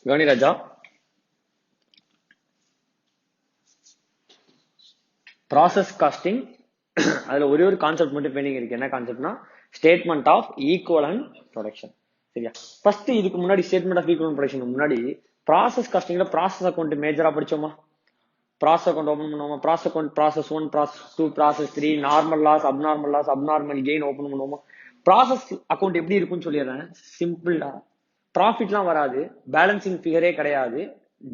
கவனி ராஜா, process costing அதுல ஒரே ஒரு கான்செப்ட் மட்டும் பெண்டிங் இருக்கு. என்ன கான்செப்ட்னா ஸ்டேட்மெண்ட் ஆஃப் ஈக்குவலன்ட் ப்ரொடக்ஷன். சரியா? ஃபர்ஸ்ட் இதுக்கு முன்னாடி ஸ்டேட்மெண்ட் ஆஃப் ஈக்குவலன்ட் ப்ரொடக்ஷன் முன்னாடி ப்ராசஸ் காஸ்டிங்ல ப்ராசஸ் அக்கௌண்ட் மேஜரா படிச்சோமா? ப்ராசஸ் அக்கௌண்ட் ஓபன் பண்ணுவோமா? Process account process 1, process 2, process 3, normal loss, abnormal gain open பண்ணுவோமா? ப்ராசஸ் அக்கௌண்ட் எப்படி இருக்கும்னு சொல்லிடுறேன். சிம்பிளா ப்ராஃபிட்லாம் வராது, பேலன்சிங் ஃபிகரே கிடையாது.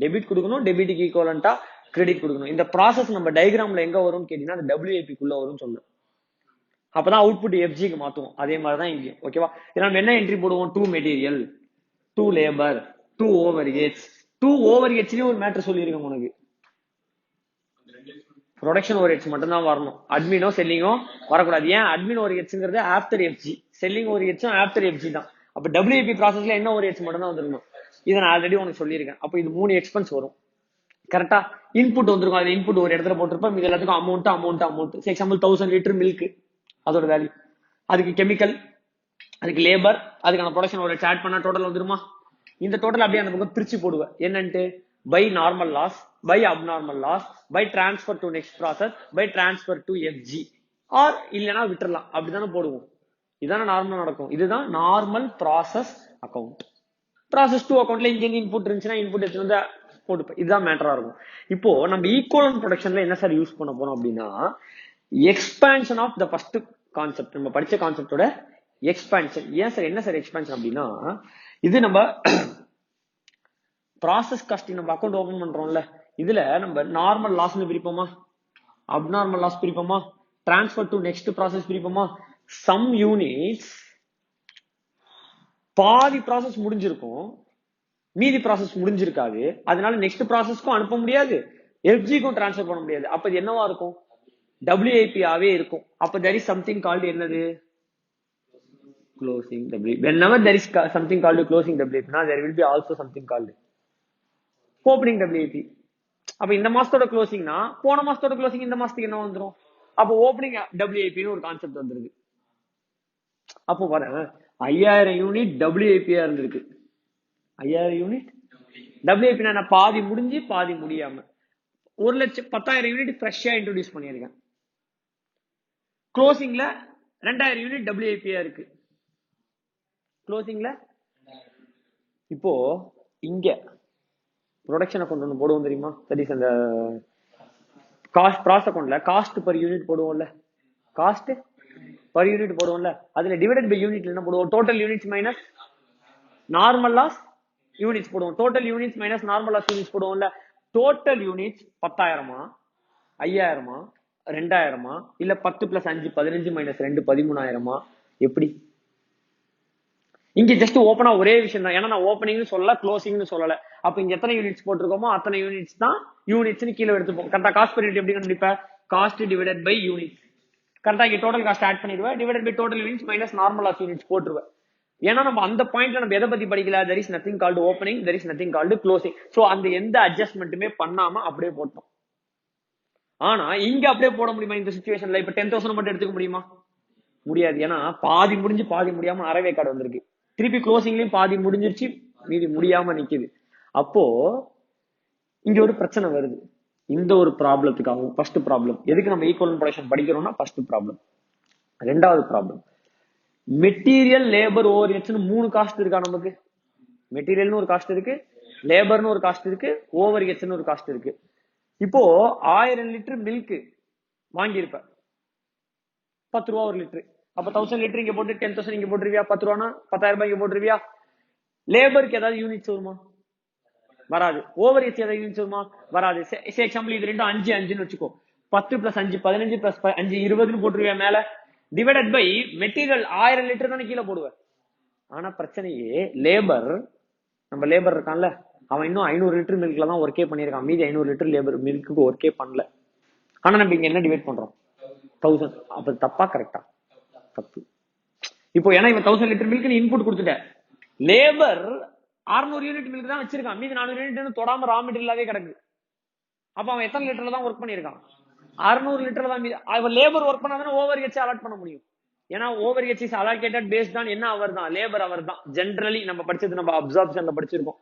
டெபிட் கொடுக்கணும், டெபிட்டுக்கு ஈக்குவலண்டா கிரெடிட் கொடுக்கணும். இந்த ப்ராசஸ் நம்ம டயக்ராம்ல எங்க வரும்னு கேட்டீங்கன்னா அந்த WIP குள்ள வரும்னு சொல்லுவோம். அப்பதான் அவுட்புட் FGக்கு மாத்துவோம். அதே மாதிரிதான் இங்க. ஓகேவா? நம்ம என்ன என்ட்ரி போடுவோம்? 2 மெட்டீரியல், 2 லேபர், 2 ஓவர் ஹெட்ஸ். 2 ஓவர் ஹெட்ஸ்லயும் ஒரு மேட்டர் சொல்லியிருக்கேன் உனக்கு. ப்ரொடக்ஷன் ஓவர் ஹெட்ஸ் மட்டும் தான் வரணும், அட்மினோ செல்லிங்கோ வரக்கூடாது. ஏன்? அட்மின் ஓவர் ஹெட்ஸ்ங்கிறது ஆஃப்டர் FG, செல்லிங் ஓவர் ஹெட்ஸும் ஆஃப்டர் FG தான். அப்ப WIP ப்ராசஸ்ல என்ன ஓவர் ஹெட்ஸ் மட்டும் தான் வந்துருக்கணும். இதை நான் ஆல்ரெடி உனக்கு சொல்லியிருக்கேன். அப்ப இது 3 எக்ஸ்பென்ஸ் வரும். கரெக்டா? இன்புட் வந்துருக்கும். அது இன்புட் ஒரு இடத்துல போட்டிருப்போம். இது எல்லாத்துக்கும் அமௌண்ட். எக்ஸாம்பிள் 1000 லிட்டர் மில்க், அதோட வேல்யூ. அதுக்கு கெமிக்கல், அதுக்கு லேபர், அதுக்கான ப்ரொடக்ஷன் ஒரு ஆட் பண்ணா டோட்டல் வந்துருமா? இந்த டோட்டல் அப்படியே அந்த பக்கம் பிரிச்சு போடுவேன். என்னன்ட்டு by normal loss, by abnormal loss, by transfer to next process, by transfer to FG, or இல்லைன்னா விட்டுறலாம். அப்படித்தானே போடுவோம். இதான நார்மல் நடக்கும். இதுதான் நார்மல் ப்ராசஸ் அக்கௌண்ட். ப்ராசஸ் 2 அக்கௌண்ட்ல இங்க இன்புட் இருந்துச்சுன்னா இன்புட் எடுத்து வந்து போட்டு, இதுதான் மேட்டரா இருக்கும். இப்போ நம்ம ஈக்குவலன்ட் ப்ரொடக்ஷன்ல என்ன சார் யூஸ் பண்ண போறோம் அப்படின்னா expansion of the first concept. நம்ம படிச்ச கான்செப்டோட எக்ஸ்பான்ஷன். ஏன் சார்? என்ன சார் எக்ஸ்பான்ஷன் அப்படின்னா, இது நம்ம ப்ராசஸ் காஸ்டிங் நம்ம அக்கௌண்ட் ஓபன் பண்றோம்ல, இதுல நம்ம நார்மல் லாஸ்னு பிரிப்போமா, அப்நார்மல் லாஸ் பிரிப்போமா, டிரான்ஸ்பர் டு நெக்ஸ்ட் ப்ராசஸ் பிரிப்போமா. சம் யூனிட்ஸ் பாதி ப்ராசஸ் முடிஞ்சிருக்கும், மீதி ப்ராசஸ் முடிஞ்சிருக்காது. அதனால நெக்ஸ்ட் ப்ராசஸ்க்கும் அனுப்ப முடியாது, FGக்கும் டிரான்ஸ்பர் பண்ண முடியாது. அப்ப இது என்னவா இருக்கும்? WIP ஆவே இருக்கும். அப்ப there is something called என்னது? closing WIP. Whenever there is something called closing WIP, there will be also something called opening WIP. அப்ப இந்த மாசத்தோட க்ளோசிங்னா போன மாசத்தோட க்ளோசிங் இந்த மாசத்துக்கு என்ன வந்துரும்? அப்ப ஓப்பனிங் WIP ஒரு கான்செப்ட் வந்துருது. அப்போ வர 5000 யூனிட் WIP இருந்திருக்கு. 5000 யூனிட் WIP நான் பாதி முடிஞ்சு பாதி முடியாம 1,10,000 யூனிட் ஃப்ரெஷ்ஷா இன்ட்ரோடியூஸ் பண்ணியிருக்கேன். க்ளோசிங்ல 2000 யூனிட் WIP இருக்கு. க்ளோசிங்ல இப்போ இங்க ப்ரொடக்ஷன் அக்கௌண்ட் ஒன்று போடுவோம் தெரியுமா? தட் இஸ் அந்த காஸ்ட் ப்ராசஸ் அக்கௌண்ட்ல காஸ்ட் பர் யூனிட் போடுவோம்ல, காஸ்ட் பர் யூனிட் போடுவோம்ல, அதுல டிவைடட் பை யூனிட்ல என்ன போடுவோம்? Total units minus normal loss units போடுவோம். Total units minus normal loss units போடுவோம்ல. டோட்டல் யூனிட்ஸ் 10,000, 5,000, 2,000, இல்ல 10 + 5 15 - 2 13,000? எப்படி? இங்க ஜஸ்ட் ஓபனா ஒரே விஷயம் தான். ஏன்னா நான் ஓப்பனிங்னு சொல்லல, க்ளோசிங்னு சொல்லல. அப்ப இங்க எத்தனை யூனிட்ஸ் போட்டிருக்கோமோ அத்தனை யூனிட்ஸ் தான் யூனிட்ஸ்னு கீழே எடுத்துப்போம். கரெக்டா? காஸ்ட் பர் யூனிட் எப்படி கண்டுபிடிப்ப? Cost divided by unit. கரெக்டா? இங்க டோட்டல் காஸ்ட் ஆட் பண்ணிடுவேன், divided by total units minus normal of units போட்டுருவேன். ஏன்னா நம்ம அந்த பாயிண்ட்ல நம்ம எதை பத்தி படிக்கல? there is nothing called opening, there is nothing called closing. So அந்த எந்த அட்ஜஸ்ட்மெண்ட்டுமே பண்ணாம அப்படியே போட்டோம். ஆனா இங்க அப்படியே போட முடியுமா இந்த சிச்சுவேஷன்ல? இப்ப 10,000 மட்டும் எடுத்துக்க முடியுமா? முடியாது. ஏன்னா பாதி முடிஞ்சு பாதி முடியாம அரைவே கார்டு வந்திருக்கு. திருப்பி க்ளோசிங்லயும் பாதி முடிஞ்சிருச்சு, மீதி முடியாம நிக்குது. அப்போ இங்க ஒரு பிரச்சனை வருது. இந்த ஒரு ப்ராப்ளத்துக்காகவும் ஃபர்ஸ்ட் ப்ராப்ளம் எதுக்கு நம்ம ஈக்குவலன்ட் ப்ரொடக்ஷன் படிக்கிறோம்னா ஃபர்ஸ்ட் ப்ராப்ளம். ரெண்டாவது ப்ராப்ளம் மெட்டீரியல், லேபர், ஓவர் ஹெட்ஸ்னு 3 காஸ்ட் இருக்கா நமக்கு. மெட்டீரியல்னு ஒரு காஸ்ட் இருக்கு, லேபர்னு ஒரு காஸ்ட் இருக்கு, ஓவர் ஹெட்ஸ்னு ஒரு காஸ்ட் இருக்கு. இப்போ 1000 லிட்டர் மில்க் வாங்கியிருப்ப, 10 ரூபா ஒரு லிட்டர். அப்ப 1000 லிட்டர் இங்க போட்டு 10,000 இங்க போட்டுருவியா? 10 ரூபானா 10,000 ரூபாய் இங்க போட்டுருவியா? லேபருக்கு ஏதாவது யூனிட்ஸ் வருமா? வராது. ஓவர் ஹெட்ஸ் ஏதாவது யூனிட்ஸ் வருமா? வராது. எக்ஸாம்பிள் இது ரெண்டும் 5 5ன்னு வச்சுக்கோ. 10 + 5 15 + 5 20ன்னு போட்டுருவியா மேல? டிவைடட் பை மெட்டீரியல் 1000 லிட்டர் தானே கீழே போடுவேன். ஆனா பிரச்சனையே லேபர், நம்ம லேபர் இருக்கான்ல, அவன் இன்னும் 500 லிட்டர் மில்க்ல தான் ஒர்க்கே பண்ணிருக்கான். மீதி 500 லிட்டர் லேபர் மில்க்கு ஒர்க்கே பண்ணல. ஆனா நம்ம இங்க என்ன டிவைட் பண்றோம்? 1000. அப்ப தப்பா கரெக்டா? தப்பு. இப்போ ஏன்னா இவன் 1000 லிட்டர் மில்க் இன்புட் கொடுத்துட்ட, லேபர் 600 யூனிட் மில்க் தான் வச்சிருக்கான், மீதி 400 யூனிட் தொடாம ரா மெட்டீரியலாவே கிடக்கு. அப்ப அவன் எத்தனை லிட்டர்ல தான் ஒர்க் பண்ணிருக்கான்? 600 லிட்டர் தான். அவன் லேபர் ஒர்க் பண்ணாதானே ஓவர் ஹெட்ஸ் அலாட் பண்ண முடியும். ஏன்னா overheads is allocated based on என்ன? அவர் தான் லேபர், அவர் தான். ஜென்ரலி நம்ம படிச்சது, நம்ம அப்சார்ப்ஷன்ல படிச்சிருக்கோம்.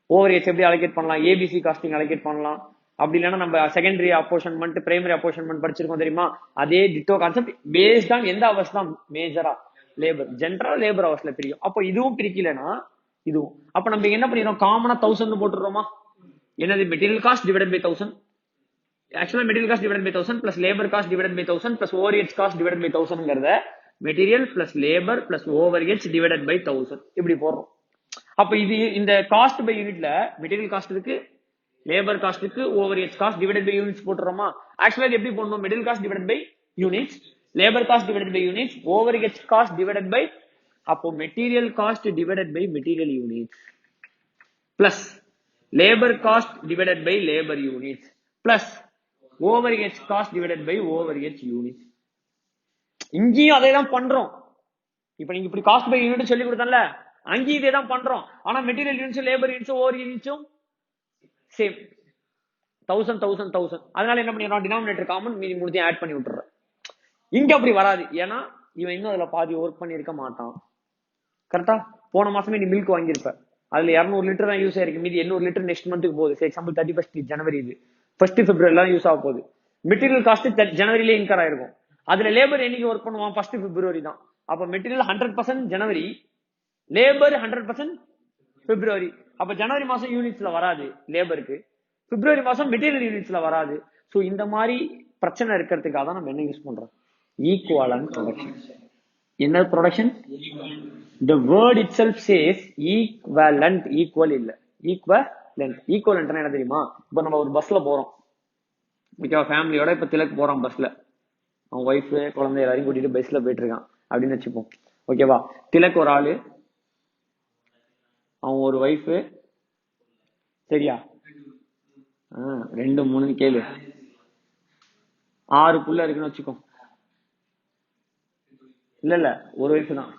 ஓவர் ஹெச் எப்படி அலோகேட் பண்ணலாம், ஏபிசி காஸ்டிங் அலோகேட் பண்ணலாம். அப்படி இல்லைன்னா நம்ம செகண்டரி அப்போர்ஷன்மெண்ட் பிரைமரி அப்போர்ஷன்மெண்ட் படிச்சிருக்கோம் தெரியுமா, அதே டிட்டோ கான்செப்ட் பேஸ்ட் ஆன் எந்த அவர்ஸ் தான் மேஜரா லேபர், ஜென்ரலா லேபர் அவர்ஸ்ல பிரியும். அப்போ இதுவும் பிரிக்கலனா இதுவும். அப்ப நம்ம என்ன பண்ணிடுறோம், காமனா 1000 போட்டுறோமா, என்னது மெட்டீரியல் காஸ்ட் டிவைடட் பை 1000. ஆக்சுவலா material cost divided by 1000 plus labour cost divided by 1000 plus overhead cost divided by 1000ங்கறத material plus labour plus overhead divided by 1000 இப்படி போடுறோம். அப்ப இது இந்த காஸ்ட் பை யூனிட்ல மெட்டீரியல் காஸ்ட் இருக்கு, labour cost இருக்கு, overhead cost divided by units போட்டுறோமா. ஆக்சுவலா எப்படி போடணும், material cost divided by units, labour cost divided by units, overhead cost divided by, அப்போ material cost divided by material units plus labour cost divided by labour units plus overhead cost divided by overhead units. இங்கேயும் அதே தான் பண்றோம். இப்ப நீங்க இப்படி cost by unit சொல்லி கொடுத்தல, அங்கேயும் இதே தான் பண்றோம். ஆனா material units, labour units, over யூனிட்ஸும் சேம் 1000 1000 1000. அதனால என்ன பண்ணிடுறோம், டினாமினேட்டர் காமன், மீதி மூணுத்தையும் ஆட் பண்ணி விட்டுறோம். இங்க அப்படி வராது, ஏன்னா இவன் இன்னும் அதுல பாதி ஒர்க் பண்ணிருக்க மாட்டான். கரெக்டா, போன மாசமே நீ மில்க் வாங்கியிருப்ப, அதுல 200 லிட்டர் தான் யூஸ் ஆயிருக்கு, மீதி 800 லிட்டர் நெக்ஸ்ட் மந்த்துக்கு போகுது. எக்ஸாம்பிள் 31 ஜனவரி, இது 1 பிப்ரவரி யூஸ் ஆக போகுது. மெட்டீரியல் காஸ்ட் ஜனவரியிலே இன்கர் ஆயிருக்கும். அதுல லேபர் என்னைக்கு ஒர்க் பண்ணுவான், 1 பிப்ரவரி தான். அப்ப மெட்டீரியல் 100% ஜனவரி, லேபர் 100% பிப்ரவரி. அப்ப ஜனவரி மாசம் யூனிட்ஸ்ல வராது லேபருக்கு, பிப்ரவரி மாசம் மெட்டீரியல் யூனிட்ஸ்ல வராது. சோ இந்த மாதிரி பிரச்சனை இருக்கிறதுக்காக தான் நம்ம என்ன யூஸ் பண்றோம், ஈக்குவலன்ட் ப்ரொடக்ஷன். என்ன production, the word itself says equivalent, equal இல்ல, equivalent. equivalent என்ன தெரியுமா, இப்ப நம்ம ஒரு பஸ்ல போறோம், ஓகேவா, ஃபேமிலியோட இப்ப திலக் போறோம் பஸ்ல, அவன் ஒய்ஃப் குழந்தை எல்லாரையும் கூட்டிட்டு பஸ்ல போயிட்டு இருக்கான் அப்படின்னு வச்சுப்போம், ஓகேவா. திலக் ஒரு ஆளு, அவன் ஒரு ஒய்ஃப், சரியா, 2 3 கேளு, 6 புள்ள இருக்குன்னு வச்சுக்கோ. இல்ல ஒரு ஒய்ஃப் தான்,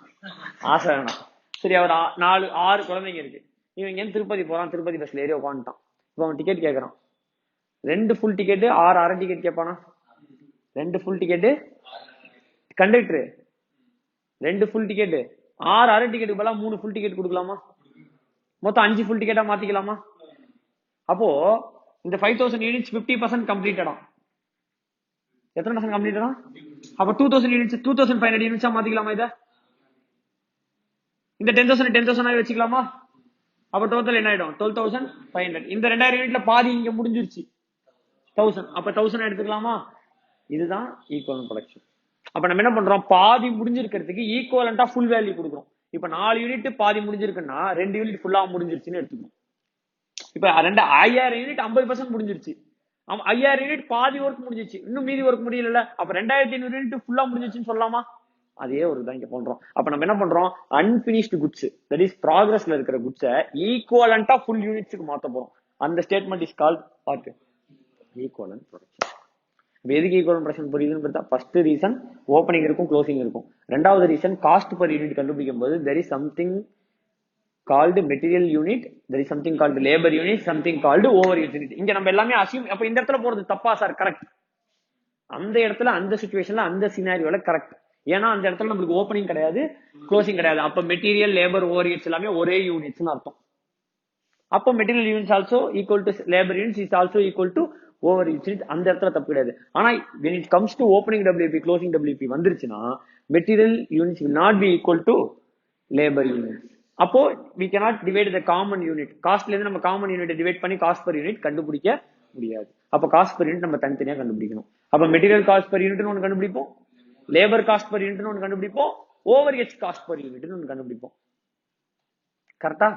ஆசை வேணாம், சரி. அவர் 4 6 குழந்தைங்க இருக்கு. இவன் இங்க திருப்பதி போறான், திருப்பதி பஸ்ல ஏறி உட்காந்துட்டான். இப்ப அவன் டிக்கெட் கேட்கறான், 2 ஃபுல் டிக்கெட், 6 அரை டிக்கெட் கேட்பானா, 2 full ticket. Conductor 2 full ticket, 6 அரை டிக்கெட் பதிலா 3 ஃபுல் டிக்கெட் கொடுக்கலாமா, மொத்தம் 5 ஃபுல் டிக்கெட்டா மாத்திக்கலாமா. அப்போ இந்த 5000 யூனிட்ஸ் 50% கம்ப்ளீட்டடா, எத்தனை பர்சன்ட் கம்ப்ளீட்டடா, அப்ப 2000 யூனிட்ஸ் 2500 யூனிட்ஸா மாத்திக்கலாமா. இத இந்த 10,000 10,000 வச்சுக்கலாமா. அப்ப டோட்டல் என்ன ஆயிடும், 12,500. இந்த 2000 யூனிட்ல பாதி இங்க முடிஞ்சிருச்சு 1000, அப்ப 1000 எடுத்துக்கலாமா. இதுதான் ஈக்குவலன்ட் ப்ரொடக்ஷன். அப்ப நம்ம என்ன பண்றோம், பாதி முடிஞ்சிருக்கிறதுக்கு ஈக்குவலண்டா ஃபுல் வேல்யூ கொடுக்குறோம். இப்ப 4 யூனிட் பாதி முடிஞ்சிருக்குன்னா 2 யூனிட் ஃபுல்லா முடிஞ்சிருச்சுன்னு எடுத்துக்கணும். இப்ப 5000 யூனிட் 50% முடிஞ்சிருச்சு, 5000 யூனிட் பாதி ஒர்க் முடிஞ்சிச்சு, இன்னும் மீதி ஒர்க் முடியல. அப்ப 2500 யூனிட் ஃபுல்லா முடிஞ்சிச்சுன்னு சொல்லலாமா. அதே ஒரு தான் இங்க பண்றோம். அப்ப நம்ம என்ன பண்றோம், அன்பினிஷ்டு குட்ஸ், தட் இஸ் ப்ராக்ரஸ்ல இருக்கிற குட்ஸை ஈக்குவலண்டா ஃபுல் யூனிட்ஸ்க்கு மாத்த போறோம். அந்த statement is called what, equivalent production. எதுக்கு ஈக்குவலன்ட் ப்ரொடக்ஷன் புரியுதுன்னு பார்த்தா, ஃபர்ஸ்ட் ரீசன் ஓப்பனிங் இருக்கும் க்ளோசிங் இருக்கும். ரெண்டாவது ரீசன் காஸ்ட் பர் யூனிட் கண்டுபிடிக்கும் போது there is something called material unit, there is something called labor unit, something called overhead unit. இங்க நம்ம எல்லாமே அசியூம், அப்ப இந்த இடத்துல போறது தப்பா சார், கரெக்ட். அந்த இடத்துல அந்த சிச்சுவேஷன்ல அந்த சினாரியோல கரெக்ட். ஏன்னா அந்த இடத்துல நம்மளுக்கு ஓப்பனிங் கிடையாது, க்ளோசிங் கிடையாது. அப்ப மெட்டீரியல், லேபர், ஓவர்ஹெட்ஸ் எல்லாமே ஒரே யூனிட்ஸ்னு அர்த்தம். அப்போ material units also equal to labour units is also equal to overheads unit. அந்த இடத்துல தப்பு கிடையாது. ஆனா when it comes to opening WP closing WP வந்துருச்சுன்னா material units will not be equal to labor units. அப்போ we cannot divide the common unit. காஸ்ட்ல இருந்து நம்ம common unit divide பண்ணி காஸ்ட் பர் யூனிட் கண்டுபிடிக்க முடியாது. அப்ப காஸ்ட் பர் யூனிட் நம்ம தனித்தனியா கண்டுபிடிக்கணும். அப்ப மெட்டீரியல் காஸ்ட் பர் யூனிட்னு ஒன்று கண்டுபிடிப்போம், லேபர் காஸ்ட் பர் யூனிட்னு ஒன்று கண்டுபிடிப்போம், ஓவர்ஹெட்ஸ் காஸ்ட் பர் யூனிட்னு ஒன்று கண்டுபிடிப்போம். கரெக்டா.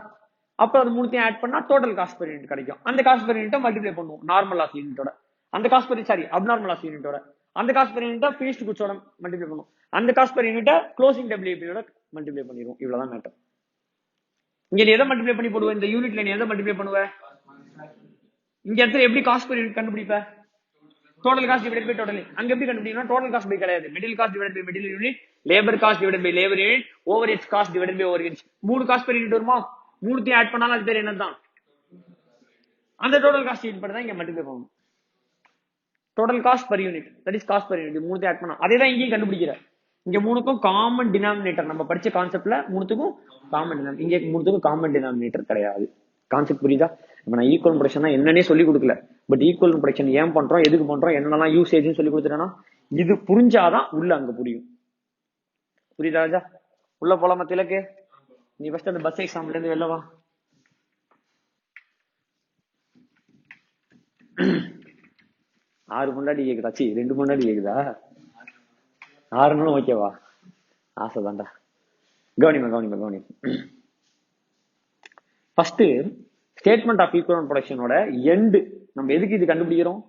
அப்ப அது மூணுத்தையும் ஆட் பண்ணா டோட்டல் காஸ்ட் பர் யூனிட் கிடைக்கும். அந்த காஸ்ட் பர் யூனிட்டை மல்டிப்ளை பண்ணுவோம் நார்மல் லாஸ் யூனிட்டோட, அந்த cost per sorry abnormal loss யூனிட்டோட, அந்த காஸ்ட் பர் யூனிட்டை ஃபினிஷ்ட் குட்ஸோட மல்டிப்ளை பண்ணுவோம், அந்த காஸ்ட் பர் யூனிட்டை க்ளோசிங் WP-யோட மல்டிப்ளை பண்ணிடுவோம். இவ்வளவுதான் மேட்டர். இங்க நீ எதை மல்டிப்ளை பண்ணி போடுவ, இந்த யூனிட்ல நீ எதை மல்டிப்ளை பண்ணுவ, இங்க இடத்துல எப்படி காஸ்ட் பர் யூனிட் கண்டுபிடிப்ப, total cost divided by total. அங்க எப்படி கண்டுபிடிக்கணும், டோட்டல் காஸ்ட் பை கிடையாது, material cost divided by material unit, labour cost divided by labour unit, overheads cost divided by overheads. 3 cost per unit வருமா, மூணுத்தையும் add பண்ணாலும் அது பேர் என்னதான், அந்த டோட்டல் காஸ்ட் யூனிட் தான் இங்க மல்டிப்ளை பண்ணணும். Total cost per unit, that is cost per unit. மூணுத்தையும் ஆட் பண்ணா அதே தான் இங்கேயும் கண்டுபிடிக்கிற. இங்க மூணுக்கும் காமன் டினாமினேட்டர், நம்ம படிச்ச கான்செப்ட்ல மூணுத்துக்கும் காமன் டினாமினேட்டர், இங்க மூணுத்துக்கும் காமன் டினாமினேட்டர் கிடையாது. கான்செப்ட் புரியுதா? இப்ப நான் ஈக்குவல் ப்ரொடக்ஷன் என்னன்னே சொல்லி கொடுக்கல, பட் ஈக்குவல் ப்ரொடக்ஷன் ஏன் பண்றோம், எதுக்கு பண்றோம், என்னென்னலாம் யூசேஜ் சொல்லி கொடுத்துட்டேன்னா இது புரிஞ்சாதான் உள்ள அங்க புரியும். புரியுதா ராஜா? உள்ள போலாமா திலக்கு? நீ ஃபர்ஸ்ட் அந்த பஸ் எக்ஸாம்ல இருந்து வெளில வா. ஆறு முன்னாடி கேக்குதா? சி 2 முன்னாடி கேக்குதா? 6 நாளும் ஓகேவா? ஆசைதான்டா. கவனி. ஃபர்ஸ்ட் ஸ்டேட்மெண்ட் ஆஃப் ஈக்குவலன்ட் ப்ரொடக்ஷனோட எண்ட் நம்ம எதுக்கு இது கண்டுபிடிக்கிறோம்?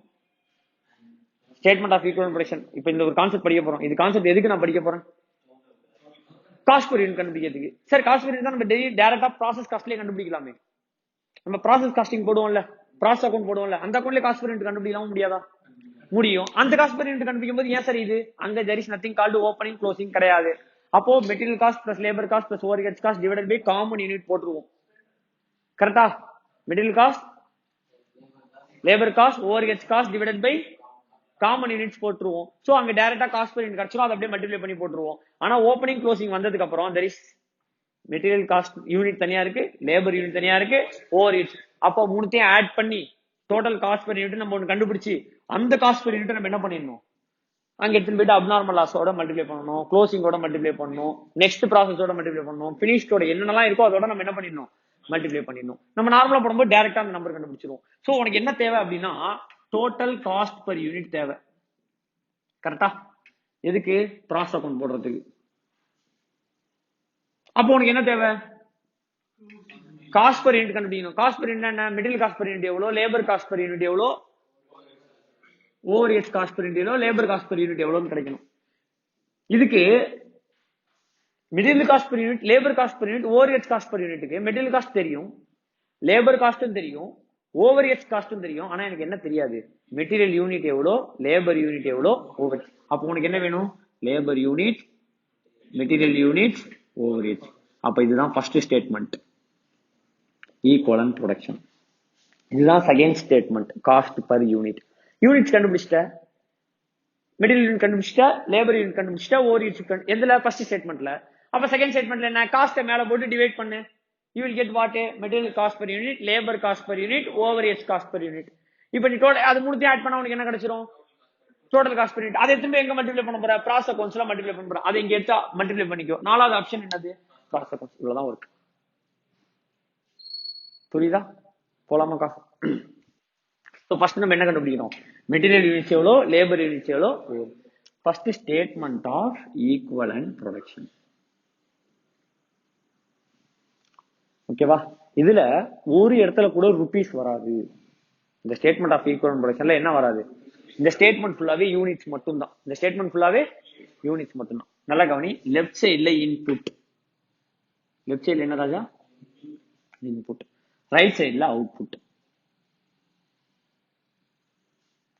Statement of equivalent production. இப்போ இந்த ஒரு கான்செப்ட் படிக்க போறோம். இது கான்செப்ட் எதுக்கு நான் படிக்க போறேன்? காஸ்ட் பர் யூனிட் கண்டுபிடிக்கிறதுக்கு. சார் காஸ்ட் பர் யூனிட் தான் நம்ம டைரக்டா ப்ராசஸ் காஸ்ட்லயே கண்டுபிடிக்கலாமே. நம்ம ப்ராசஸ் காஸ்டிங் போடுவோம்ல, ப்ராசஸ் அக்கௌண்ட் போடுவோம்ல, அந்த அக்கௌண்ட்ல காஸ்ட் பர் யூனிட் கண்டுபிடிக்கலாமா முடியாதா? முடியும். அந்த காஸ்ட் பர் யூனிட் கண்டுபிடிக்கும் போது ஏன் சார் இது அங்க there is nothing called opening closing கிடையாது. அப்போ material cost plus labour cost plus overhead cost divided by common unit போட்டுருவோம். கரெக்டா? Material cost, labour cost, overhead cost divided by common units போட்டுருவோம். சோ அங்க டைரக்டா காஸ்ட் பர் யூனிட் கிடைச்சிரும், அதை அப்படியே மல்டிப்ளை பண்ணி போட்டுருவோம். ஆனா ஓப்பனிங் க்ளோசிங் வந்ததுக்கு அப்புறம் there is material cost unit தனியா இருக்கு, லேபர் யூனிட் தனியா இருக்கு, ஓவர்ஹெட்ஸ். அப்போ மூணுத்தையும் ஆட் பண்ணி டோட்டல் காஸ்ட் பர் யூனிட் நம்ம ஒன்று கண்டுபிடிச்சு அந்த காஸ்ட் பர் யூனிட் நம்ம என்ன பண்ணிடணும், அங்க எடுத்துட்டு போயிட்டு அப்நார்மல் லாஸோட மல்டிப்ளை பண்ணணும், க்ளோசிங்கோட மல்டிப்ளை பண்ணணும், நெக்ஸ்ட் ப்ராசஸோட மல்டிப்ளை பண்ணணும், பினிஷ்டோட என்னென்னலாம் இருக்கோ அதோட நம்ம என்ன பண்ணிடணும், மல்டிப்ளை பண்ணிடணும். நம்ம நார்மலா போடும்போது டைரக்டா அந்த நம்பர் கண்டுபிடிச்சிருவோம். சோ உனக்கு என்ன தேவை அப்படின்னா டோட்டல் காஸ்ட் பர் யூனிட் தேவை. கரெக்டா? எதுக்கு? ப்ராசஸ் அக்கௌண்ட் போடுறதுக்கு. அப்போ உனக்கு என்ன தேவை? காஸ்ட் பர் யூனிட் கண்டுபிடிக்கணும். காஸ்ட் பர் யூனிட் என்ன? மெட்டீரியல் காஸ்ட் பர் யூனிட் எவ்வளோ, லேபர் காஸ்ட் பர் யூனிட் எவ்வளோ, ஓவர்ஹெட் காஸ்ட் பர் யூனிட் எவ்வளோ, லேபர் காஸ்ட் பர் யூனிட் எவ்வளோன்னு கிடைக்கணும். இதுக்கு material cost per unit, labour cost per unit, overhead cost per யூனிட்டுக்கு material cost தெரியும், labour காஸ்ட்டும் தெரியும், ஓவர்ஹெட் காஸ்ட்டும் தெரியும். ஆனா எனக்கு என்ன தெரியாது? மெட்டீரியல் யூனிட் எவ்வளோ, லேபர் யூனிட் எவ்வளோ, ஓவர்ஹெட். அப்போ உனக்கு என்ன வேணும்? Labour unit, material unit, overhead. அப்ப இதுதான் ஃபர்ஸ்ட் ஸ்டேட்மெண்ட், ஈக்குவலன்ட் ப்ரொடக்ஷன். இதுதான் second statement, cost per unit. Units கண்டுபிடிச்சிட்ட, மெட்டீரியல் யூனிட் கண்டுபிடிச்சிட்ட, லேபர் யூனிட் கண்டுபிடிச்சிட்ட, ஓவர்ஹெட் எதுல? ஃபர்ஸ்ட் ஸ்டேட்மெண்ட்ல. அப்ப செகண்ட் ஸ்டேட்மெண்ட்ல என்ன? காஸ்ட்டை மேல போட்டு டிவைட் பண்ணு. You will get what? Material cost per unit, labor cost per unit, overhead cost per unit. இப்போ நீ டோட்டல் அது மூணுத்தையும் ஆட் பண்ணா உனக்கு என்ன கிடைச்சிரும்? Total cost per unit. அதை எடுத்து எங்க மல்டிப்ளை பண்ண போற? ப்ராசஸ் அக்கவுண்ட்ஸ்ல மல்டிப்ளை பண்ண போற. அதை இங்க எடுத்தா மல்டிப்ளை பண்ணிக்கோ. நாலாவது ஆப்ஷன் என்னது? Process accounts. இவ்வளவுதான் இருக்கு. புரியுதா? போலாமாக்கா? சோ ஃபர்ஸ்ட் நம்ம என்ன கண்டுபிடிக்கணும்? மெட்டீரியல் யூனிட்ஸ் எவ்வளோ, லேபர் யூனிட்ஸ் எவ்வளோ. First statement of equivalent production. ஓகேவா? இதுல ஒரு இடத்துல கூட ருபீஸ் வராது. இந்த ஸ்டேட்மெண்ட் ஆஃப் ஈக்குவலன்ட் ப்ரொடக்ஷன்ல என்ன வராது? இந்த ஸ்டேட்மெண்ட் ஃபுல்லாவே யூனிட்ஸ் மட்டும் தான். இந்த ஸ்டேட்மெண்ட் ஃபுல்லாவே யூனிட்ஸ் மட்டும் தான். நல்லா கவனி. லெஃப்ட் சைடுல இன்புட், லெஃப்ட் சைடுல என்ன ராஜா? இன்புட். ரைட் சைடுல அவுட்புட்.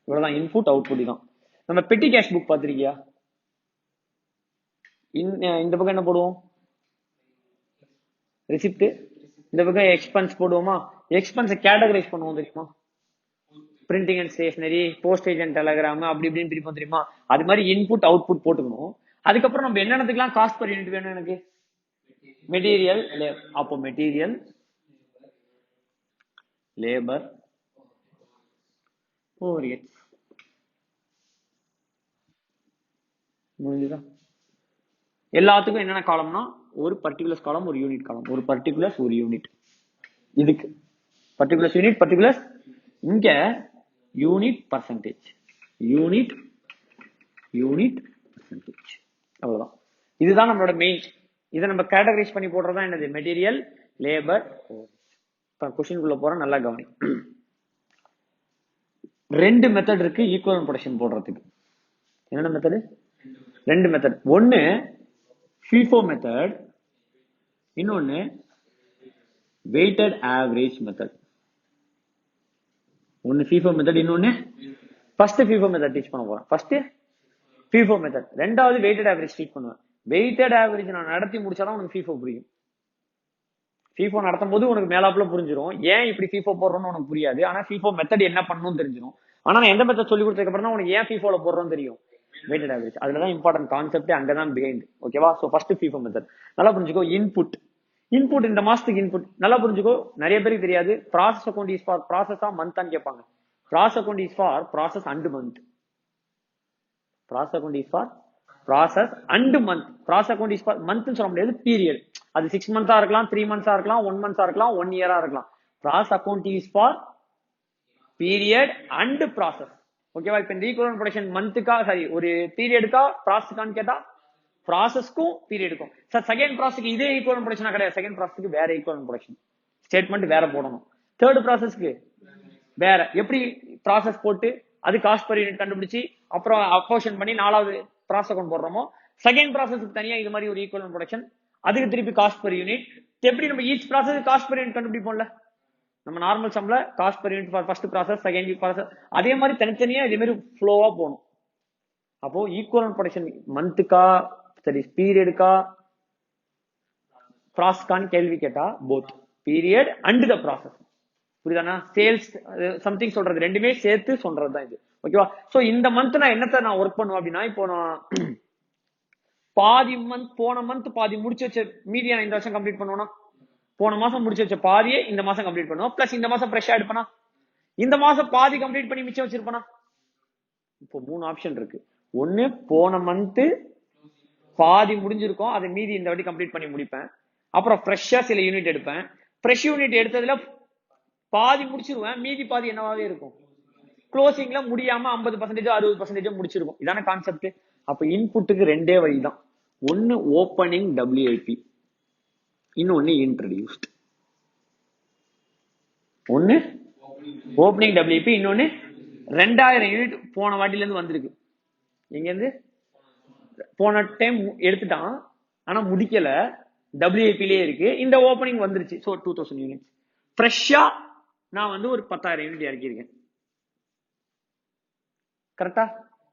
இவ்வளவுதான். இன்புட் அவுட்புட் தான். நம்ம பெட்டி கேஷ் புக் பாத்திருக்கியா? இந்த பக்கம் என்ன போடுவோம்? ரிசிப்ட். இந்த பக்கம் எக்ஸ்பென்ஸ் போடுவோமா? எக்ஸ்பென்ஸ் கேட்டகரைஸ் பண்ணுவோம் தெரியுமா? Printing and stationery, postage and telegram, அப்படி இப்படின்னு பிரிப்போம் தெரியுமா? அது மாதிரி இன்புட் அவுட்புட் போட்டுக்கணும். அதுக்கப்புறம் நம்ம என்னென்னதுக்கெல்லாம் காஸ்ட் பர் யூனிட் வேணும் எனக்கு? மெட்டீரியல், அப்போ மெட்டீரியல், லேபர், ஓவர்ஹெட்ஸ். முடிஞ்சுதா? எல்லாத்துக்கும் என்னென்ன காலம்னா ஒரு பர்டிகுலர் காலம், ஒரு யூனிட் காலம், ஒரு பர்டிகுலர் ஒரு யூனிட். இதுக்கு பர்டிகுலர் யூனிட், பர்டிகுலர் இங்க யூனிட் பர்சன்டேஜ், யூனிட் பர்சன்டேஜ். அவ்வளவுதான். இதுதான் நம்மளோட மெயின். இதை நம்ம கேட்டகரைஸ் பண்ணி போடுறதா என்னது? Material, labour. இப்ப கொஸ்டினுக்குள்ள போறோம், நல்லா கவனி. ரெண்டு மெத்தட் இருக்கு ஈக்குவலன்ட் ப்ரொடக்ஷன் போடுறதுக்கு. என்னென்ன மெத்தட்? ரெண்டு மெத்தட். ஒன்னு FIFO மெத்தட், இன்னொன்னு வெயிட்டட் ஆவரேஜ் மெத்தட். ஒன்னு FIFO மெத்தட், இன்னொன்னு ஃபர்ஸ்ட் FIFO மெத்தட் டீச் பண்ண போறேன். ஃபர்ஸ்ட் FIFO மெத்தட், ரெண்டாவது வெயிட்டட் ஆவரேஜ் டீச் பண்ணுவேன். வெயிட்டட் ஆவரேஜ் நான் நடத்தி முடிச்சாதான் உனக்கு FIFO புரியும். FIFO நடத்தும் போது உனக்கு மேலாப்புல புரிஞ்சிடும். ஏன் இப்படி FIFO போடுறோம்னு உனக்கு புரியாது. ஆனா FIFO மெத்தட் என்ன பண்ணணும்னு தெரிஞ்சிடும். ஆனா நான் எந்த மெத்தட் சொல்லி கொடுத்ததுக்கு அப்புறம் தான் உனக்கு ஏன் FIFOல போடுறோம்னு தெரியும். வெயிட்டட் ஆவரேஜ் அதுலதான் இம்பார்ட்டன்ட் கான்செப்ட், அங்கதான் பிஹைண்ட். ஓகேவா? சோ ஃபர்ஸ்ட் FIFO மெத்தட் நல்லா புரிஞ்சுக்கோ. இன்புட், இன்புட் இந்த மாசத்துக்கு இன்புட் நல்லா புரிஞ்சுக்கோ. நிறைய பேருக்கு தெரியாது. ப்ராசஸ் அக்கௌண்ட் இஸ் ஃபார் ப்ராசஸா மந்த்தான் கேட்பாங்க. Process account is for process and month. Process account is for process and month. Process account is for month சொல்ல முடியாது, பீரியட். அது 6 மந்த்ஸா இருக்கலாம், 3 மந்த்ஸா இருக்கலாம், 1 மந்த்ஸா இருக்கலாம், 1 இயரா இருக்கலாம். Process account is for period and process. ஓகேவா? இப்ப இந்த ஈக்குவலன்ட் ப்ரொடக்ஷன் மந்த்துக்கா சாரி ஒரு பீரியடுக்கா ப்ராசஸ்க்கான்னு கேட்டா ப்ராசஸ்க்கும் பீரியடுக்கும். சார் செகண்ட் ப்ராசஸ்க்கு இதே ஈக்குவலன்ட் ப்ரொடக்ஷனா கிடையாது. செகண்ட் ப்ராசஸ்க்கு வேற ஈக்குவலன்ட் ப்ரொடக்ஷன் ஸ்டேட்மெண்ட் வேற போடணும். தேர்ட் ப்ராசஸ்க்கு வேற. எப்படி ப்ராசஸ் போட்டு அது காஸ்ட் பர் யூனிட் கண்டுபிடிச்சு அப்புறம் அப்போஷன் பண்ணி 4வது ப்ராசஸ் அக்கௌண்ட் போடுறோமோ, செகண்ட் ப்ராசஸ்க்கு தனியா இது மாதிரி ஒரு ஈக்குவலன்ட் ப்ரொடக்ஷன், அதுக்கு திருப்பி காஸ்ட் பர் யூனிட். எப்படி நம்ம each process cost per unit கண்டுபிடிப்போம்ல, நம்ம நார்மல் சம்ல cost per unit for first process second process, அதே மாதிரி தனித்தனியா இதே மாதிரி ஃப்ளோவா போகணும். அப்போ ஈக்குவலன்ட் ப்ரொடக்ஷன் மந்த்துக்கா சரி பீரியடுக்கா ப்ராசஸ்கான்னு கேள்வி கேட்டா both period and the process. புரியுதானா? சேல்ஸ் சம்திங் சொல்றது ரெண்டுமே சேர்த்து சொல்றதுதான் இது. ஓகேவா? சோ இந்த மந்த் நான் என்னத்தை நான் ஒர்க் பண்ணுவேன் அப்படின்னா, இப்போ நான் பாதி மந்த் போன மந்த் பாதி முடிச்சு வச்ச மீதியா இந்த வருஷம் கம்ப்ளீட் பண்ணுவேனா, போன மாசம் முடிச்சு வச்ச பாதியே இந்த மாசம் கம்ப்ளீட் பண்ணுவோம். பிளஸ் இந்த மாசம் ஃப்ரெஷ்ஷா எடுப்பனா, இந்த மாசம் பாதி கம்ப்ளீட் பண்ணி மிச்சம் வச்சிருப்பனா. இப்போ 3 ஆப்ஷன் இருக்கு. ஒன்னு போன மந்த் பாதி முடிஞ்சிருக்கும், அதை மீதி இந்த வாட்டி கம்ப்ளீட் பண்ணி முடிப்பேன். அப்புறம் ஃப்ரெஷ்ஷா சில யூனிட் எடுப்பேன். ஃப்ரெஷ் யூனிட் எடுத்ததுல பாதி முடிச்சிருவேன், மீதி பாதி என்னவாவே இருக்கும், க்ளோசிங்ல முடியாம 50% 60% முடிச்சிருக்கும். இதான கான்செப்ட். அப்ப இன்புட்டுக்கு ரெண்டே வழிதான். ஒன்னு ஓப்பனிங் WIP, இன்னொன்னு இன்ட்ரடியூஸ்ட். ஒன்னு ஓப்பனிங் WIP, இன்னொன்னு 2000 யூனிட் போன வாட்டில இருந்து வந்திருக்கு. எங்க இருந்து? போன டைம் எடுத்துட்டான் ஆனா முடிக்கல, WIP-லயே இருக்கு. இந்த ஓப்பனிங் வந்துருச்சு. சோ 2000 யூனிட்ஸ் ஃப்ரெஷ்ஷா நான் வந்து ஒரு 10,000 யூனிட் இறக்கியிருக்கேன். கரெக்டா?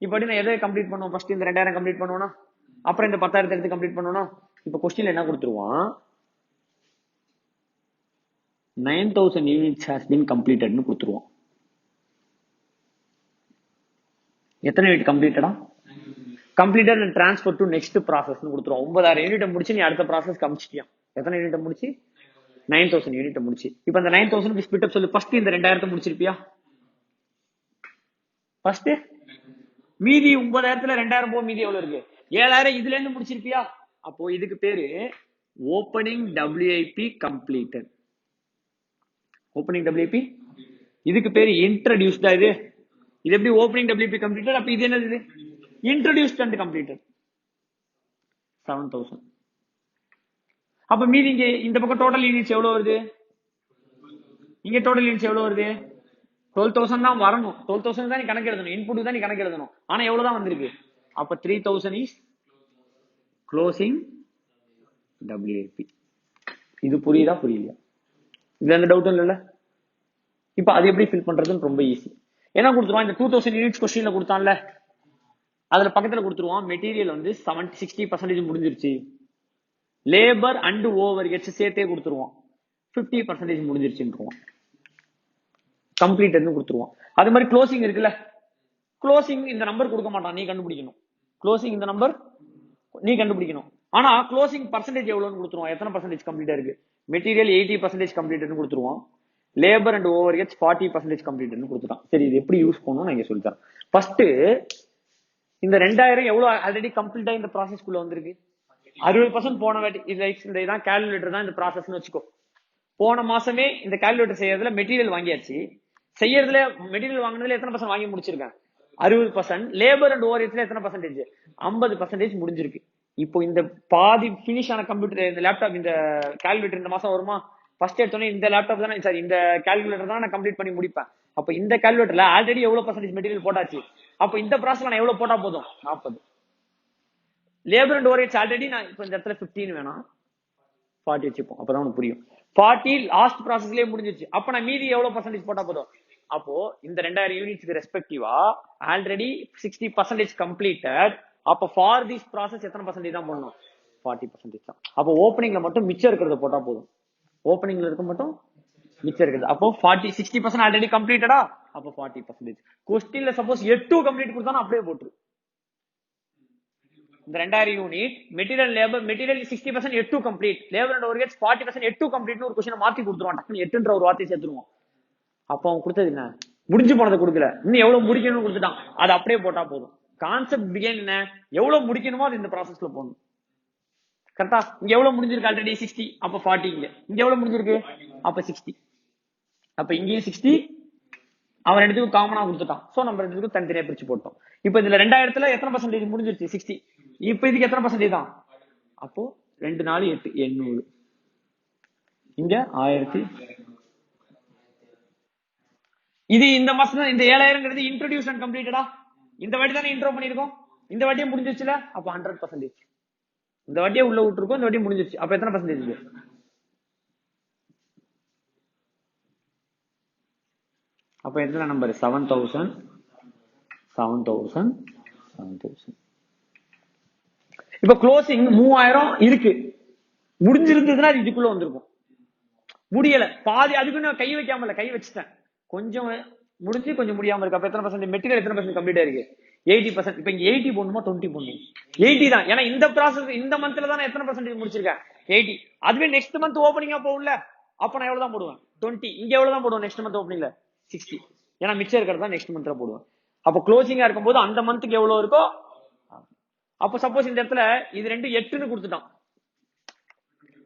இப்படி நான் எதை கம்ப்ளீட் பண்ணுவோம்? ஃபர்ஸ்ட் இந்த 2000 கம்ப்ளீட் பண்ணுவோம்னா, அப்புறம் இந்த 10,000 எடுத்து கம்ப்ளீட் பண்ணுவோம்னா, இப்ப கொஸ்டின்ல என்ன கொடுத்துருவான், 9000 யூனிட்ஸ் ஹாஸ் பீன் கம்ப்ளீட்டட்னு கொடுத்துருவான். எத்தனை யூனிட் கம்ப்ளீட்டடா? Completed and transfer to next ப்ராசஸ்னு கொடுத்துருவோம். 9000 யூனிட் முடிச்சு நீ அடுத்த ப்ராசஸ் கமிச்சிட்டியா. எத்தனை யூனிட் முடிச்சு? 9000 யூனிட் முடிச்சு. இப்ப இந்த 9000 ஸ்பிட் அப் சொல்லு. ஃபர்ஸ்ட் இந்த 2000 முடிச்சிருப்பியா? ஃபர்ஸ்ட் மீதி 9000ல 2000 போ, மீதி எவ்வளவு இருக்கு? 7000 இதுல இருந்து முடிச்சிருப்பியா? அப்போ இதுக்கு பேரு opening WIP completed. Opening WIP, இதுக்கு பேரு இன்ட்ரடியூஸ்டா. இது இது எப்படி ஓப்பனிங் WIP கம்ப்ளீட்டட்? அப்ப இது என்னது? Introduced and completed 7000. அப்ப மீதி இங்க இந்த பக்கம் டோட்டல் யூனிட்ஸ் எவ்வளவு வருது? இங்க டோட்டல் யூனிட்ஸ் எவ்வளவு வருது? 12,000 தான் வரணும். 12,000 தான் நீ கணக்கு எழுதணும், இன்புட் தான் நீ கணக்கு எழுதணும். ஆனா எவ்வளவுதான் வந்திருக்கு? அப்ப 3000 இஸ் க்ளோசிங் WIP. இது புரியுதா புரியலையா? இதுல எந்த டவுட்டும் இல்ல. இப்ப அது எப்படி ஃபில் பண்றதுன்னு ரொம்ப ஈஸி. என்ன கொடுத்துருவான்? இந்த 2000 யூனிட்ஸ் கொஸ்டின்ல கொடுத்தான்ல, அதுல பக்கத்துல கொடுத்துருவான் மெட்டீரியல் வந்து 60% முடிஞ்சிருச்சு, லேபர் அண்ட் ஓவர் ஹெட்ஸ் சேர்த்தே கொடுத்துருவான் 50% முடிஞ்சிருச்சுன்றான், கம்ப்ளீட்டட்னு கொடுத்துருவான். அது மாதிரி க்ளோசிங் இருக்குல்ல, க்ளோசிங் இந்த நம்பர் கொடுக்க மாட்டான், நீ கண்டுபிடிக்கணும். க்ளோசிங் இந்த நம்பர் நீ கண்டுபிடிக்கணும். ஆனா க்ளோசிங் பர்சன்டேஜ் எவ்வளவுன்னு கொடுத்துருவான், எத்தனை பர்சன்டேஜ் கம்ப்ளீட்டா இருக்கு. மெட்டீரியல் 80% கம்ப்ளீட்டட்னு கொடுத்துருவான், லேபர் அண்ட் ஓவர் ஹெட்ஸ் 40% கம்ப்ளீட்டட்னு கொடுத்துட்டான். சரி, இது எப்படி யூஸ் பண்ணணும் நான் இங்க சொல்லித்தரேன். ஃபர்ஸ்ட் இந்த 2000 எவ்வளவு ஆல்ரெடி கம்ப்ளீட்டா இந்த ப்ராசஸ்க்குள்ள வந்திருக்கு? 60% போன வாட்டி. இந்த இதான் கால்குலேட்டர் தான் இந்த ப்ராசஸ்னு வச்சுக்கோ. போன மாசமே இந்த கால்குலேட்டர் செய்யறதுல மெட்டீரியல் வாங்கியாச்சு. செய்யறதுல மெட்டீரியல் வாங்கினதுல எத்தனை பர்சன்ட் வாங்கி முடிச்சிருக்கேன்? 60%. லேபர் அண்ட் ஓவர் ஹெட்ஸ்ல எத்தனை பர்சன்டேஜ்? 50% முடிஞ்சிருக்கு. இப்போ இந்த பாதி பினிஷ் ஆன கம்ப்யூட்டர், இந்த லேப்டாப், இந்த கால்குலேட்டர் இந்த மாசம் வருமா? ஃபர்ஸ்ட் எடுத்தோன்னே இந்த லேப்டாப் தானே, சாரி இந்த கால்குலேட்டர் தான் நான் கம்ப்ளீட் பண்ணி முடிப்பேன். அப்ப இந்த கால்குலேட்டர்ல ஆல்ரெடி எவ்வளவு பர்சன்டேஜ் மெட்டீரியல் போட்டாச்சு? அப்ப இந்த ப்ராசஸ்ல நான் எவ்வளவு போட்டா போதும்? 40. Labour and overheads already நான் இப்ப இந்த இடத்துல 15 வேணாம் 40 வச்சுப்போம், அப்பதான் உனக்கு புரியும். 40 லாஸ்ட் ப்ராசஸ்லயே முடிஞ்சிருச்சு. அப்ப நான் மீதி எவ்வளவு பர்சன்டேஜ் போட்டா போதும்? அப்போ இந்த 2000 யூனிட்ஸ்க்கு ரெஸ்பெக்டிவா ஆல்ரெடி 60% கம்ப்ளீட்டட். அப்ப ஃபார் திஸ் ப்ராசஸ் எத்தனை பர்சன்டேஜ் தான் போடணும்? 40% தான். அப்போ ஓப்பனிங்ல மட்டும் மிச்சம் இருக்கிறத போட்டா போதும். ஓப்பனிங்ல இருக்க மட்டும் மிச்சம் இருக்குது. அப்போ 60% ஆல்ரெடி கம்ப்ளீட்டடா, அப்போ 40%. கொஸ்டின்ல சப்போஸ் 8 கம்ப்ளீட் கொடுத்தாலும் அப்படியே போட்டுரு. இந்த 2000 unit material 60% yet to complete, labour and overheads 40% yet to கம்ப்ளீட்னு ஒரு கொஸ்டினை மாத்தி கொடுத்துருவான். டக்குனு எட்டுன்ற ஒரு வார்த்தையை சேர்த்துருவோம். அப்ப அவன் கொடுத்தது என்ன, முடிஞ்சு போனதை கொடுக்கல, இன்னும் எவ்வளவு முடிக்கணும்னு கொடுத்துட்டான். அது அப்படியே போட்டா போதும். கான்செப்ட் பிகின் என்ன, எவ்வளவு முடிக்கணுமோ அது இந்த ப்ராசஸ்ல போடணும். கரெக்டா? இங்க எவ்வளவு முடிஞ்சிருக்கு ஆல்ரெடி 60, அப்ப 40. இங்க எவ்வளவு முடிஞ்சிருக்கு, அப்ப 60. அப்ப இங்கேயும் 60 அவன் ரெண்டுத்துக்கும் காமனா கொடுத்துட்டான். சோ நம்ம ரெண்டுத்துக்கும் தனித்தனியா பிரிச்சு போட்டோம். இப்ப இதுல 2000ல எத்தனை பர்சன்டேஜ் முடிஞ்சிருச்சு, 60. இப்ப இதுக்கு எத்தனை பர்சன்டேஜ் தான், அப்போ 2 4 8 800. இங்க 1000. இது இந்த மாசம் இந்த 7000ங்கிறது இன்ட்ரோடியூஸ் அண்ட் கம்ப்ளீட்டடா, இந்த வாட்டி தானே இன்ட்ரோ பண்ணிருக்கோம், இந்த வாட்டியே முடிஞ்சிருச்சுல, அப்ப 100%. இந்த வாட்டியே உள்ள விட்டுருக்கோம், இந்த வாட்டியே முடிஞ்சிருச்சு. அப்ப எத்தனை பர்சன்டேஜ், அப்ப எத்தனை நம்பர், 7000 7000 7000. இப்ப க்ளோசிங் 3000 இருக்கு, முடிஞ்சிருந்ததுன்னா அது இதுக்குள்ள வந்திருக்கும். முடியல பாதி, அதுக்கு நான் கை வைக்காம இல்ல, கை வச்சுட்டேன், கொஞ்சம் முடிஞ்சு கொஞ்சம் முடியாம இருக்கு. அப்ப எத்தனை பர்சன்ட், மெட்டீரியல் எத்தனை பர்சன்ட் கம்ப்ளீட் ஆயிருக்கு, 80%. இப்ப இங்க 80 போடணுமா 20 போடணும், 80 தான். ஏன்னா இந்த ப்ராசஸ் இந்த மந்த்ல தான் எத்தனை பர்சன்டேஜ் முடிச்சிருக்கேன், 80. அதுவே நெக்ஸ்ட் மந்த் ஓப்பனிங்கா போகும்ல, அப்ப நான் எவ்வளவு தான் போடுவேன், 20. இங்க எவ்வளவு தான் போடுவேன் நெக்ஸ்ட் மந்த் ஓப்பனிங்ல, 60. ஏன்னா மிச்சம் இருக்கிறது தான் நெக்ஸ்ட் மந்த்ல போடுவேன். அப்ப க்ளோசிங்கா இருக்கும்போது அந்த மந்த்துக்கு எவ்வளவு இருக்கோ. அப்ப சப்போஸ் இந்த இடத்துல இது ரெண்டு 8ன்னு கொடுத்துட்டான்,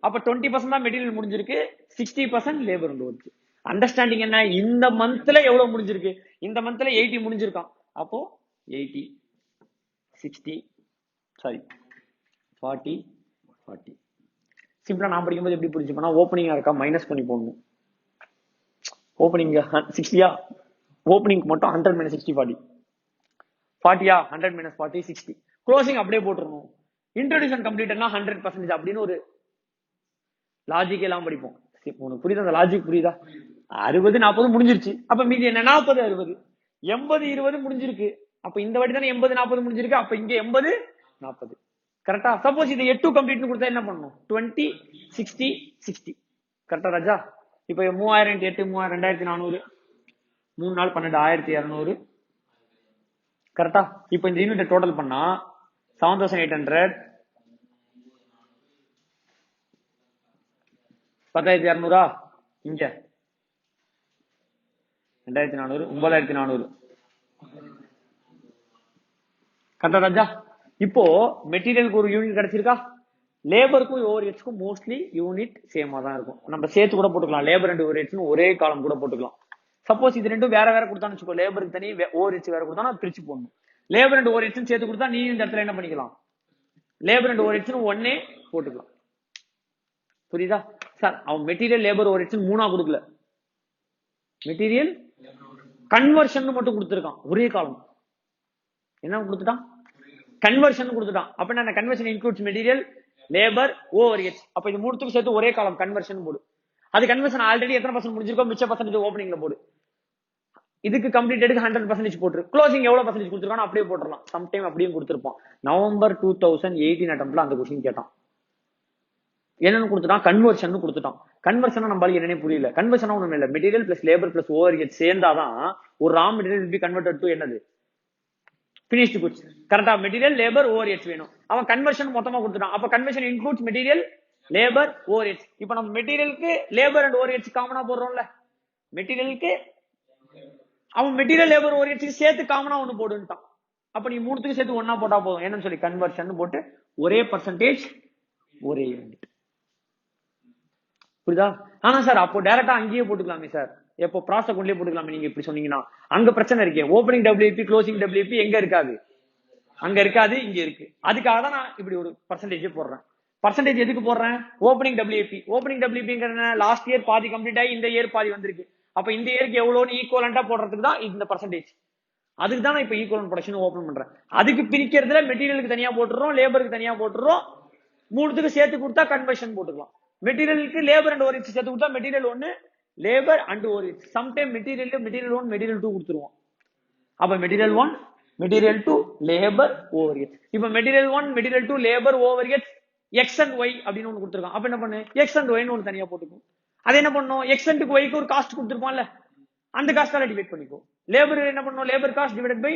அப்ப 20% தான் மெட்டீரியல் முடிஞ்சிருக்கு, 60% லேபர் வந்துருச்சு. அண்டர்ஸ்டாண்டிங் என்ன, இந்த மந்த்ல எவ்வளவு முடிஞ்சிருக்கு, இந்த மந்த்ல 80 முடிஞ்சிருக்கான். அப்போ 80 60 சாரி 40 40. சிம்பிளா நான் படிக்கும்போது எப்படி புரிஞ்சுப்பா, ஓப்பனிங்கா இருக்கா மைனஸ் பண்ணி போடணும். ஓப்பனிங் 60யா, ஓப்பனிங் மட்டும் 100 minus 60 40. 40யா, 100 minus 40 60. க்ளோசிங் அப்படியே போட்டுருணும். இன்ட்ரோடியூஷன் கம்ப்ளீட்னா 100% அப்படின்னு ஒரு லாஜிக் எல்லாம் படிப்போம். உனக்கு புரியுதா, அந்த லாஜிக் புரியுதா? 60 40 முடிஞ்சிருச்சு, அப்ப மீதி என்ன, 40 60 80 20 முடிஞ்சிருக்கு. அப்ப இந்த வாட்டி தானே 80 40 முடிஞ்சிருக்கு, அப்ப இங்க 80 40. கரெக்டா? சப்போஸ் இது 8 கம்ப்ளீட்னு கொடுத்தா என்ன பண்ணணும், 20 60 60. கரெக்டா ராஜா? இப்ப 3000 × 8 2400, 3 நாள் 12 1200. கரெக்டா? இப்ப இந்த யூனிட் டோட்டல் பண்ணா 7800, 10200. இங்க 2400 9400. கரெக்டா ராஜா? இப்போ மெட்டீரியலுக்கு ஒரு யூனிட் கிடைச்சிருக்கா, லேபருக்கும் ஓவர்ஹெட்ஸ்க்கும் மோஸ்ட்லி யூனிட் சேமா தான் இருக்கும். நம்ம சேர்த்து கூட போட்டுக்கலாம், லேபர் அண்ட் ஓவர்ஹெட்ஸ் ஒரே காலம் கூட போட்டுக்கலாம். சப்போஸ் இது ரெண்டும் வேற வேற கொடுத்தான்னு வச்சுக்கோ, லேபருக்கு தனி ஓவர்ஹெட்ஸ் வேற கொடுத்தா பிரிச்சு போடணும். லேபர் அண்ட் ஓவர்ஹெட்ஸ் சேர்த்து கொடுத்தா நீ இந்த இடத்துல என்ன பண்ணிக்கலாம், லேபர் அண்ட் ஓவர்ஹெட்ஸ் ஒன்னே போட்டுக்கலாம். புரியுதா சார்? அவன் மெட்டீரியல் லேபர் ஓவர்ஹெட்ஸ் 3ஆ கொடுக்கல, மெட்டீரியல் கன்வர்ஷன் மட்டும் கொடுத்துருக்கான். ஒரே காலம் என்ன கொடுத்துட்டான், கன்வர்ஷன் கொடுத்துட்டான். அப்ப என்ன, conversion includes material labour overheads. அப்ப இது மூணுத்துக்கும் சேர்த்து ஒரே காலம் கன்வர்ஷன் போடு. அது கன்வர்ஷன் ஆல்ரெடி எத்தனை பர்சன்ட் முடிஞ்சிருக்கோ மிச்ச பர்சன்டேஜ் ஓப்பனிங்ல போடு. இதுக்கு கம்ப்ளீட்டடுக்கு 100% போட்டு, க்ளோசிங் எவ்வளவு பர்சன்டேஜ் கொடுத்துருக்கானோ அப்படியே போட்டுடலாம். சம்டைம் அப்படியே கொடுத்துருப்பான். நவம்பர் 2018 அட்டம்ப்ட்ல அந்த கொஸ்டின் கேட்டான். என்னன்னு கொடுத்துட்டான், கன்வர்ஷன் கொடுத்துட்டான். கன்வர்ஷன் நம்மளுக்கு என்னன்னே புரியல. கன்வர்ஷன் ஒண்ணும் இல்ல, material plus labour plus overhead சேர்ந்தாதான் ஒரு raw material will be converted to என்னது, finished goods. கரெக்டா? மெட்டீரியல் லேபர் ஓவர்ஹெட்ஸ் வேணும். அவன் கன்வர்ஷன் மொத்தமா கொடுத்துட்டான். அப்ப conversion includes material labour overheads. இப்ப நம்ம மெட்டீரியலுக்கு லேபர் அண்ட் ஓவர்ஹெட்ஸ் காமனா போடுறோம்ல, மெட்டீரியலுக்கு அவன் மெட்டீரியல் லேபர் ஓவர்ஹெட்ஸ் சேர்த்து காமனா ஒண்ணு போடுன்ட்டான். அப்ப நீ மூணுத்துக்கு சேர்த்து ஒன்னா போட்டா போதும். என்னன்னு சொல்லி கன்வர்ஷன் போட்டு ஒரே பர்சன்டேஜ் ஒரே யூனிட். புரியுதா? ஆனா சார் அப்போ டைரக்டா அங்கேயே போட்டுக்கலாமே சார், எப்போ ப்ராசஸ் அக்கௌண்ட்லயே போட்டுக்கலாமே நீங்க இப்படி சொன்னீங்கன்னா. அங்க பிரச்சனை இருக்கே, ஓப்பனிங் WIP க்ளோசிங் WIP எங்க இருக்காது, அங்க இருக்காது, இங்க இருக்கு. அதுக்காக தான் நான் இப்படி ஒரு பர்சன்டேஜ் போடுறேன். பர்சன்டேஜ் எதுக்கு போடுறேன், opening WIP. Opening WIP last year பாதி கம்ப்ளீட் ஆகி இந்த இயர் பாதி வந்திருக்கு. அப்ப இந்த இயருக்கு எவ்வளவு ஈக்குவலண்டா போடுறதுக்கு தான் இந்த பர்சன்டேஜ். அதுக்கு தான் நான் இப்ப ஈக்குவலன்ட் ப்ரொடக்ஷன் ஓபன் பண்றேன். அதுக்கு பிரிக்கிறதுல மெட்டீரியலுக்கு தனியா போட்டுறோம், லேபருக்கு தனியா போட்டுறோம். மூணுத்துக்கு சேர்த்து கொடுத்தா கன்வர்ஷன் போட்டுக்கலாம். மெட்டீரியலுக்கு லேபர் அண்ட் ஓவர்ஹெட்ஸ் சேர்த்து கொடுத்தா material 1 labour and overheads. Sometime material 1 material 2 கொடுத்துருவோம். அப்ப மெட்டீரியல் 1 மெட்டீரியல் 2 லேபர் ஓவர்ஹெட்ஸ். இப்ப material 1 material 2 labour overheads X and Y அப்படின்னு ஒண்ணு கொடுத்துருக்கான். அப்ப என்ன பண்ணு, எக்ஸ் அண்ட் ஒய்னு ஒண்ணு தனியா போட்டுக்கும். அது என்ன பண்ணும், எக்ஸ் அண்ட் ஒய்க்கு ஒரு காஸ்ட் கொடுத்துருப்பான்ல, அந்த காஸ்டால டிவைட் பண்ணிக்கோ. லேபர் என்ன பண்ணும், labour cost divided by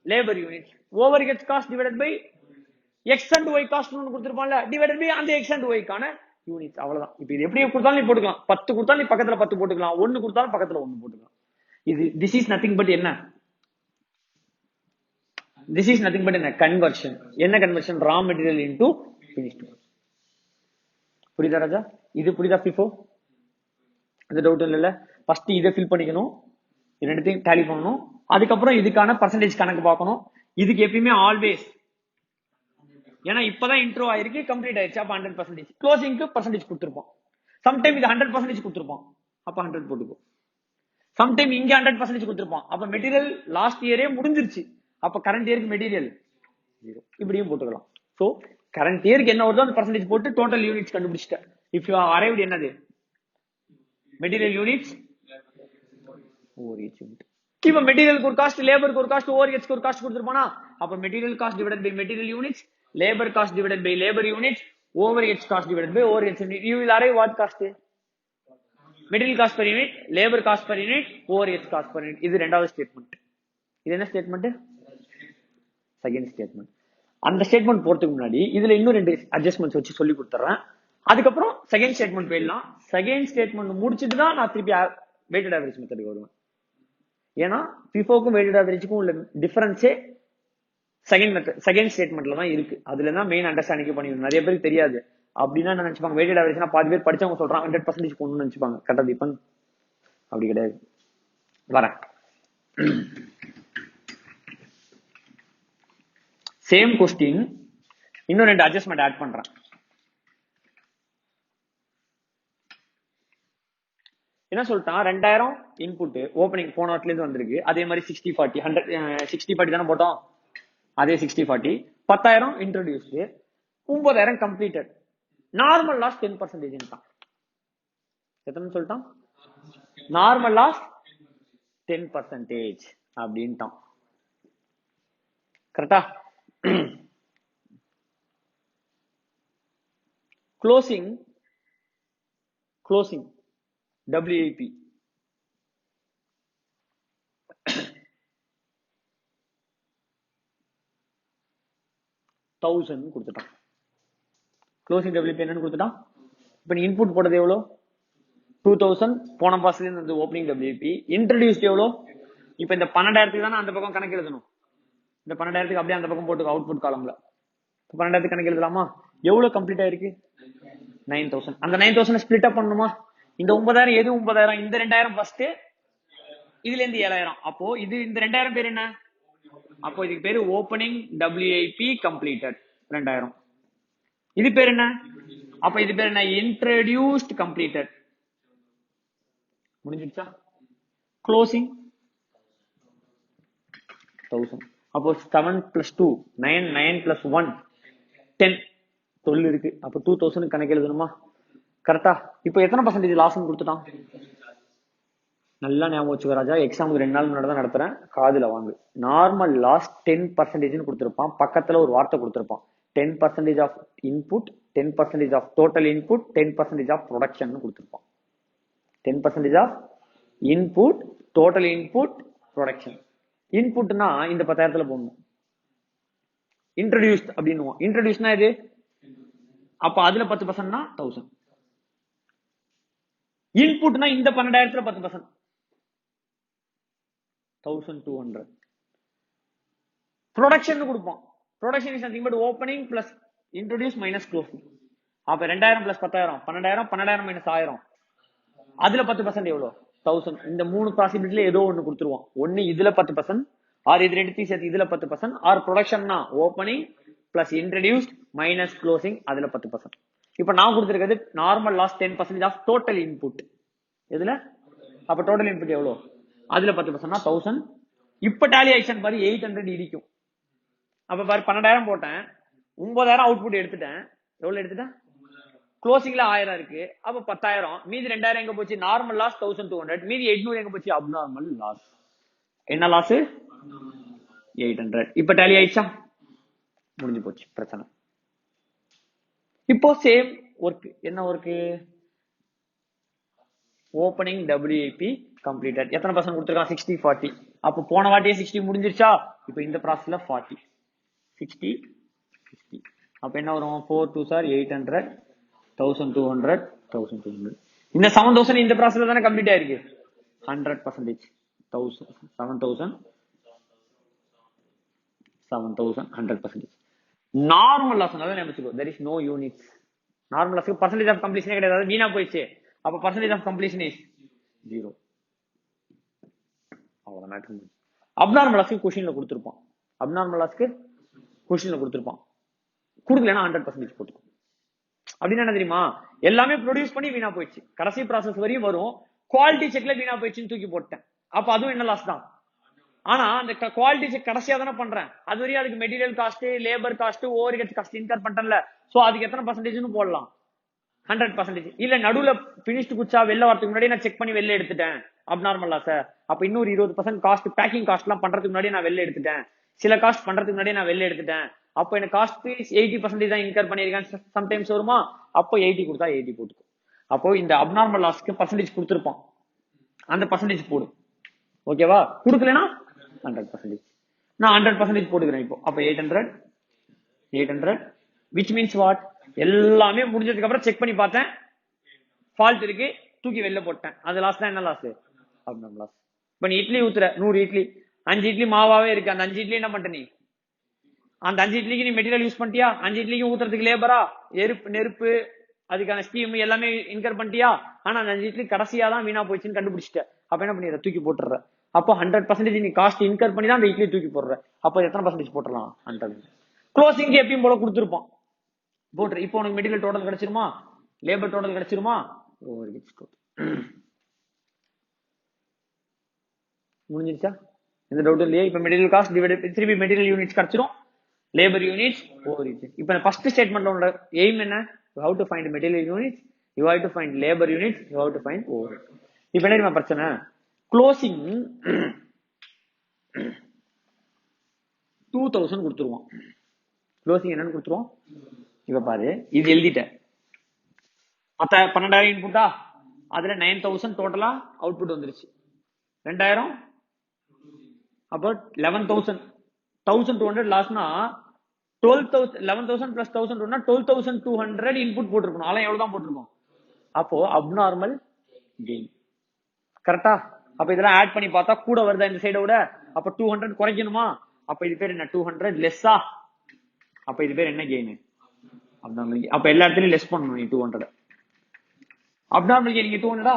labour unit, overheads cost divided by X and Y cost கொடுத்துருப்பான்ல டிவைடட் பை அந்த எக்ஸ் அண்ட் ஒய்க்கான யூனிட்ஸ். அவ்வளவுதான். இப்ப இது எப்படி கொடுத்தாலும் நீ போட்டுக்கலாம். 10 கொடுத்தாலும் நீ பக்கத்துல 10 போட்டுக்கலாம், 1 கொடுத்தாலும் பக்கத்துல 1 போட்டுக்கலாம். இது திஸ் இஸ் நத்திங் பட் என்ன, திஸ் இஸ் நத்திங் பட் என்ன கன்வர்ஷன். என்ன conversion? Raw material into finished. புரியுதா ராஜா? இது புரியுதா ஃபிஃபோ? அந்த டவுட் இல்ல. ஃபர்ஸ்ட் இதை ஃபில் பண்ணிக்கணும், ரெண்டுத்தையும் டேலி பண்ணணும், அதுக்கப்புறம் இதுக்கான பர்சன்டேஜ் கணக்கு பார்க்கணும். இதுக்கு எப்பயுமே ஆல்வேஸ், ஏன்னா இப்பதான் இன்ட்ரோ ஆயிருக்கு, கம்ப்ளீட் ஆயிடுச்சு, அப்ப 100%. க்ளோசிங்க்கு பர்சன்டேஜ் கொடுத்துருப்போம். சம்டைம் இது 100% கொடுத்துருப்போம், அப்ப 100 போட்டுக்கும். சம்டைம் இங்க 100% கொடுத்துருப்போம், அப்ப மெட்டீரியல் லாஸ்ட் இயரே முடிஞ்சிருச்சு, அப்ப கரண்ட் இயருக்கு மெட்டீரியல் 0, இப்படியும் போட்டுக்கலாம். சோ கரண்ட் இயருக்கு என்ன வருதோ அந்த பர்சன்டேஜ் போட்டு டோட்டல் யூனிட்ஸ் கண்டுபிடிச்சிட்டேன். இஃப் யூ அரைவ்ட் என்னது material units over each unit. இப்ப மெட்டீரியலுக்கு ஒரு காஸ்ட், லேபருக்கு ஒரு காஸ்ட், ஓவர் ஹெச்க்கு ஒரு காஸ்ட் கொடுத்துருப்பானா, அப்ப material cost divided by material units, labour cost divided by labour units, overhead cost divided by overhead unit. You will arrive what cost? Material cost per unit, labour cost per unit, overhead cost per unit. இது ரெண்டாவது statement. இது என்ன statement? Second statement. அந்த statement போறதுக்கு முன்னாடி இதுல இன்னும் 2 adjustments வச்சு சொல்லி கொடுத்துறேன். அதுக்கப்புறம் செகண்ட் ஸ்டேட்மெண்ட் போயிடலாம். செகண்ட் ஸ்டேட்மெண்ட் முடிச்சிட்டு தான் நான் திருப்பி வெயிட்டட் ஆவரேஜ் மெத்தடுக்கு வருவேன். ஏன்னா ஃபிஃபோக்கும் வெயிட்டட் ஆவரேஜுக்கும் உள்ள டிஃபரன்ஸே செகண்ட் ஸ்டேட்மெண்ட்ல தான் இருக்கு. அதுல தான் மெயின் அண்டர்ஸ்டாண்டிங் பண்ணிக்கணும். நிறைய பேருக்கு தெரியாது. அப்படின்னா என்ன நினைச்சுப்பாங்க, வெயிட்டட் ஆவரேஜ்னா பாதி பேர் படிச்சவங்க சொல்றாங்க 100% போகணும்னு நினைச்சுப்பாங்க. கரெக்டா தீபன்? அப்படி கிடையாது. வரேன். சேம் கொஸ்டின், இன்னும் 2 அட்ஜஸ்ட்மெண்ட் ஆட் பண்றேன். என்ன சொல்லிட்டான், 2000 இன்புட் ஓப்பனிங் போன வாட்டில இருந்து வந்திருக்கு. அதே மாதிரி 60-40 60-40 தானே போட்டோம், அதே 60-40. 10,000 இன்ட்ரோடியூஸ்டு, 9,000 கம்ப்ளீட்டட். நார்மல் லாஸ் 10% தான். எத்தனை சொல்லிட்டான்? நார்மல் லாஸ் 10% அப்படின்ட்டான். கரெக்டா? க்ளோசிங் WIP கொடுத்துட்டான். க்ளோசிங் WIP என்னன்னு கொடுத்துட்டான். இப்ப நீ இன்புட் போட்டது எவ்வளோ? 2000 போன பாஸ்ல இருந்து ஓப்பனிங் WIP. இன்ட்ரோடியூஸ்ட் எவ்வளோ? இப்ப இந்த 12,000 தானே அந்த பக்கம் கணக்கு எழுதணும். இந்த 12,000 அப்படியே அந்த பக்கம் போட்டு அவுட்புட் காலம்ல 12,000 கணக்கு எழுதலாமா? எவ்வளவு கம்ப்ளீட் ஆயிருக்கு? 9,000. அந்த 9,000 ஸ்பிளிட் அப் பண்ணணுமா? இந்த 9,000 எது 9,000? இந்த 2,000 ஃபர்ஸ்ட், இதுல இருந்து 7,000. அப்போ இது இந்த 2,000 பேர் என்ன? அப்போ இதுக்கு பேரு ஓப்பனிங் WIP கம்ப்ளீட்டட் 2,000. இது பேர் என்ன? அப்ப இது பேர் என்ன? Introduced completed. முடிஞ்சிடுச்சா? க்ளோசிங் 1000. அப்போ 7 + 2 9, 9 + 1 10 12 இருக்கு. அப்போ 2,000 கணக்கு எழுதணுமா? கரெக்டா? இப்போ எத்தனை பர்சன்டேஜ் லாஸ் கொடுத்துட்டான்? நல்லா ஞாபகம் வச்சுக்க ராஜா, எக்ஸாமுக்கு 2 நாள் முன்னாடி தான் நடத்துறேன், காதுல வாங்கு. நார்மல் லாஸ் 10% கொடுத்திருப்பான். பக்கத்துல ஒரு வார்த்தை கொடுத்திருப்பான், 10% of input, 10% of total input, 10% of production கொடுத்திருப்பான். 10% of input, total input, production. இன்புட்னா இந்த 10,000 போடணும். இன்ட்ரோடியூஸ்ட் அப்படின்னு, இன்ட்ரோடியூஸ்னா இது, அப்ப அதுல 10%னா 1000. இன்புட்னா இந்த 12,000 10%, 1200. ப்ரொடக்ஷன் கொடுப்போம். Production is nothing but opening plus introduce minus closing. அப்ப 2,000 + 10,000 12,000, 12,000 - 1000, அதுல 10% எவ்வளவு? 1000. இந்த 3 பாசிபிலிட்டில ஏதோ ஒண்ணு கொடுத்துருவோம். ஒண்ணு இதுல 10%, ஆர் இது ரெண்டுத்தையும் சேர்த்து இதுல 10%, ஆர் ப்ரொடக்ஷன்னா opening plus introduced minus closing, அதுல 10%. இப்ப நான் கொடுத்திருக்கிறது normal loss 10% of total input. எதுல? அப்ப டோட்டல் இன்புட் எவ்வளவு? அதுல 10%னா 1000. இப்ப டாலி ஆக்ஷன் பாரு 800 இடிக்கும். அப்ப பாரு 12,000 போட்டேன், 9,000 அவுட்புட் எடுத்துட்டேன். எவ்வளவு எடுத்துட்டேன்? க்ளோசிங்ல 1000 இருக்கு. அப்ப 10,000, மீதி 2,000 எங்க போச்சு? நார்மல் லாஸ் 1200, மீதி 800 எங்க போச்சு? Abnormal loss. என்ன லாஸ்? 800. இப்ப டாலி ஆயிடுச்சா? முடிஞ்சு போச்சு பிரச்சனை. இப்போ சேம் ஒர்க். என்ன ஒர்க்? Opening WIP completed. எத்தனை பர்சன்ட் கொடுத்துருக்கான்? 60-40. அப்போ போன வாட்டியே 60 முடிஞ்சிருச்சா? இப்போ இந்த ப்ராசஸ்ல 40 60 50. அப்ப என்ன வரும் 4 2s are 800 1200 1200 இந்த 7000 இந்த ப்ராசஸ்ல தானே கம்ப்ளீட் ஆயிருக்கு 100% 1000 7000 100%. நார்மல் லாஸ் நினைச்சுக்கோ there is no units. Normal லாஸ்க்கு பர்சன்டேஜ் ஆஃப் கம்ப்ளீஷனே கிடையாது, வீணா போயிடுச்சு. அப்ப பர்சன்டேஜ் ஆஃப் கம்ப்ளீஷன் இஸ் 0. அவ்வளவுதான் மேட்டர். அப்நார்மல் லாஸ்க்கு கொஸ்டின்ல கொடுத்திருப்பான், அப்நார்மல் லாஸ்க்கு கொஸ்டின்ல கொடுத்திருப்பான், கொடுக்கலன்னா 100% போட்டுக்கும். அப்படின்னா என்ன தெரியுமா, எல்லாமே ப்ரொடியூஸ் பண்ணி வீணா போயிடுச்சு, கடைசி ப்ராசஸ் வரையும் வரும், குவாலிட்டி செக்ல வீணா போயிடுச்சுன்னு தூக்கி போட்டேன், அப்ப அதுவும் என்ன லாஸ் தான். ஆனா அந்த குவாலிட்டி செக் கடைசியா தானே பண்றேன், அது வரையும் அதுக்கு material cost, labour cost, overhead cost incur பண்றேன்ல, சோ அதுக்கு எத்தனை பர்சன்டேஜ்னு போடலாம் 100%. இல்ல நடுவுல பினிஷ்டு குச்சா வெளில வரதுக்கு முன்னாடி நான் செக் பண்ணி வெளில எடுத்துட்டேன் அப்நார்மல் லாஸ், அப்ப இன்னொரு 20% காஸ்ட், பேக்கிங் காஸ்ட் எல்லாம் பண்றதுக்கு முன்னாடி நான் வெளில எடுத்துட்டேன், சில காஸ்ட் பண்றதுக்கு முன்னாடி நான் வெளில எடுத்துட்டேன், அப்ப எனக்கு காஸ்ட் 80% தான் இன்கர் பண்ணிருக்கேன் சம்டைம்ஸ் வருமா, அப்போ 80 கொடுத்தா 80 போட்டுக்கும். அப்போ இந்த அப்நார்மல் லாஸ்க்கு பர்சன்டேஜ் கொடுத்திருப்பான், அந்த பர்சன்டேஜ் போடு, ஓகேவா. கொடுக்கலனா 100%. நான் 100% போட்டுக்கிறேன் இப்போ. அப்ப 800 which means what, எல்லாமே முடிஞ்சதுக்கு அப்புறம் செக் பண்ணி பார்த்தேன், ஃபால்ட் இருக்கு, தூக்கி வெளில போட்டேன், அது லாஸ் தான். என்ன லாஸ், அப்நார்மல் லாஸ். இப்ப நீ இட்லி ஊத்துற 100 இட்லி, 5 இட்லி மாவாவே இருக்கு, அந்த 5 இட்லி என்ன பண்ணிட்ட நீ, அந்த 5 இட்லிக்கு நீ மெட்டீரியல் யூஸ் பண்ணிட்டியா, 5 இட்லிக்கு ஊத்துறதுக்கு லேபரா, நெருப்பு, அதுக்கான ஸ்டீம் எல்லாமே இன்கர் பண்ணிட்டியா, ஆனா அந்த 5 இட்லி கடைசியா தான் வீணா போயிடுச்சுன்னு கண்டுபிடிச்சிட்ட, அப்ப என்ன பண்ணிடுற, தூக்கி போட்டுற. அப்போ 100% நீ காஸ்ட் இன்கர் பண்ணி தான் அந்த இட்லி தூக்கி போடுற, அப்ப எத்தனை பர்சன்டேஜ் போட்டுடலாம் 100. க்ளோசிங் எப்பயும் போல கொடுத்துருப்பான் போட்டு. இப்போ உனக்கு மெட்டீரியல் டோட்டல் கிடைச்சிருமா, லேபர் டோட்டல் கிடைச்சிருமா, முடிஞ்சிருச்சா, எந்த டவுட் இல்லையா. இப்ப மெட்டீரியல் காஸ்ட் டிவைடட் திருப்பி மெட்டீரியல் யூனிட்ஸ் கிடைச்சிரும், லேபர் யூனிட்ஸ் ஓவர் ஹெட். இப்ப ஃபர்ஸ்ட் ஸ்டேட்மெண்ட்ல உள்ள எய்ம் என்ன, you have to find material units, you have to find labor units, you have to find overhead. இப்ப என்ன பிரச்சனை, க்ளோசிங் 2000 கொடுத்துருவோம், க்ளோசிங் என்னன்னு கொடுத்துருவோம். இப்ப பாரு, இது எழுதிட்டேன், 12,000 இன்புட்டா, அதுல 9,000 டோட்டலா அவுட்புட் வந்துருச்சு, 2000 அப்போ 11,000, 1,200 லாஸ்னா 12,000, 11,000 பிளஸ் 1,200 12,200 இன்புட் போட்டிருக்கணும், அதெல்லாம் எவ்வளவுதான் போட்டிருக்கோம். அப்போ அப்நார்மல் கெயின், கரெக்டா. அப்ப இதெல்லாம் ஆட் பண்ணி பார்த்தா கூட வருதா இந்த சைட விட, அப்ப 200 குறைக்கணுமா, அப்ப இது பேர் என்ன 200 லெஸ்ஸா, அப்ப இது பேர் என்ன கெயின், அப்நார்மல் கெயின். அப்ப எல்லா இடத்துலயும் லெஸ் பண்ணணும் நீ 200, அப்நார்மல் கெயின் நீங்க 200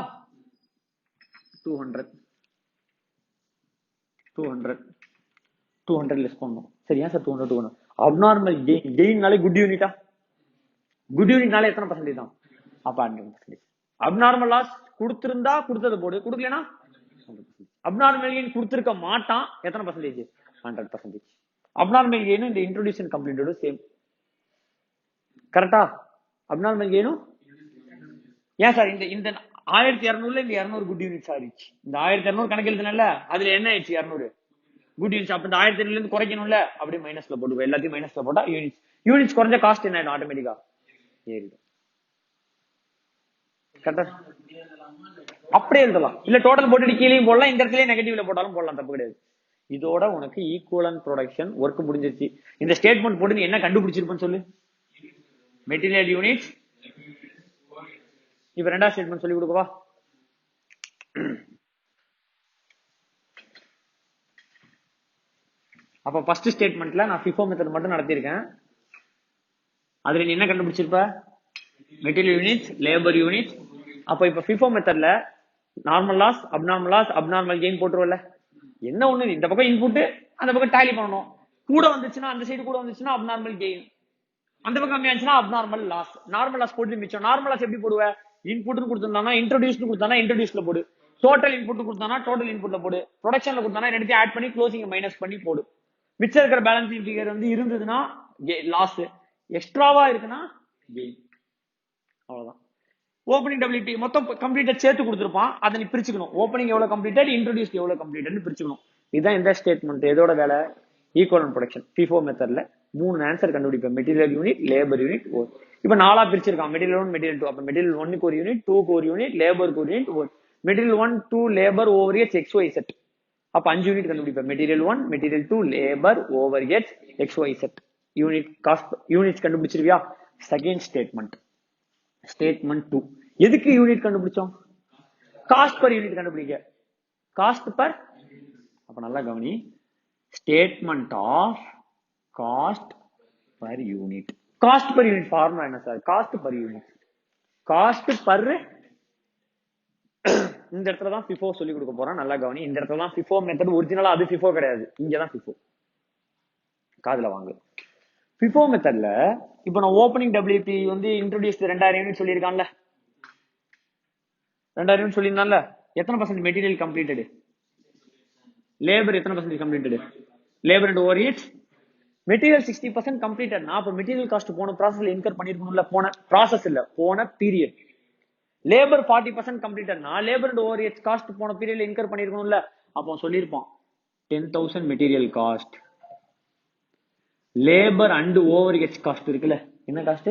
200 லெஸ் பண்ணணும், சரியா சார். 200 அப்நார்மல் கெயின்னாலே குட் யூனிட்டா, குட் யூனிட்னால எத்தனை பர்சன்டேஜ் தான், அப்ப 100%. அப்நார்மல் லாஸ் கொடுத்திருந்தா கொடுத்தது போடு, கொடுக்கலனா அப்நார்மல் கெயின் கொடுத்திருக்க மாட்டான், எத்தனை பர்சன்டேஜ் 100%. அப்நார்மல் கெயின் இந்த இன்ட்ரோடியூஷன் கம்ப்ளீட்டோட சேம், கரெக்டா. அப்நார்மல் கெயினும் ஏன் சார் இந்த 1200 இந்த 200 குட் யூனிட்ஸ் ஆயிடுச்சு, இந்த 1200 கணக்கு எழுதுனல அதுல என்ன ஆயிடுச்சு 200 குட் யூனிட்ஸ். அப்ப இந்த 1200 இருந்து குறைக்கணும்ல, அப்படியே மைனஸ்ல போட்டு எல்லாத்தையும் மைனஸ்ல போட்டா யூனிட்ஸ் குறைஞ்ச காஸ்ட் என்ன ஆயிடும், ஆட்டோமேட்டிக்கா ஏறிடும், கரெக்டா. அப்படியே எழுதலாம், இல்ல டோட்டல் போட்டு கீழே போடலாம், இந்த இடத்துல நெகட்டிவ்ல போட்டாலும் போடலாம், தப்பு கிடையாது. இதோட உனக்கு ஈக்குவலன்ட் ப்ரொடக்ஷன் ஒர்க் முடிஞ்சிருச்சு. இந்த ஸ்டேட்மெண்ட் போட்டு நீ என்ன கண்டுபிடிச்சிருப்பேன்னு சொல்லு, மெட்டீரியல் யூனிட்ஸ். இப்ப ரெண்டாவது ஸ்டேட்மெண்ட் சொல்லி கொடுக்கவா. அப்ப ஃபர்ஸ்ட் ஸ்டேட்மெண்ட்ல நான் FIFO மெத்தட் மட்டும் நடத்திருக்கேன், அதுல நீ என்ன கண்டுபிடிச்சிருப்ப, மெட்டீரியல் யூனிட்ஸ், லேபர் யூனிட்ஸ். அப்ப இப்ப FIFO மெத்தட்ல நார்மல் லாஸ், அப்நார்மல் கெயின் போட்டுருவல. என்ன ஒண்ணு, இந்த பக்கம் இன்புட், அந்த பக்கம் டேலி பண்ணணும், கூட வந்துச்சுன்னா அந்த சைடு கூட வந்துச்சுன்னா அப்நார்மல் கெயின், அந்த பக்கம் கம்மியாச்சுன்னா அப்நார்மல் லாஸ். நார்மல் லாஸ் போட்டு மிச்சம். நார்மல் லாஸ் எப்படி போடுவ, இன்புட்னு கொடுத்திருந்தானா இன்ட்ரோடியூஸ்னு கொடுத்தானா இன்ட்ரோடியூஸ்ல போடு, டோட்டல் இன்புட் கொடுத்தானா டோட்டல் இன்புட்ல போடு, ப்ரொடக்ஷன்ல கொடுத்தானா ரெண்டுத்தையும் ஆட் பண்ணி க்ளோசிங் மைனஸ் பண்ணி போடு. மிச்சம் இருக்கிற பேலன்சிங் ஃபிகர் வந்து இருந்ததுன்னா லாஸ், எக்ஸ்ட்ராவா இருக்குன்னா கெயின், அவ்வளவுதான். ஓப்பனிங் டபிள்யூடி மொத்தம் கம்ப்ளீட்டட் சேர்த்து கொடுத்துருப்பான், அதை நீ பிரிச்சுக்கணும், ஓப்பனிங் எவ்வளவு கம்ப்ளீட்டட், இன்ட்ரோடியூஸ் எவ்வளவு கம்ப்ளீட்டட்னு பிரிச்சுக்கணும். இதுதான் இந்த ஸ்டேட்மெண்ட். எதோட வேலை, ஈக்குவலன்ட் ப்ரொடக்ஷன் FIFO மெத்தட்ல 3 ஆன்சர் கண்டுபிடிப்பேன், மெட்டீரியல் யூனிட், லேபர் யூனிட், இப்ப 4 பிரிச்சிருக்கான், மெட்டீரியல் 1 மெட்டீரியல் 2. அப்ப மெட்டீரியல் 1க்கு ஒரு யூனிட், 2க்கு ஒரு யூனிட், லேபருக்கு ஒரு unit, material 1 2 labour overhead XYZ. அப்ப 5 யூனிட் கண்டுபிடிப்பேன், material 1 material 2 labour overhead XYZ. Unit cost units கண்டுபிடிச்சிருவியா? Second statement, statement 2. எதுக்கு யூனிட் கண்டுபிடிச்சோம்? காஸ்ட் பர் யூனிட் கண்டுபிடிக்க. காஸ்ட் பர், அப்ப நல்லா கவனி, statement of cost per unit. Cost per யூனிட் ஃபார்முலா என்ன sir? Cost per unit, cost per, இந்த இடத்துல தான் FIFO சொல்லி கொடுக்க போறோம். நல்லா கவனி, இந்த இடத்துல தான் FIFO மெத்தட் ஒரிஜினலா, அது FIFO கிடையாது, இங்கதான் FIFO. காதுல வாங்க. FIFO மெத்தட்ல இப்போ நான் ஓப்பனிங் WP வந்து இன்ட்ரோடியூஸ் 2000 யூனிட் சொல்லியிருக்கான்ல, 2000 யூனிட் சொல்லியிருந்தான்ல, எத்தனை பர்சன்ட் மெட்டீரியல் கம்ப்ளீட்டட், லேபர் எத்தனை percent completed, labour and overheads material 60% completed. நான் அப்ப மெட்டீரியல் காஸ்ட் போன ப்ராசஸ்ல இன்கர் பண்ணிருக்கணும்ல, போன ப்ராசஸ் இல்ல, போன பீரியட். லேபர் 40% கம்ப்ளீட்டட், நான் லேபர் அண்ட் ஓவர்ஹெட்ஸ் காஸ்ட் போன பீரியட்ல இன்கர் பண்ணிருக்கணும்ல, அப்போ சொல்லிருப்பான் 10,000 material cost, labour and overheads cost இருக்குல்ல, என்ன காஸ்ட்,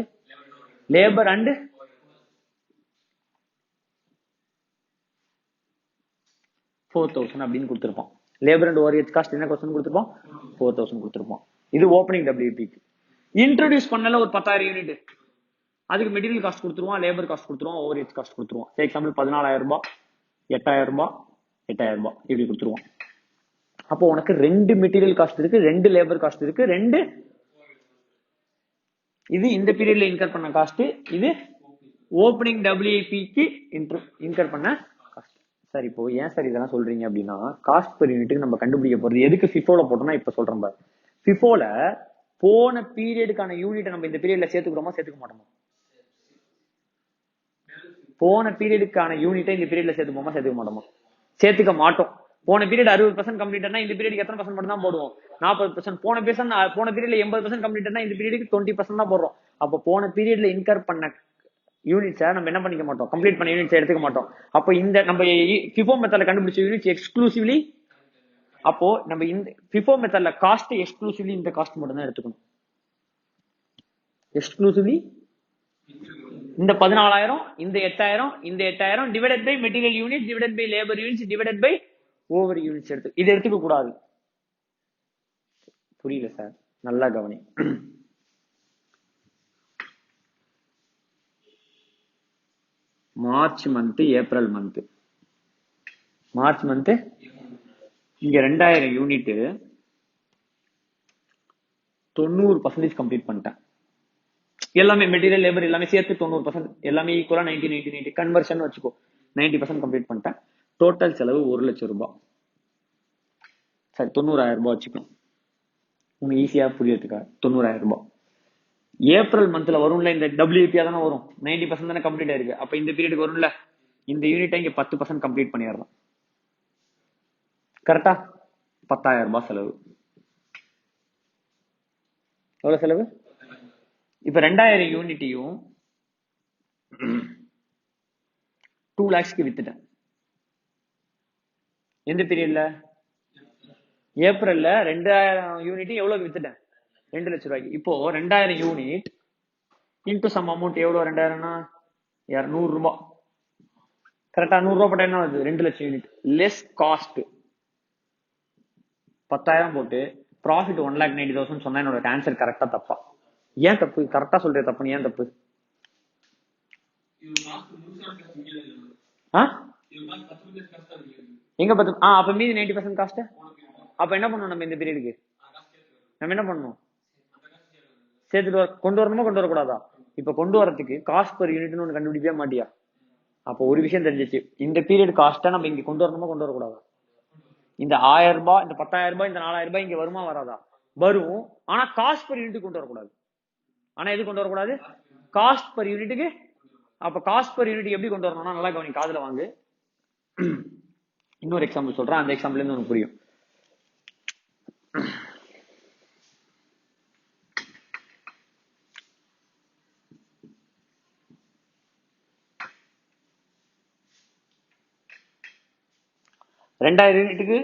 லேபர் அண்ட் 4,000 அப்படின்னு கொடுத்திருப்பான். லேபர் அண்ட் ஓவர்ஹெட்ஸ் காஸ்ட் என்ன கொஸ்டின் கொடுத்திருப்பான்? 4,000 கொடுத்திருப்பான். இது ஓப்பனிங் WP. இன்ட்ரோடியூஸ் பண்ணல ஒரு 10,000 யூனிட், அதுக்கு மெட்டீரியல் காஸ்ட் கொடுத்துருவான், லேபர் காஸ்ட் கொடுத்துருவான், ஓவர்ஹெட்ஸ் காஸ்ட் கொடுத்துருவான். எக்ஸாம்பிள் 14,000 ரூபாய், 8,000 ரூபாய், 8,000 ரூபாய் இப்படி கொடுத்துருவான். அப்போ உனக்கு 2 மெட்டீரியல் காஸ்ட் இருக்கு, 2 லேபர் காஸ்ட் இருக்கு, 2 இது இந்த பீரியட்ல இன்கர் பண்ண காஸ்ட், இது ஓப்பனிங் WIPக்கு இன்கர் பண்ண காஸ்ட். சார் இப்போ ஏன் சார் இதெல்லாம் சொல்றீங்க அப்படின்னா, காஸ்ட் பெர் யூனிட்டுக்கு நம்ம கண்டுபிடிக்க போறது எதுக்கு FIFOல போட்டோம்னா, இப்ப சொல்றேன் பாரு, FIFOல போன பீரியடுக்கான யூனிட்டை நம்ம இந்த பீரியட்ல சேர்த்துக்கிறோமா சேர்த்துக்க மாட்டோமா? போன பீரியடுக்கான யூனிட்டை இந்த பீரியட்ல சேர்த்துப்போமா சேர்த்துக்க மாட்டோமா? சேர்த்துக்க மாட்டோம். போன பீரியட் 60% கம்ப்ளீட்டட்னா இந்த பீரியட் எத்தனை பர்சன்ட் மட்டும் தான் போடுவோம்? 40%. போன பீரியட்ல 80% கம்ப்ளீட்டட்னா இந்த பீரியடுக்கு 20% தான் போடுறோம். அப்ப போன பீரியட்ல இன்கர் பண்ண யூனிட்ஸை நம்ம என்ன பண்ணிக்க மாட்டோம்? கம்ப்ளீட் பண்ண யூனிட்ஸ் எடுத்துக்க மாட்டோம். அப்போ இந்த நம்ம FIFO மெத்தட்ல கண்டுபிடிச்ச யூனிட்ஸ் எக்ஸ்க்ளூசிவ்லி, அப்போ நம்ம இந்த FIFO மெத்தட்ல காஸ்ட் எக்ஸ்க்ளூசிவ்லி இந்த காஸ்ட் மட்டும் தான் எடுத்துக்கணும். எக்ஸ்க்ளூசிவ்லி இந்த 14,000, இந்த 8,000, இந்த 8,000 divided by material unit, divided by labour units, divided by over units எடுத்து, இது எடுத்துக்க கூடாது. புரியல சார்? நல்லா கவனி. March month, April month, March month இங்க 2000 யூனிட் 90% கம்ப்ளீட் பண்ணிட்டேன். எல்லாமே மெட்டீரியல் லேபர் எல்லாமே சேர்த்து 90%, எல்லாமே ஈக்குவலா 90 கன்வர்ஷன் வச்சுக்கோ, 90% கம்ப்ளீட் பண்ணிட்டேன். டோட்டல் செலவு 1,00,000 ரூபாய். சரி 90,000 ரூபாய் வச்சுக்கணும், உங்களுக்கு ஈஸியா புரியறதுக்காக 90,000 ரூபாய். ஏப்ரல் மந்த்ல வரும்ல, இந்த WIP தானே வரும், 90% தானே கம்ப்ளீட் ஆயிருக்கு. அப்ப இந்த பீரியடுக்கு வரும்ல, இந்த யூனிட்டை இங்க 10% கம்ப்ளீட் பண்ணிடலாம். கரெக்டா? 10,000 ரூபாய் செலவு. எவ்வளவு செலவு? இப்ப 2000 யூனிட்டையும் 2 lakhsக்கு வித்துட்டேன். எந்த பீரியட்ல? ஏப்ரல்ல 2000 யூனிட் எவ்வளவு வித்துட்டேன்? 2 லட்சம் ரூபாய்க்கு. இப்போ 2000 யூனிட் இன்டு சம் அமௌண்ட் எவ்வளவு? 2000னா 200 ரூபாய். கரெக்டா? 100 ரூபாய் போட்டா என்ன வருது? 2 லட்சம் யூனிட் லெஸ் காஸ்ட் 10,000 போட்டு ப்ராஃபிட் 1,90,000 சொன்னா என்னோட ஆன்சர் கரெக்டா தப்பா? ஏன் தப்பு? கரெக்டா சொல்ற தப்பு, ஏன் தப்பு? எங்க 10? அப்ப மீதி 90% காஸ்ட். அப்ப என்ன பண்ணணும் நம்ம இந்த பீரியடுக்கு? நம்ம என்ன பண்ணணும்? சேர்த்துட்டு கொண்டு வரணுமா கொண்டு வரக்கூடாதா? இப்ப கொண்டு வரதுக்கு காஸ்ட் பர் யூனிட்னு ஒண்ணு கண்டுபிடிக்கவே மாட்டியா? அப்போ ஒரு விஷயம் தெரிஞ்சிச்சு, இந்த பீரியட் காஸ்ட்டை நம்ம இங்க கொண்டு வரணுமா கொண்டு வரக்கூடாதா? இந்த 1000 ரூபாய், இந்த 10,000 ரூபாய், இந்த 4,000 ரூபாய் இங்க வருமா வராதா? வரும். ஆனா காஸ்ட் பர் யூனிட் கொண்டு வரக்கூடாது. ஆனா எது கொண்டு வரக்கூடாது? காஸ்ட் பர் யூனிட்டுக்கு. அப்ப காஸ்ட் பர் யூனிட் எப்படி கொண்டு வரணும்னா, நல்லா கவனி, காதுல வாங்கு. இன்னொரு எக்ஸாம்பிள் சொல்றேன், அந்த எக்ஸாம்பிள் இருந்து உனக்கு புரியும். ரெண்டாயிரம் யூனிட்டுக்கு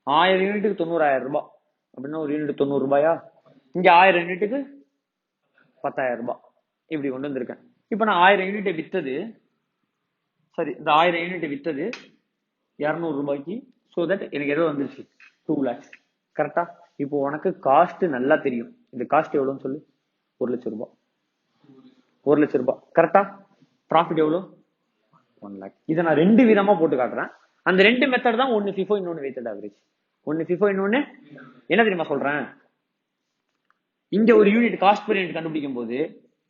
1000 யூனிட்டுக்கு 90,000 ரூபாய் அப்படின்னா ஒரு யூனிட் 90 ரூபாயா? இங்க 1000 யூனிட்டுக்கு 10,000 ரூபாய் இப்படி கொண்டு வந்திருக்கேன். இப்ப நான் 1000 யூனிட்டை வித்தது, சரி இந்த 1000 யூனிட்டை வித்தது 200 ரூபாய்க்கு ஸோ தட் எனக்கு ஏதோ வந்துருச்சு 2 lakhs. கரெக்டா? இப்போ உனக்கு காஸ்ட் நல்லா தெரியும். இந்த காஸ்ட் எவ்வளோன்னு சொல்லு. 1 லட்சம் ரூபாய். 1 லட்சம் ரூபாய். கரெக்டா? ப்ராஃபிட் எவ்வளோ? 1 lakh. இதை நான் 2 விதமா போட்டு காட்டுறேன். அந்த 2 மெத்தட் தான், ஒன்னு FIFO இன்னொன்னு வெயிட்டட் ஆவரேஜ். ஒன்னு FIFO இன்னொன்னு என்ன தெரியுமா சொல்றேன்? இங்க ஒரு யூனிட் காஸ்ட் per யூனிட் கண்டுபிடிக்கும் போது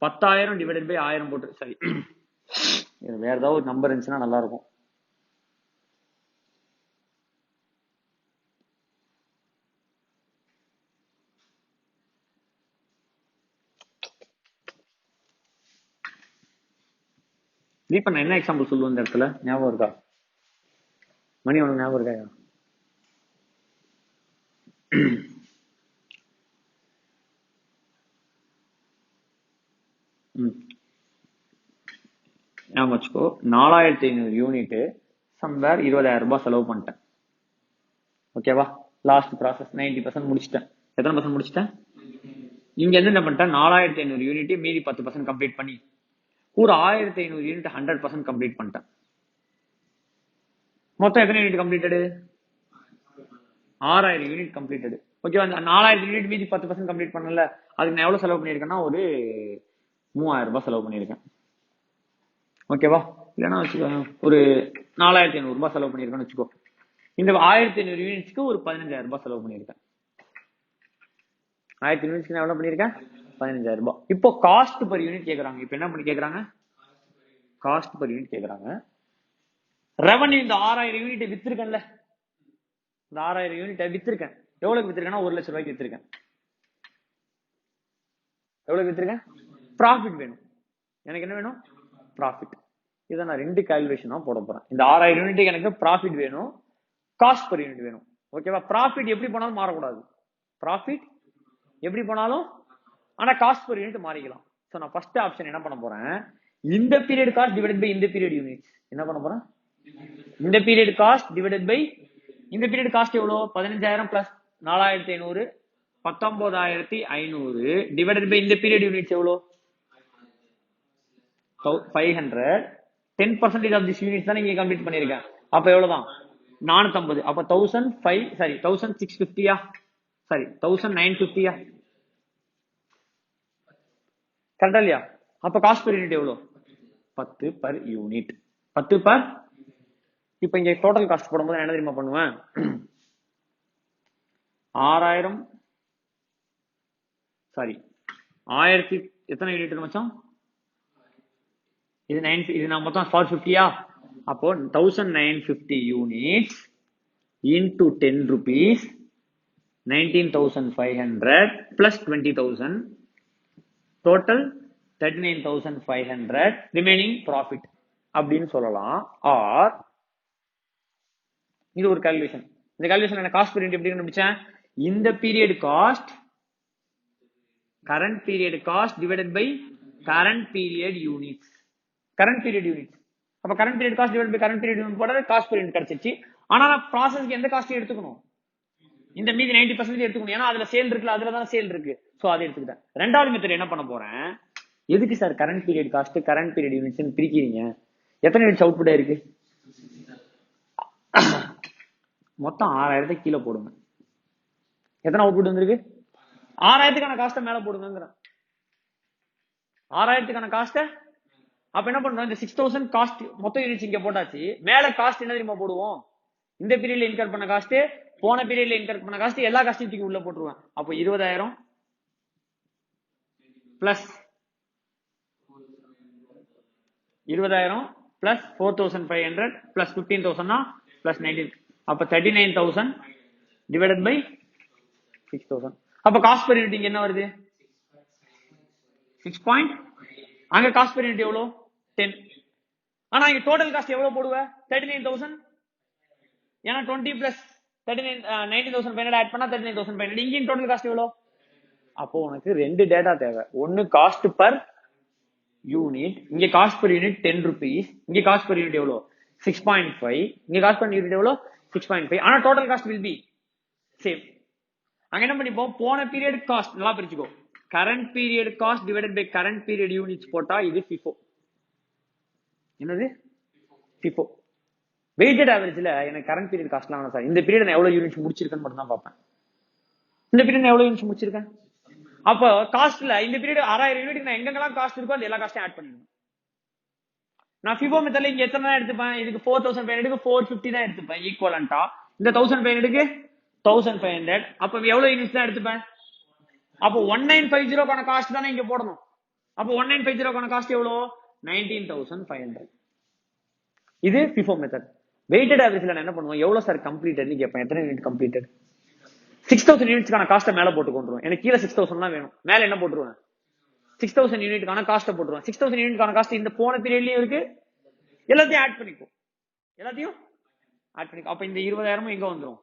10,000 டிவைடட் பை 1000 போட்டு, சரி வேற ஏதாவது ஒரு நம்பர் இருந்துச்சுன்னா நல்லா இருக்கும். இப்ப நான் என்ன எக்ஸாம்பிள் சொல்லுவேன் இந்த இடத்துல, ஞாபகம் இருக்கா? மணி உனக்கு ஞாபகம் இருக்கா? ஞாபகம் வச்சுக்கோ. 4500 யூனிட் சம்வேர் 20,000 ரூபாய் செலவு பண்ணிட்டேன். ஓகேவா? லாஸ்ட் ப்ராசஸ் 90% முடிச்சிட்டேன். எத்தனை பர்சன்ட் முடிச்சிட்டேன்? இங்க இருந்து என்ன பண்ணிட்டேன்? 4500 யூனிட் மீதி 10% கம்ப்ளீட் பண்ணி ஒரு 1500 யூனிட் 100% கம்ப்ளீட் பண்ணிட்டேன். மொத்தம் எத்தனை யூனிட் கம்ப்ளீட்டடு? 6000 unit completed. ஓகேவா? அந்த 4000 யூனிட் மீதி 10% கம்ப்ளீட் பண்ணல, அதுக்கு நான் எவ்வளவு செலவு பண்ணிருக்கேன்னா ஒரு 3000 ரூபாய் செலவு பண்ணிருக்கேன். ஓகேவா? இல்லைன்னா வச்சுக்கோ ஒரு 4500 ரூபாய் செலவு பண்ணிருக்கேன்னு வச்சுக்கோ. இந்த 1500 யூனிட்ஸ்க்கு ஒரு 15000 ரூபாய் செலவு பண்ணிருக்கேன். 1000 யூனிட்ஸ்க்கு நான் எவ்வளவு பண்ணிருக்கேன்? 15000 ரூபாய். இப்போ காஸ்ட் பர் யூனிட் கேக்குறாங்க. இப்போ என்ன பண்ணி கேக்குறாங்க? காஸ்ட் பர் யூனிட் கேக்குறாங்க. ரெவன்யூ இந்த 6000 யூனிட் வித்திருக்கேன்ல, இந்த 6000 யூனிட் வித்திருக்கேன். எவ்வளவு வித்திருக்கேன்னா 1 லட்சம் ரூபாய்க்கு வித்திருக்கேன். எவ்வளவு வித்திருக்கேன்? ப்ராஃபிட் வேணும். எனக்கு என்ன வேணும்? ப்ராஃபிட். இதை நான் 2 கால்குலேஷனா போட போறேன். இந்த 6000 யூனிட்டுக்கு எனக்கு ப்ராஃபிட் வேணும், காஸ்ட் பர் யூனிட் வேணும். ஓகேவா? ப்ராஃபிட் எப்படி போனாலும் மாறக்கூடாது. ப்ராஃபிட் எப்படி போனாலும், ஆனா காஸ்ட் பர் யூனிட் மாறிக்கலாம். சோ நான் ஃபர்ஸ்ட் ஆப்ஷன் என்ன பண்ண போறேன்? இந்த பீரியட் காஸ்ட் டிவைடட் பை இந்த பீரியட் யூனிட்ஸ். என்ன பண்ண போறேன்? இந்த பீரியட் காஸ்ட் டிவைடட் பை இந்த பீரியட் காஸ்ட் எவ்வளோ? 15000 பிளஸ் 4500 19500 டிவைடட் பை இந்த பீரியட் யூனிட்ஸ் எவ்வளோ? 500. 10% ஆஃப் திஸ் யூனிட்ஸ் தான் நீங்க கம்ப்ளீட் பண்ணிருக்கேன். அப்ப எவ்வளவுதான்? 450. அப்ப 1005 சாரி 1650யா? சாரி 1950யா? கரெக்டா இல்லையா? அப்ப காஸ்ட் பெர் யூனிட் எவ்வளவு? 10 பர் யூனிட். 10 பர். இப்ப இங்க டோட்டல் காஸ்ட் போடும்போது என்ன தெரியுமா பண்ணுவேன்? 6000 சாரி 1000 எத்தனை யூனிட் மச்சான்? இது 9, இது நான் மொத்தம் 450யா? அப்போ 1950 units into 10 rupees 19,500 plus 20,000 total 39,500 remaining profit அப்படின்னு சொல்லலாம். ஆர் இது ஒரு கால்குலேஷன். இந்த கால்குலேஷன் என்ன? காஸ்ட் பர் யூனிட் எப்படி கண்டுபிடிச்சேன்? இந்த period cost current period cost divided by current period units. Current period units. அப்ப current period cost divided by current period unit போட்டா காஸ்ட் பர் யூனிட் கிடைச்சிச்சு. ஆனா நான் ப்ராசஸ்க்கு எந்த காஸ்ட் எடுத்துக்கணும்? இந்த மீதி 90% எடுத்துக்கணும். ஏன்னா அதுல சேல் இருக்குல்ல, அதுல தான் சேல் இருக்கு. சோ அதை எடுத்துக்கிட்டேன். ரெண்டாவது மெத்தட் என்ன பண்ண போறேன்? எதுக்கு sir current period cost current period units பிரிக்கிறீங்க? எத்தனை யூனிட்ஸ் அவுட்புட் ஆயிருக்கு? மொத்தம் 6000 கீழே போடுங்க. எத்தனை அவுட்புட் வந்திருக்கு? 6000க்கான காஸ்ட மேல போடுங்க. 6000க்கான காஸ்ட அப்ப என்ன பண்ணுவோம்? இந்த 6000 காஸ்ட் மொத்த யூனிட்ஸ் இங்க போட்டாச்சு. மேல காஸ்ட் என்ன தெரியுமா போடுவோம்? இந்த பீரியட்ல இன்கர் பண்ண காஸ்ட், போன பீரியட்ல இன்கர் பண்ண காஸ்ட், எல்லா காஸ்டையும் தூக்கி உள்ள போட்டுருவேன். அப்போ 20,000 பிளஸ் 20,000 பிளஸ் 4,500 பிளஸ் 15,000 பிளஸ் 19. அப்ப 39,000 டிவைடட் பை 6,000. அப்ப காஸ்ட் பெர் யூனிட் என்ன வருது? 6. அங்க காஸ்ட் பெர் யூனிட் எவ்வளவு? 10. ஆனா இங்க டோட்டல் காஸ்ட் எவ்வளவு போடுவ? 39,000. ஏன்னா 20 பிளஸ் 19,500 ஆட் பண்ணா 39,500. இங்கேயும் டோட்டல் காஸ்ட் எவ்வளவு? அப்போ உனக்கு 2 டேட்டா தேவை. ஒன்னு காஸ்ட் பர் யூனிட், இங்க காஸ்ட் பர் யூனிட் 10 rupees, இங்க காஸ்ட் பர் யூனிட் எவ்வளவு? 6.5. இங்க காஸ்ட் பர் யூனிட் எவ்வளவு? 6.5. ஆனா total cost will be same. அங்க என்ன பண்ணிப்போம்? போன பீரியட் காஸ்ட் நல்லா பிரிச்சுக்கோ. Current period cost divided by current period units போட்டா இது FIFO. என்னது? FIFO. வெயிட்டட் ஆவரேஜ்ல எனக்கு கரண்ட் பீரியட் காஸ்ட்லாம் வேணாம் சார். இந்த பீரியட் நான் எவ்வளவு யூனிட்ஸ் முடிச்சிருக்கேன்னு மட்டும் தான் பார்ப்பேன். இந்த பீரியட் எவ்வளவு யூனிட்ஸ் முடிச்சிருக்கேன். அப்போ காஸ்ட்ல இந்த பீரியட் 6000 யூனிட் நான் எங்கெல்லாம் காஸ்ட் இருக்கோ அந்த எல்லா காஸ்ட்டையும் ஆட் பண்ணிடுவேன். நான் FIFO மெத்தட்ல இங்க எத்தனை தான் எடுத்துப்பேன், இதுக்கு 4500 450 தான் எடுத்துப்பேன் ஈக்குவலண்டா. இந்த 1500 1500 அப்ப எவ்வளவு யூனிட்ஸ் தான் எடுத்துப்பேன். அப்போ 1950 கான காஸ்ட் தானே இங்க போடணும். அப்போ 1950 கான காஸ்ட் எவ்வளவு 19500. இது FIFO மெத்தட். வெயிட்டட் ஆவரேஜ்ல நான் என்ன பண்ணுவேன், எவ்வளவு சார் கம்ப்ளீட்டட்னு கேட்பேன். எத்தனை யூனிட் கம்ப்ளீட்டட் 6000 யூனிட்ஸ்க்கான காஸ்ட்டை மேல போட்டு கொண்டுருவேன். எனக்கு கீழே 6000 தான் வேணும், மேல என்ன போட்டுருவேன் 6000 யூனிட்கான காஸ்ட்டை போட்டுருவேன். 6000 யூனிட்கான காஸ்ட் இந்த போன பீரியட்லயும் இருக்கு, எல்லாத்தையும் ஆட் பண்ணிக்கும், எல்லாத்தையும் ஆட் பண்ணிக்கும். அப்ப இந்த 20000 எங்க வந்துரும்,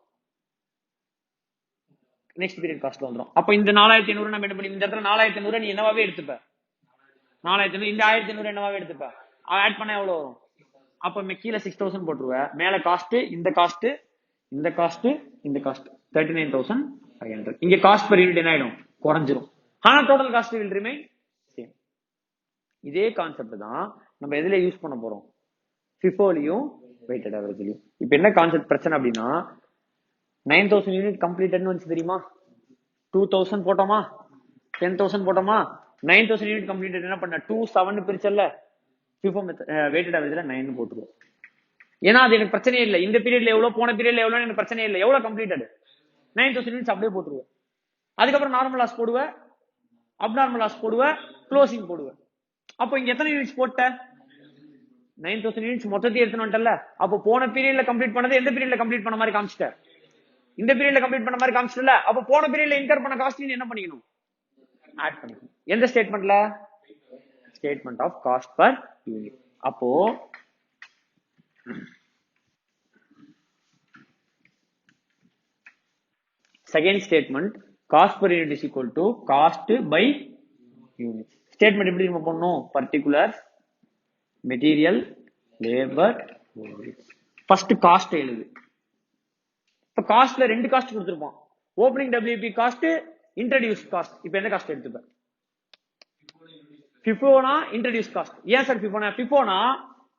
நெக்ஸ்ட் பீரியட் காஸ்ட்ல வந்துரும். அப்ப இந்த 4500 நம்ம என்ன பண்ணி இந்த இடத்துல 4500 நீ என்னவாவே எடுத்துப்ப, 4500 இந்த 1500 என்னவாவே எடுத்துப்ப, ஆட் பண்ணா எவ்வளவு வரும். அப்ப கீழே 6000 போட்டுருவேன், மேல காஸ்ட் இந்த காஸ்ட் இந்த காஸ்ட் இந்த காஸ்ட் 39500. இங்க காஸ்ட் பர் யூனிட் என்ன ஆயிடும், குறைஞ்சிரும். ஆனா total cost will remain same. இதே கான்செப்ட் தான் நம்ம எதுல யூஸ் பண்ண போறோம், FIFOலயும் வெயிட்டட் ஆவரேஜ்லயும். இப்போ என்ன கான்செப்ட் பிரச்சனை அப்படின்னா 9000 யூனிட் கம்ப்ளீட்டட்னு வந்து தெரியுமா, 2000 போட்டோமா 10000 போட்டோமா 9000 யூனிட் கம்ப்ளீட்டட் என்ன பண்ண 27 பிரிச்சல்ல, FIFO வெயிட்டட் ஆவரேஜ்ல 9 போட்டுருவோம். ஏன்னா அது எனக்கு பிரச்சனையே இல்லை, இந்த பீரியட்ல எவ்வளவு போன பீரியட்ல எவ்வளவு எனக்கு பிரச்சனை இல்லை, எவ்வளவு கம்ப்ளீட்டட் 9000 யூனிட்ஸ் அப்படியே போட்டுருவேன். அதுக்கப்புறம் நார்மல் லாஸ் போடுவேன், அப்நார்மல் லாஸ் போடுவேன், க்ளோசிங் போடுவேன். அப்போ இங்க எத்தனை யூனிட்ஸ் போட்ட 9000 யூனிட்ஸ் மொத்தத்தையும் எடுத்துன்னு வந்துட்டல. அப்போ போன பீரியட்ல கம்ப்ளீட் பண்ணது எந்த பீரியட்ல கம்ப்ளீட் பண்ண மாதிரி காமிச்சிட்ட, இந்த பீரியட்ல கம்ப்ளீட் பண்ண மாதிரி காமிச்சிட்டல. அப்போ போன பீரியட்ல இன்கர் பண்ண காஸ்ட் என்ன பண்ணிக்கணும், ஆட் பண்ணிக்கணும். எந்த ஸ்டேட்மெண்ட்ல, statement of cost per unit. அப்போ second statement cost per unit is equal to cost by unit. Statement எப்படி நம்ம பண்ணணும், particular material labour first cost எழுது. இப்ப காஸ்ட்ல ரெண்டு காஸ்ட் கொடுத்திருப்போம், opening WIP cost, introduce cost. இப்போ எந்த காஸ்ட் எடுத்துப்பேன், FIFOனா இன்ட்ரோடியூஸ் காஸ்ட். ஏன் சார் FIFOனா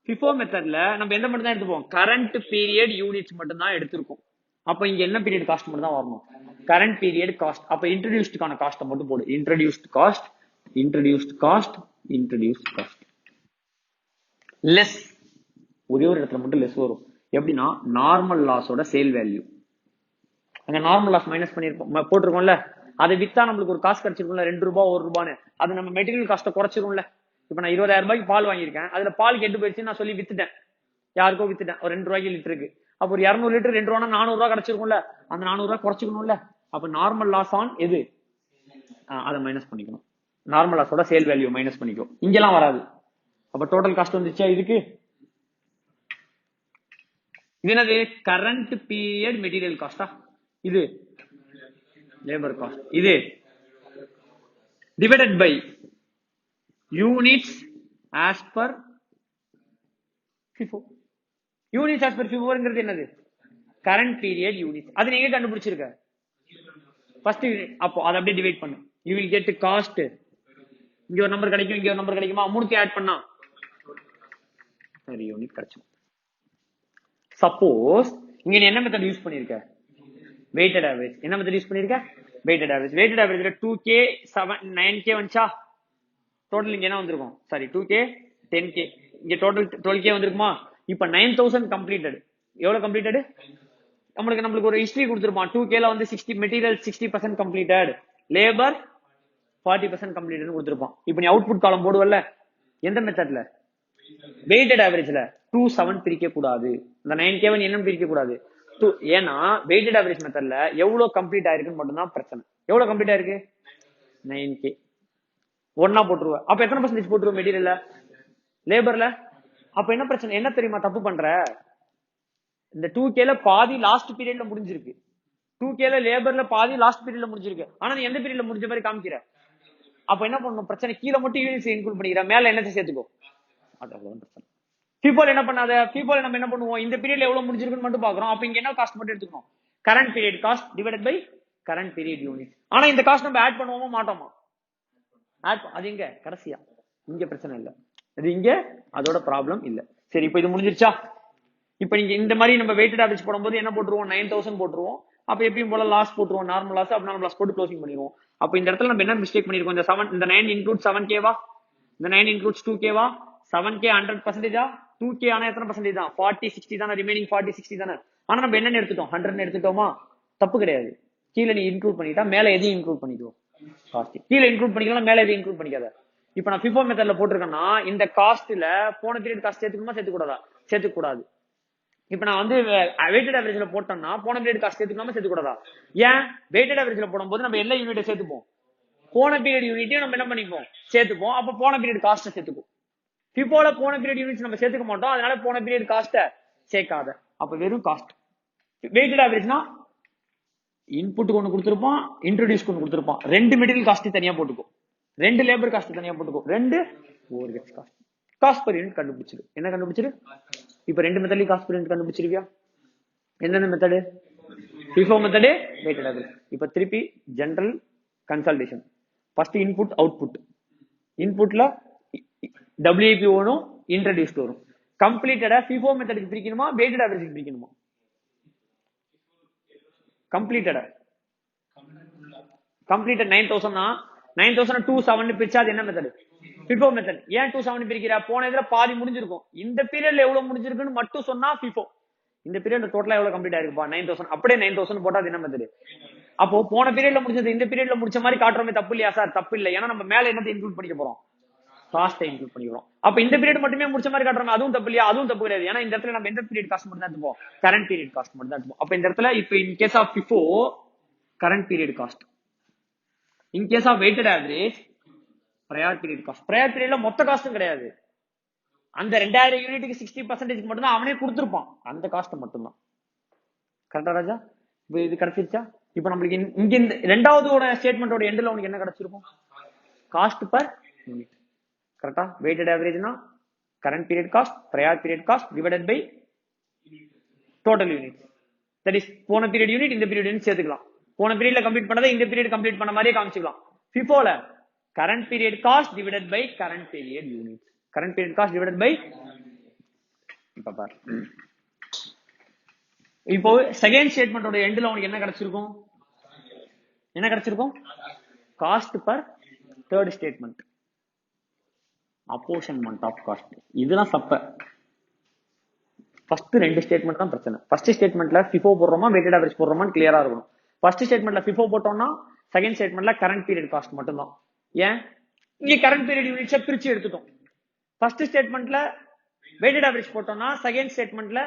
FIFO மெத்தட்ல நம்ம எந்த மட்டும் தான் எடுத்துப்போம், கரண்ட் பீரியட் யூனிட்ஸ் மட்டும் தான் எடுத்திருக்கோம். அப்ப இங்க என்ன பீரியட் காஸ்ட் மட்டும் தான் வரணும், கரண்ட் பீரியட் காஸ்ட். அப்ப இன்ட்ரோடியூஸ்டுக்கான காஸ்ட் மட்டும் போடு, introduced cost introduced cost introduced cost less. ஒரே ஒரு இடத்துல மட்டும் லெஸ் வரும், எப்படின்னா நார்மல் லாஸோட சேல் வேல்யூ. அங்க நார்மல் லாஸ் மைனஸ் பண்ணிருப்போம் போட்டிருக்கோம்ல, அதை வித்தா நம்மளுக்கு ஒரு காசு கிடைச்சிருக்கும்ல 2 ரூபாய் 1 ரூபான்னு, அது நம்ம மெட்டீரியல் காஸ்ட்டை குறைச்சிரும்ல. இப்ப நான் 20000 ரூபாய்க்கு பால் வாங்கியிருக்கேன், அதுல பால் கெட்டு போயிடுச்சு நான் சொல்லி வித்துட்டேன், யாருக்கோ வித்துட்டேன் ஒரு 2 ரூபாய்க்கு லிட்டருக்கு. அப்ப ஒரு 200 லிட்டர் 2 ரூபா 400 ரூபாய் கிடைச்சிருக்கும்ல, அந்த 400 ரூபாய் குறைச்சிக்கணும்ல. அப்ப நார்மல் லாஸ் ஆன் எது, அதை மைனஸ் பண்ணிக்கணும், நார்மல் லாஸோட சேல் வேல்யூ மைனஸ் பண்ணிக்கோ, இங்கெல்லாம் வராது. அப்ப டோட்டல் காஸ்ட் வந்துச்சா இதுக்கு. இது என்னது, கரண்ட் பீரியட் மெட்டீரியல் காஸ்டா, இது லேபர் காஸ்ட், இது divided by units as per FIFO. Units as per FIFOங்கிறது என்னது, கரண்ட் பீரியட் யூனிட்ஸ். அது நீங்க கண்டுபிடிச்சிருக்க ஃபர்ஸ்ட் யூனிட். அப்போ அதை அப்படியே டிவைட் பண்ணு, யூ வில் கெட் காஸ்ட். இங்க ஒரு நம்பர் கிடைக்கும், இங்க ஒரு நம்பர் கிடைக்குமா, மூணுக்கு ஆட் பண்ணா சரி யூனிட் கிடைக்கும். சப்போஸ் இங்க நீ என்ன மெத்தட் யூஸ் பண்ணிருக்க, வெயிட்டட் ஆவரேஜ். என்ன மெத்தட் யூஸ் பண்ணிருக்க, வெயிட்டட் ஆவரேஜ். வெயிட்டட் ஆவரேஜ்ல 2K 9K வந்துச்சா, டோட்டல் இங்க என்ன வந்திருக்கும், சாரி 2K 10K, இங்க டோட்டல் 12K வந்திருக்குமா. இப்ப 9000 கம்ப்ளீட்டட், எவ்வளவு கம்ப்ளீட்டட், நம்மளுக்கு ஒரு ஹிஸ்டரி கொடுத்திருப்பான். 2Kல வந்து 60 மெட்டீரியல் 60% கம்ப்ளீட்டட், லேபர் 40% கம்ப்ளீட்டட் கொடுத்திருப்பான். இப்ப நீ அவுட்புட் காலம் போடுவல்ல, எந்த மெத்தட்ல, வெயிட்டட் ஆவரேஜ்ல 27 பிரிக்க கூடாது, இந்த 9K என்ன பிரிக்க கூடாது. ஏன்னா வெயிட்டட் ஆவரேஜ் மெத்தட்ல எவ்வளவு கம்ப்ளீட் ஆயிருக்குன்னு மட்டும் தான் பிரச்சனை. எவ்வளவு கம்ப்ளீட் ஆயிருக்கு 9K, ஒன்னா போட்டுருவேன். அப்ப எத்தனை பர்சன்டேஜ் போட்டுருவோம் மெட்டீரியல்ல, லேபர்ல. அப்ப என்ன பிரச்சனை, என்ன தெரியுமா தப்பு பண்ற, இந்த 2Kல பாதி லாஸ்ட் பீரியட்ல முடிஞ்சிருக்கு, 2Kல லேபர்ல பாதி லாஸ்ட் பீரியட்ல முடிஞ்சிருக்கு, ஆனா நீ எந்த பீரியட்ல முடிஞ்ச மாதிரி காமிக்கிற. அப்ப என்ன பண்ணணும், பிரச்சனை கீழே மட்டும் யூனிட்ஸ் இன்க்ளூட் பண்ணிக்கிற, மேல என்னத்தை சேர்த்துக்கோ. அவ்வளவு பிரச்சனை. FIFOல என்ன பண்ணாத, FIFOல நம்ம என்ன பண்ணுவோம், இந்த பீரியட்ல எவ்வளவு முடிஞ்சிருக்குன்னு மட்டும் பாக்குறோம். அப்ப இங்க என்ன காஸ்ட் மட்டும் எடுத்துக்கணும், current period cost divided by current period unit. ஆனா இந்த காஸ்ட் நம்ம ஆட் பண்ணுவோமா மாட்டோமா, அது இங்க கடைசியா, இங்க பிரச்சனை இல்ல, இது இங்க அதோட ப்ராப்ளம் இல்ல. சரி இப்ப இது முடிஞ்சிருச்சா. இப்போ நீங்க இந்த மாதிரி நம்ம வெயிட்டட் ஆவரேஜ் போடும்போது என்ன போட்டுருவோம் 9000 போட்டுருவோம். அப்ப எப்பயும் போல லாஸ் போட்டுருவோம், நார்மல் லாஸ் அப்நார்மல் லாஸ் போட்டு க்ளோசிங் பண்ணிடுவோம். அப்ப இந்த இடத்துல நம்ம என்ன மிஸ்டேக் பண்ணிருக்கோம், இந்த 9 இன்க்ளூட் 7k வா, இந்த 9 இன்க்ளூட்ஸ் 2k வா, 7k 100% 2k ஆனா எத்தனை பர்சன்டேஜ் தான் 40-60 தானே, ரிமைனிங் 40-60 தானே. ஆனா நம்ம என்னன்னு எடுத்துட்டோம் 100 எடுத்துட்டோமா, தப்பு கிடையாது. கீழே நீ இன்க்ளூட் பண்ணிட்டா மேல எதையும் இன்க்ளூட் பண்ணிக்குவோம், காஸ்ட் கீழே இன்க்ளூட் பண்ணிக்கலாம், மேல எதையும் இன்க்ளூட் பண்ணிக்காத. இப்ப நான் FIFO மெத்தட்ல போட்டிருக்கேன்னா இந்த காஸ்ட்ல போன பீரியட் காஸ்ட் சேர்த்துக்கணுமா சேர்த்துக்கூடாதா, சேர்த்துக்கூடாது. இப்ப நான் வந்து வெயிட்டட் ஆவரேஜ்ல போட்டோம்னா போன பீரியட் காஸ்ட் சேர்த்துக்கலாமா சேர்த்துக்கூடாதா. ஏன் வெயிட்டட் ஆவரேஜ்ல போடும்போது நம்ம எல்லா யூனிட்டை சேர்த்துப்போம், போன பீரியட் யூனிட்டையும் நம்ம என்ன பண்ணிப்போம் சேர்த்துப்போம். அப்ப போன பீரியட் காஸ்ட் சேர்த்துப்போம். FIFOல போன பீரியட் யூனிட்ஸ் நம்ம சேர்த்துக்க மாட்டோம், அதனால போன பீரியட் காஸ்ட் சேர்க்காத. அப்ப வெறும் காஸ்ட். வெயிட்டட் ஆவரேஜ்னா இன்புட் ஒன்று கொடுத்துருப்பான், இன்ட்ரோடியூஸ் ஒன்று கொடுத்துருப்பான், 2 மெட்டீரியல் காஸ்ட் தனியா போட்டுக்கும், 2 லேபர் காஸ்ட் தனியா போட்டுக்கும், 2 overheads cost. Cost per unit கண்டுபிடிச்சிரு. என்ன கண்டுபிடிச்சிரு, இப்ப 2 மெத்தட்லயும் காஸ்ட் பர் யூனிட் கண்டுபிடிச்சிருவியா. என்னென்ன method, FIFO method, weighted average. இப்ப திருப்பி general consultation. First input output, இன்புட்ல WIP வரும், இன்ட்ரோடியூஸ் வரும். கம்ப்ளீட்டடா FIFO மெத்தடுக்கு பிரிக்கணுமா வெயிட்டட் ஆவரேஜ்க்கு பிரிக்கணுமா. கம்ப்ளீட்டடா கம்ப்ளீட்டட் 9000 9000 27 பிரிச்சா அது என்ன மெத்தட், FIFO மெத்தட். ஏன் 27 பிரிக்கிறா, போன இதுல பாதி முடிஞ்சிருக்கும், இந்த பீரியட்ல எவ்வளவு முடிஞ்சிருக்குன்னு மட்டும் சொன்னா FIFO. இந்த பீரியட்ல டோட்டலா எவ்வளவு கம்ப்ளீட் ஆயிருக்குப்பா 9000, அப்படியே 9000 போட்டா அது என்ன மெத்தட். அப்போ போன பீரியட்ல முடிஞ்சது இந்த பீரியட்ல முடிச்ச மாதிரி காட்டுறோமே, தப்பு இல்லையா சார், தப்பு இல்லை. ஏன்னா நம்ம மேல என்னத்தை இன்க்ளூட் பண்ணிக்க போறோம், காஸ்ட்டை இன்க்ளூட் பண்ணிக்கிறோம். அப்ப இந்த பீரியட் மட்டுமே முடிச்ச மாதிரி காட்டுறோம், அதுவும் தப்பு இல்லையா, அதுவும் தப்பு கிடையாது. ஏன்னா இந்த இடத்துல நம்ம எந்த பீரியட் காஸ்ட் மட்டும் தான் எடுப்போம், கரண்ட் பீரியட் காஸ்ட் மட்டும் தான் எடுப்போம். அப்ப இந்த இடத்துல இப்ப in case of FIFO current period cost, in case of weighted average prior period cost. Prior பீரியட்ல மொத்த காஸ்டும் கிடையாது, அந்த 2000 யூனிட்டுக்கு 60% மட்டும் தான் அவனே கொடுத்துருப்பான், அந்த காஸ்ட் மட்டும் தான். கரெக்டா ராஜா, இப்போ இது கிடைச்சிருச்சா. இப்போ நம்மளுக்கு இங்க இந்த ரெண்டாவதோட ஸ்டேட்மெண்டோட எண்ட்ல உனக்கு என்ன கிடைச்சிருக்கும், காஸ்ட் பர் யூனிட். கரெக்டா, வெயிட்டட் ஆவரேஜ்னா current period cost, prior period cost divided by total unit. That is போன பீரியட் யூனிட் இந்த பீரியட் யூனிட் சேர்த்துக்கலாம், போன பீரியட்ல கம்ப்ளீட் பண்ணதை இந்த பீரியட் கம்ப்ளீட் பண்ண மாதிரியே காமிச்சுக்கலாம். FIFOல current period cost divided by current period unit, current period cost divided by. இப்ப பாரு, இப்போ செகண்ட் ஸ்டேட்மெண்டோட எண்ட்ல உனக்கு என்ன கிடைச்சிருக்கும், என்ன கிடைச்சிருக்கும், cost per third statement, apportionment of cost. இதெல்லாம் சப்ப. ஃபர்ஸ்ட் 2 ஸ்டேட்மெண்ட் தான் பிரச்சனை. ஃபர்ஸ்ட் ஸ்டேட்மெண்ட்ல FIFO போடுறோமா வெயிட்டட் ஆவரேஜ் போடுறோமான்னு கிளியரா இருக்கணும். ஃபர்ஸ்ட் ஸ்டேட்மெண்ட்ல FIFO போட்டோம்னா செகண்ட் ஸ்டேட்மெண்ட்ல கரண்ட் பீரியட் காஸ்ட் மட்டும் தான். ஏன் இங்க கரண்ட் பீரியட் யூனிட்ஸை பிரிச்சு எடுத்துட்டோம். ஃபர்ஸ்ட் ஸ்டேட்மெண்ட்ல வெயிட்டட் ஆவரேஜ் போட்டோம்னா செகண்ட் ஸ்டேட்மெண்ட்ல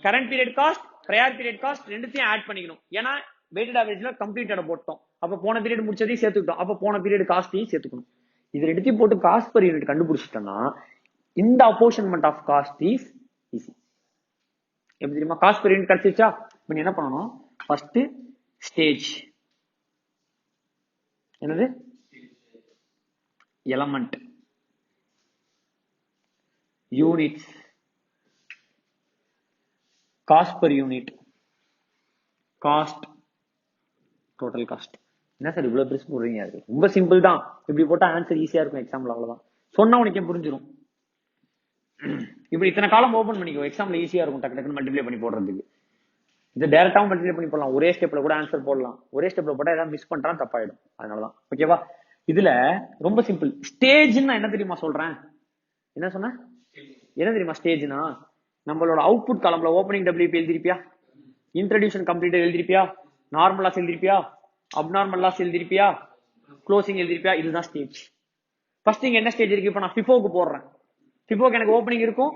current period cost prior period cost ரெண்டுத்தையும் ஆட் பண்ணிக்கணும். ஏன்னா வெயிட்டட் ஆவரேஜ்ல கம்ப்ளீட்டட போட்டோம், அப்ப போன பீரியட் முடிச்சதையும் சேர்த்துக்கிட்டோம், அப்ப போன பீரியட் காஸ்டையும் சேர்த்துக்கணும். இது ரெண்டுத்தையும் போட்டு காஸ்ட் பர் யூனிட் கண்டுபிடிச்சிட்டோம்னா இந்த அப்போர்ஷன்மென்ட் ஆஃப் காஸ்ட் இஸ் ஈஸி. எப்படி தெரியுமா, காஸ்ட் பர் யூனிட் கிடைச்சிருச்சா. இப்ப என்ன பண்ணணும், ஃபர்ஸ்ட் ஸ்டேஜ் என்னது, element, units, cost per unit, cost, total cost. என்ன சார் இவ்வளவு பெருசு போடுறீங்க, அது ரொம்ப சிம்பிள் தான், இப்படி போட்டா ஆன்சர் ஈஸியா இருக்கும் எக்ஸாம்ல, அவ்வளவுதான். சொன்னா உனக்கு புரிஞ்சிடும். இப்படி இத்தனை காலம் ஓபன் பண்ணிக்கோ, எக்ஸாம்ல ஈஸியா இருக்கும் டக்கு டக்குன்னு மல்டிப்ளை பண்ணி போடுறதுக்கு. இது டைரக்டாவும் மல்டிப்ளை பண்ணி போடலாம், ஒரே ஸ்டெப்ல கூட ஆன்சர் போடலாம், ஒரே ஸ்டெப்ல போட்டா ஏதாவது மிஸ் பண்றான் தப்பாயிடும், அதனாலதான். ஓகேவா, இதுல ரொம்ப சிம்பிள். ஸ்டேஜ்னா என்ன தெரியுமா சொல்றேன், என்ன சொன்ன, என்ன தெரியுமா ஸ்டேஜ்னா, நம்மளோட அவுட்புட் காலம்ல ஓப்பனிங் WIP எழுதிருப்பியா, இன்ட்ரோடியூஷன் கம்ப்ளீட் எழுதிருப்பியா, நார்மல் லாஸ் எழுதிருப்பியா, அப்நார்மல் லாஸ் எழுதிருப்பியா, க்ளோசிங் எழுதிருப்பியா, இதுதான் ஸ்டேஜ். ஃபர்ஸ்ட் இங்க என்ன ஸ்டேஜ் இருக்கு, இப்ப நான் FIFOக்கு போடுறேன், FIFOக்கு எனக்கு ஓப்பனிங் இருக்கும்,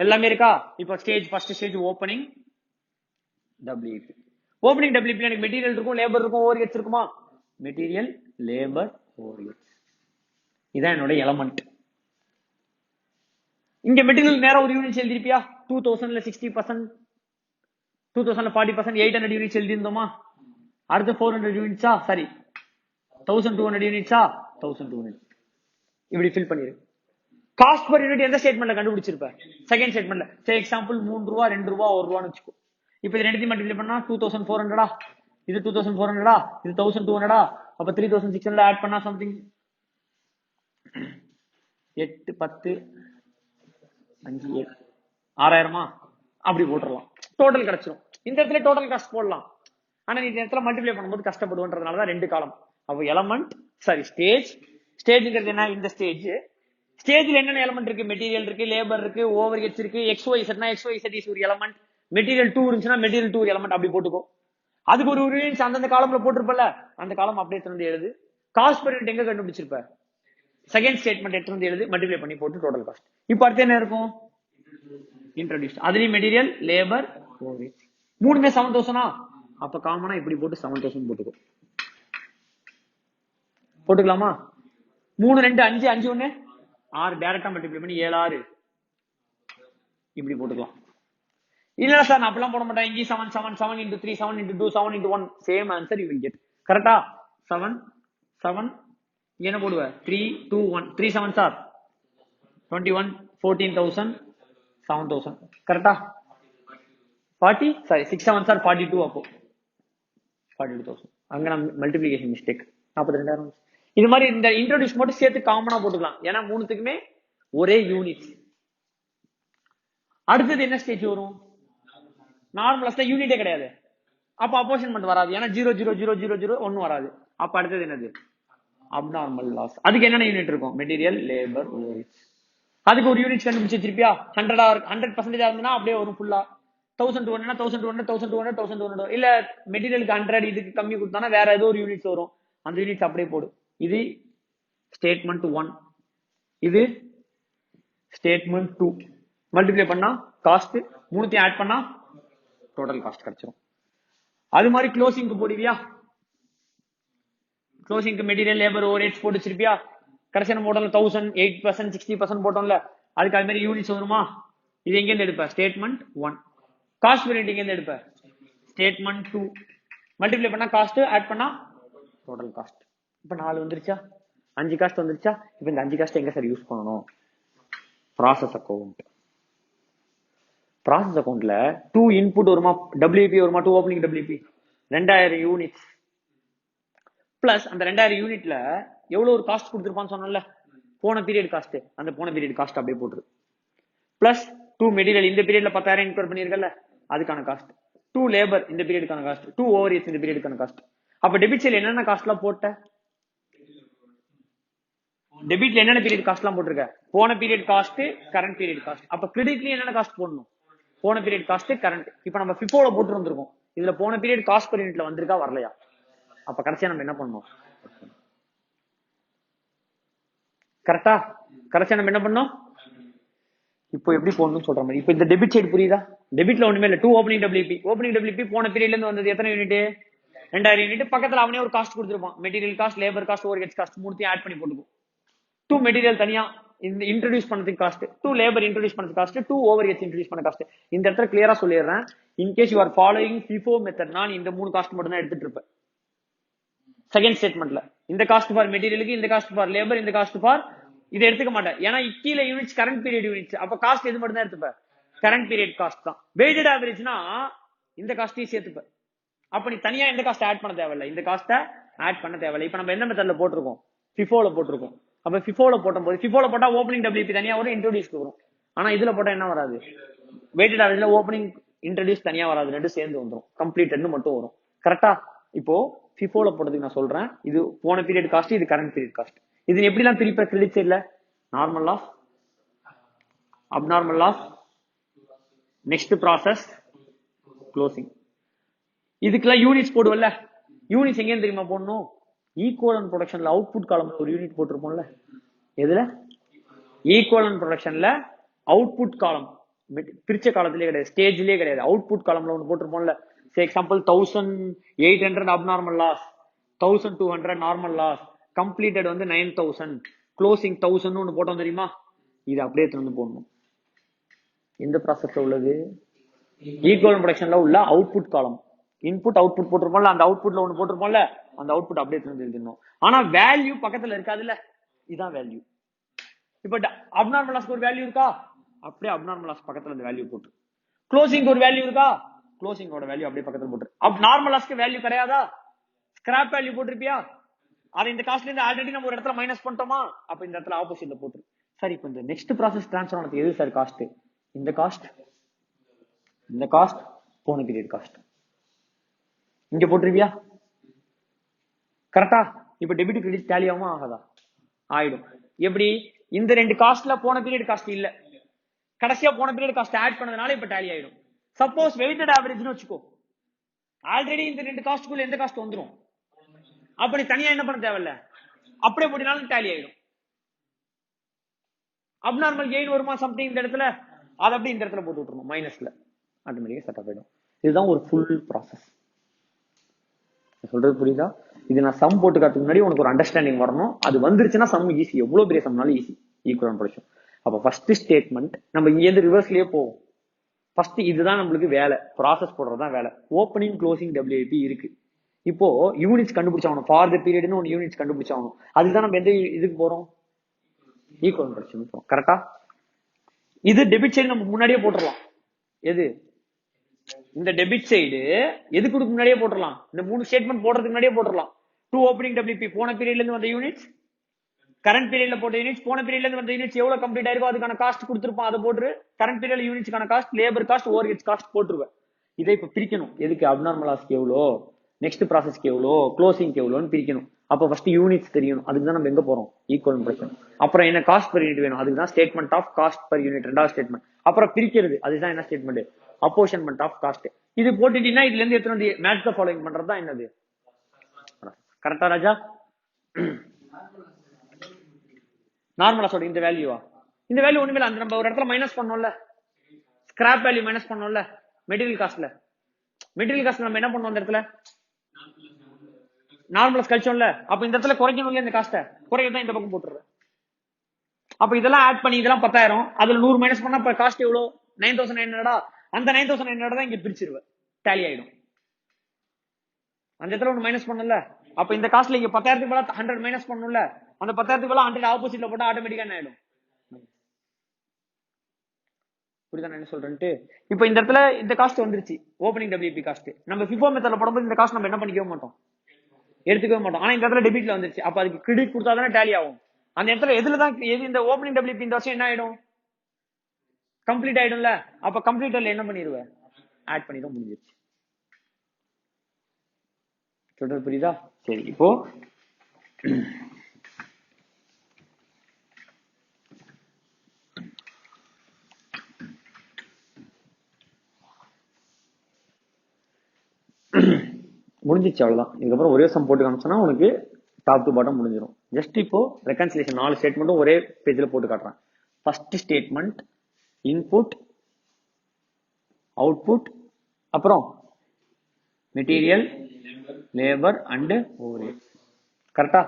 எல்லாமே இருக்கா. இப்போ stage, first stage opening WIP. Opening WIP எனக்கு மெட்டீரியல் இருக்கும், லேபர் இருக்கும், ஓவர்ஹெட்ஸ் இருக்குமா, மெட்டீரியல், லேபர், ஓவர்ஹெட்ஸ். இதான் என்னோட எலமெண்ட். இங்க மெட்டீரியல் நேரா ஒரு யூனிட் எழுதிருப்பியா, 2000ல 60%, 2000ல 40%, 800 யூனிட்ஸ் எழுதிருந்தோமா. அடுத்து 400 யூனிட்ஸா, சாரி 1200 யூனிட்ஸா, 1200 இப்படி ஃபில் பண்ணிரு. காஸ்ட் பர் யூனிட் எந்த ஸ்டேட்மெண்ட்ல கண்டுபிடிச்சிருப்ப, செகண்ட் ஸ்டேட்மெண்ட்ல. சே எக்ஸாம்பிள் 3 ரூபா 2 ரூபா 1 ரூபான்னு வச்சுக்கோ. இப்போ இது ரெண்டுத்தையும் மல்டிப்ளை பண்ணா 2400, இது 2400, இது 1200, அப்ப 3600 ஆட் பண்ணா சம்திங் 8 10 5 7 6000 அப்படி போட்டுடலாம், டோட்டல் கிடைச்சிரும். இந்த இடத்துல டோட்டல் காஸ்ட் போடலாம், ஆனா இந்த இடத்துல மல்டிப்ளை பண்ணும்போது கஷ்டப்படுன்றதுனாலதான் 2 காலம். அப்போ எலமெண்ட் சாரி ஸ்டேஜ், ஸ்டேஜ்ங்கிறது என்ன, இந்த ஸ்டேஜ். ஸ்டேஜ்ல என்னென்ன எலமெண்ட் இருக்கு, மெட்டீரியல் இருக்கு, லேபர் இருக்கு, ஓவர் ஹெச் இருக்கு, XYZ XYZ இஸ் ஒரு எலமெண்ட், மெட்டீரியல் 2 இருந்துச்சுன்னா மெட்டீரியல் 2 எலமெண்ட் அப்படி போட்டுக்கோ. அதுக்கு ஒரு யூனிட்ஸ் அந்தந்த காலம்ல போட்டிருப்பல, அந்த காலம் அப்படியே வந்து எழுது. காஸ்ட் பெர் யூனிட் எங்க கண்டுபிடிச்சிருப்ப, செகண்ட் ஸ்டேட்மெண்ட் எடுத்து வந்து எழுது, மல்டிப்ளை பண்ணி போட்டு டோட்டல் காஸ்ட். இப்போ அடுத்து என்ன இருக்கும், இன்ட்ரோடியூஸ். அதுலயும் மெட்டீரியல், லேபர், ஓவர்ஹெட் மூணுமே 7000. அப்ப காமனா இப்படி போட்டு 7000 போட்டுக்கோ. போட்டுக்கலாமா? 3 2 5 5 1 6 டைரக்டா மல்டிப்ளை பண்ணி 7 6 இப்படி போட்டுக்கலாம். இல்ல சார் நான் அப்படிலாம் போட மாட்டேன், இங்கே 7 7 7 into 3 7 into 2 7 into 1 same answer you will get. கரெக்டா? 7 7 என்ன போடுவ, 3 2 1 3 7 சார் 21 14000 7000. கரெக்டா? 40 சாரி 6 7 சார் 42. அப்போ 42000 அங்க நம்ம மல்டிப்ளிகேஷன் மிஸ்டேக் 42000. இது மாதிரி இந்த இன்ட்ரோடியூஸ் மட்டும் சேர்த்து காமனா போட்டுக்கலாம், ஏன்னா மூணுத்துக்குமே ஒரே யூனிட். அடுத்தது என்ன ஸ்டேஜ் வரும், நார்மலா யூனிட்டே கிடையாது, அப்ப அப்போர்ஷன்மெண்ட் வராது, ஏன்னா 0 0 0 0 0 ஒன்னும் வராது. அப்ப அடுத்தது என்னது, அப்நார்மல் லாஸ். அதுக்கு என்னென்ன யூனிட் இருக்கும், மெட்டீரியல், லேபர், ஓவர்ஹெட்ஸ். அதுக்கு ஒரு யூனிட் கண்டுபிடிச்சு திருப்பியா 100% இருந்ததுன்னா அப்படியே வரும் ஃபுல்லா. 1200 1200 1200 1200 இல்ல மெட்டீரியலுக்கு 100 இதுக்கு கம்மி கொடுத்தானா வேற ஏதோ ஒரு யூனிட்ஸ் வரும், அந்த யூனிட்ஸ் அப்படியே போடு. இது ஸ்டேட்மெண்ட் 1, இது ஸ்டேட்மெண்ட் 2. மல்டிப்ளை பண்ணா காஸ்ட், மூணுத்தையும் ஆட் பண்ணா டோட்டல் காஸ்ட் கிடைச்சிரும். அது மாதிரி க்ளோசிங்க்கு போடுவியா, க்ளோசிங்க்கு மெட்டீரியல், லேபர், ஓவர்ஹெட்ஸ் போட்டு வச்சிருப்பியா. கடைசியான மாடல்ல 1000 8% 60% போட்டோம்ல, அதுக்கு அது மாதிரி யூனிட்ஸ் வருமா. இது எங்க இருந்து எடுப்ப, ஸ்டேட்மெண்ட் 1. காஸ்ட் வேரியன்ட் எங்க இருந்து எடுப்ப, ஸ்டேட்மெண்ட் 2. மல்டிப்ளை பண்ணா காஸ்ட், ஆட் பண்ணா டோட்டல் காஸ்ட். இப்ப 4 வந்துருச்சா, 5 காஸ்ட் வந்துருச்சா. இப்ப இந்த 5 காஸ்ட் எங்க சார் யூஸ் பண்ணணும், ப்ராசஸ் அக்கௌண்ட். ப்ராசஸ் அக்கௌண்ட்ல 2 இன்புட் வருமா, WP வருமா, 2 ஓப்பனிங் WP 2000 யூனிட்ஸ் பிளஸ் அந்த 2000 யூனிட்ல எவ்வளவு ஒரு காஸ்ட் கொடுத்திருப்பான்னு சொன்னல, போன பீரியட் காஸ்ட், அந்த போன பீரியட் காஸ்ட் அப்படியே போட்டுரு. பிளஸ் 2 மெட்டீரியல், இந்த பீரியட்ல 10,000 இன்க்ளூட் பண்ணிருக்கல அதுக்கான காஸ்ட். 2 லேபர், இந்த பீரியடுக்கான காஸ்ட். 2 ஓவர்ஹெட்ஸ், இந்த பீரியடுக்கான காஸ்ட். அப்ப டெபிட் சைடுல என்னென்ன காஸ்ட்லாம் போட்ட, டெபிட்ல என்னென்ன பீரியட் காஸ்ட்லாம் போட்டிருக்க, போன period cost, current period cost. அப்ப கிரெடிட்லயும் என்னென்ன காஸ்ட் போடணும், போன பீரியட் காஸ்ட், கரண்ட். இப்ப நம்ம ஃபிஃபோல போட்டு வந்திருக்கோம், இதுல போன பீரியட் காஸ்ட் பெர் யூனிட்ல வந்திருக்கா வரலையா. அப்ப கடைசியா நம்ம என்ன பண்ணணும், கரெக்டா, கடைசியா நம்ம என்ன பண்ணோம், இப்போ எப்படி போடணும்னு சொல்ற மாதிரி. இப்போ இந்த டெபிட் சைடு புரியுதா, டெபிட்ல ஒண்ணுமே இல்ல, 2 ஓப்பனிங் WP. ஓப்பனிங் WP போன பீரியட்ல இருந்து வந்தது எத்தனை யூனிட், 2000 யூனிட். பக்கத்துல அவனே ஒரு காஸ்ட் கொடுத்திருப்பான், material cost, labour cost, overheads cost, மூணுத்தையும் ஆட் பண்ணி போட்டுக்கும். 2 மெட்டீரியல் தனியா இந்த இன்ட்ரோடியூஸ் பண்ணதுக்கு காஸ்ட், 2 லேபர் இன்ட்ரோடியூஸ் பண்ணது காஸ்ட், 2 ஓவர்ஹெட்ஸ் இன்ட்ரோடியூஸ் பண்ண காஸ்ட். இந்த இடத்துல கிளியரா சொல்லிடுறேன், in case you are following FIFO method, நான் இந்த 3 காஸ்ட் மட்டும் தான் எடுத்துட்டு இருப்பேன் செகண்ட் ஸ்டேட்மெண்ட்ல. இந்த காஸ்ட் ஃபார் மெட்டீரியலுக்கு, இந்த காஸ்ட் ஃபார் லேபர், இந்த காஸ்ட் ஃபார் இதை எடுத்துக்க மாட்டேன், ஏன்னா கீழே யூனிட்ஸ் கரண்ட் பீரியட் யூனிட்ஸ். அப்ப காஸ்ட் எது மட்டும் தான் எடுத்துப்பேன், கரண்ட் பீரியட் காஸ்ட் தான். வெயிட்டட் ஆவரேஜ்னா இந்த காஸ்டையும் சேர்த்துப்பேன். அப்ப நீ தனியா இந்த காஸ்ட் ஆட் பண்ண தேவையில்லை, இந்த காஸ்ட்டை ஆட் பண்ண தேவையில்லை. இப்ப நம்ம என்ன மெத்தட்ல போட்டிருக்கோம், FIFOல போட்டிருக்கோம். அப்ப FIFOல போடும்போது, FIFOல போட்டா ஓப்பனிங் WP தனியா வரும், இன்ட்ரோடியூஸ் வரும். ஆனா இதுல போட்டா என்ன வராது, வெயிட்டட் ஆவரேஜ்ல ஓப்பனிங் இன்ட்ரோடியூஸ் தனியா வராது, ரெண்டு சேர்ந்து வந்துடும், கம்ப்ளீட்டட்னு மட்டும் வரும். கரெக்டா? இப்போ FIFOல போட்டதுக்கு நான் சொல்றேன், இது போன பீரியட் காஸ்ட், இது கரண்ட் பீரியட் காஸ்ட். இது எப்படிலாம் பிரிப்ப, கிரெடிட் சைட்ல normal loss, abnormal loss, next process, closing. இதுக்கெல்லாம் யூனிட்ஸ் போடுவல்ல, யூனிட்ஸ் எங்கேன்னு தெரியுமா போடணும், ஈக்குவலன்ட் ப்ரொடக்ஷன்ல அவுட்புட் காலம்ல ஒரு யூனிட் போட்டிருப்போம்ல. எதுல, ஈக்குவலன்ட் ப்ரொடக்ஷன்ல அவுட்புட் காலம், பிரிச்ச காலத்திலே கிடையாது, ஸ்டேஜ்லயே கிடையாது, அவுட்புட் காலம்ல ஒன்று போட்டிருப்போம்ல. Example 1800 abnormal loss, 1200 normal loss, completed வந்து 9000, க்ளோசிங் 1000 ஒன்று போட்டோம் தெரியுமா. இது அப்படியே வந்து போடணும். எந்த ப்ராசஸ்ல உள்ளது, ஈக்குவலன்ட் ப்ரொடக்ஷன்ல உள்ள அவுட்புட் காலம். இன்புட் அவுட்புட் போட்டிருப்போம்ல, அந்த அவுட்புட்ல ஒன்று போட்டிருப்போம்ல, அந்த அவுட்புட் அப்படியே வந்து எழுதிடணும். ஆனா வேல்யூ பக்கத்துல இருக்காதுல்ல, இதான் வேல்யூ. இப்ப அப்நார்மல் லாஸ்க்கு ஒரு வேல்யூ இருக்கா, அப்படியே அப்நார்மல் லாஸ் பக்கத்துல அந்த வேல்யூ போட்டு. க்ளோசிங் ஒரு வேல்யூ இருக்கா, க்ளோசிங்கோட வேல்யூ அப்படியே பக்கத்துல போட்டு. நார்மல் லாஸ்க்கு வேல்யூ கிடையாதா, ஸ்கிராப் வேல்யூ போட்டிருப்பியா, அதை இந்த காஸ்ட்ல இருந்து ஆல்ரெடி நம்ம ஒரு இடத்துல மைனஸ் பண்ணிட்டோமா, அப்ப இந்த இடத்துல ஆப்போசிட்ல போட்டு. சரி, இப்போ இந்த நெக்ஸ்ட் ப்ராசஸ் ட்ரான்ஸ்ஃபர் ஆனது எது சார் காஸ்ட், இந்த காஸ்ட் இந்த காஸ்ட் போன பீரியட் காஸ்ட் இங்க போட்டுருவியா? கரெக்டா? இப்ப டெபிட் கிரெடிட் டேலி ஆகுமா ஆகாதா? ஆயிடும். எப்படி? இந்த ரெண்டு காஸ்ட்ல போன பீரியட் காஸ்ட் இல்ல, கடைசியா போன பீரியட் காஸ்ட் ஆட் பண்ணதுனால இப்ப டேலி ஆயிடும். சப்போஸ் வெயிட்டட் ஆவரேஜ்னு வச்சுக்கோ, ஆல்ரெடி இந்த ரெண்டு காஸ்ட்குள்ள எந்த காஸ்ட் வந்துரும், அப்படி தனியா என்ன பண்ண தேவையில்ல, அப்படியே போட்டினாலும் டேலி ஆயிடும். அப்நார்மல் கெயின் வருமா சம்திங் இந்த இடத்துல, அது அப்படி இந்த இடத்துல போட்டு விட்டுருணும் மைனஸ்ல, ஆட்டோமேட்டிக்கா செட் ஆயிடும். இதுதான் ஒரு ஃபுல் ப்ராசஸ். சொல்றது புரியுதா? இது நான் சம் போட்டு காட்டுறதுக்கு முன்னாடி உனக்கு ஒரு அண்டர்ஸ்டாண்டிங் வரணும். அது வந்துருச்சுன்னா சம் ஈஸி, எவ்வளவு பெரிய சம்னாலும் ஈஸி. Equal production. அப்ப ஃபர்ஸ்ட் ஸ்டேட்மெண்ட் நம்ம இங்க இருந்து ரிவர்ஸ்லயே போவோம். ஃபர்ஸ்ட் இதுதான் நம்மளுக்கு வேலை, ப்ராசஸ் போடுறதுதான் வேலை. ஓப்பனிங் க்ளோசிங் WIP இருக்கு. இப்போ யூனிட்ஸ் கண்டுபிடிச்சாகணும், ஃபார் த பீரியட்னு ஒன்று யூனிட்ஸ் கண்டுபிடிச்சாகணும். அதுதான் நம்ம எந்த இதுக்கு போறோம், ஈக்குவல் ப்ரொடக்ஷன் போறோம். கரெக்டா? இது டெபிட் சைடு நம்ம முன்னாடியே போட்டுடலாம். எது? இந்த டெபிட் சைடு எதுக்கு முன்னாடியே போட்டுடலாம், இந்த மூணு ஸ்டேட்மெண்ட் போடுறதுக்கு முன்னாடியே போட்டுடலாம். டூ ஓப்பனிங் WIP, போன பீரியட்ல இருந்து வந்த யூனிட்ஸ், கரண்ட் பீரியட்ல போட்ட யூனிட்ஸ், போன பீரியட்ல இருந்து வந்த யூனிட்ஸ் எவ்வளவு கம்ப்ளீட் ஆயிருக்கோ அதுக்கான காஸ்ட் கொடுத்துருப்பான், அதை போட்டு கரண்ட் பீரியட்ல யூனிட்ஸ்க்கான cost, labour cost, overheads cost போட்டுருவேன். இதை இப்ப பிரிக்கணும். எதுக்கு? அப்நார்மலாஸ்க்கு எவ்வளோ, நெக்ஸ்ட் ப்ராசஸ்க்கு எவ்வளோ, க்ளோசிங்க்கு எவ்வளோன்னு பிரிக்கணும். அப்ப ஃபர்ஸ்ட் யூனிட்ஸ் தெரியணும், அதுக்கு தான் நம்ம எங்க போறோம், ஈக்குவல் பிரச்சனை. அப்புறம் என்ன, காஸ்ட் பர் யூனிட் வேணும், அதுக்கு தான் statement of cost per unit, ரெண்டாவது ஸ்டேட்மெண்ட். அப்புறம் பிரிக்கிறது, அதுதான் என்ன ஸ்டேட்மெண்ட், அப்போர்ஷன்மெண்ட் ஆஃப் காஸ்ட். இது போட்டுட்டீங்கன்னா இதுல இருந்து எத்தனை மேட்ச் த ஃபாலோயிங் பண்றதுதான் என்னது. கரெக்டா ராஜா? நார்மலா சொல்ற இந்த வேல்யூவா, இந்த வேல்யூ ஒண்ணுமே அந்த நம்ம ஒரு இடத்துல மைனஸ் பண்ணோம்ல, ஸ்கிராப் வேல்யூ மைனஸ் பண்ணோம்ல மெட்டீரியல் காஸ்ட்ல. மெட்டீரியல் காஸ்ட் நம்ம என்ன பண்ணோம் அந்த இடத்துல, நார்மலா கழிச்சோம்ல. அப்ப இந்த இடத்துல குறைக்கணும்ல, இந்த காஸ்ட்டை குறைக்கதான் இந்த பக்கம் போட்டுறேன். அப்ப இதெல்லாம் ஆட் பண்ணி இதெல்லாம் 10,000, அதுல 100 மைனஸ் பண்ணா இப்ப காஸ்ட் எவ்வளவு, 9,900. அந்த 9,900 தான் இங்க பிரிச்சிருவேன், டேலி ஆயிடும். அந்த இடத்துல ஒன்று மைனஸ் பண்ணல. அப்ப இந்த காஸ்ட்ல இங்க 10,000 போல 100 மைனஸ் பண்ணல, அந்த 10,000 போல 100 ஆப்போசிட்ல போட்டா ஆட்டோமேட்டிக்கா என்ன ஆயிடும். புரியுதா என்ன சொல்றேன்ட்டு? இப்ப இந்த இடத்துல இந்த காஸ்ட் வந்துருச்சு, ஓப்பனிங் WIP காஸ்ட். நம்ம FIFO மெத்தட்ல போடும்போது இந்த காஸ்ட் நம்ம என்ன பண்ணிக்கவே மாட்டோம், எடுத்துக்கவே மாட்டோம். ஆனா இந்த இடத்துல டெபிட்ல வந்துருச்சு, அப்ப அதுக்கு கிரெடிட் கொடுத்தா தானே டேலி ஆகும். அந்த இடத்துல எதுல தான் எது, இந்த ஓப்பனிங் WIP இந்த வருஷம் என்ன ஆயிடும், கம்ப்ளீட் ஆயிடும்ல. அப்ப கம்ப்ளீட்டர்ல என்ன பண்ணிடுவேன், ஆட் பண்ணிடும், முடிஞ்சிருச்சு. சொல்றது புரியுதா? சரி, இப்போ முடிஞ்சிச்சு, அவ்வளவுதான். இதுக்கப்புறம் ஒரே சம் போட்டு காமிச்சோன்னா உனக்கு டாப் டு பாட்டம் முடிஞ்சிடும். ஜஸ்ட் இப்போ ரெகன்சிலேஷன் 4 ஸ்டேட்மெண்ட்டும் ஒரே பேஜ்ல போட்டு காட்டுறேன். ஃபர்ஸ்ட் ஸ்டேட்மெண்ட் இன்புட், அவுட்புட், அப்புறம் மெட்டீரியல், லேபர் அண்ட் ஓவர்ஹெட். கரெக்டா?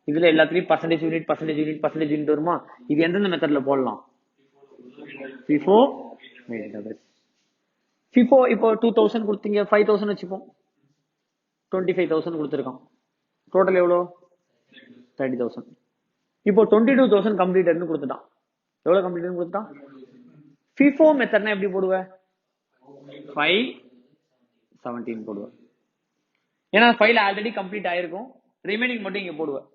இதுல எல்லாத்துலயும் percentage unit, percentage unit, percentage unit வருமா? இது எந்தெந்த மெத்தட்ல போடலாம், FIFO, FIFO இப்போ 2000 கொடுத்தீங்க, 5000 வச்சுப்போம், 25,000 கொடுத்துருக்கோம், டோட்டல் எவ்வளோ 30,000. இப்போ 22,000 கம்ப்ளீட்டட்னு கொடுத்துட்டான். எவ்வளவு கம்ப்ளீட்டட்னு கொடுத்துட்டான்? FIFO மெத்தட்னா எப்படி போடுவேன், 517 போடுவேன். ஏன்னா ஃபைல் ஆல்ரெடி கம்ப்ளீட் ஆயிருக்கும், ரிமைனிங் மட்டும் இங்க போடுவேன்.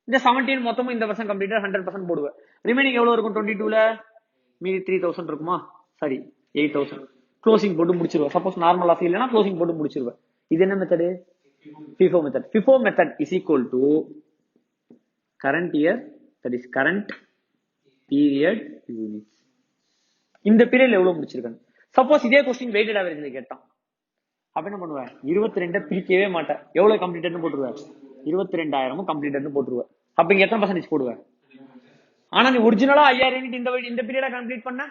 இந்த 17 மொத்தமும் இந்த வருஷம் கம்ப்ளீட்டட் 100% போடுவேன். ரிமைனிங் எவ்வளவு இருக்கும், 22ல மீதி 3,000 இருக்குமா, சரி 8,000 க்ளோசிங் போட்டு முடிச்சிருவேன். சப்போஸ் நார்மல் ஆஃப் இல்லைன்னா க்ளோசிங் போட்டு முடிச்சிருவேன். இது என்ன method, FIFO method. FIFO method is equal to current year, that is current period units. இந்த பீரியட்ல எவ்வளவு முடிச்சிருக்காங்க. சப்போஸ் இதே கொஸ்டின் வெயிட்டட் ஆவரேஜ்ல கேட்டான், அப்ப என்ன பண்ணுவேன், 22 பிரிக்கவே மாட்டேன், எவ்வளவு கம்ப்ளீட்டட்னு போட்டுருவேன், 22,000 கம்ப்ளீட்டட்னு போட்டுருவேன். அப்ப இங்க எத்தனை பர்சன்டேஜ் போடுவேன். ஆனா நீ ஒரிஜினலா 5,000 யூனிட் இந்த பீரியட கம்ப்ளீட் பண்ண,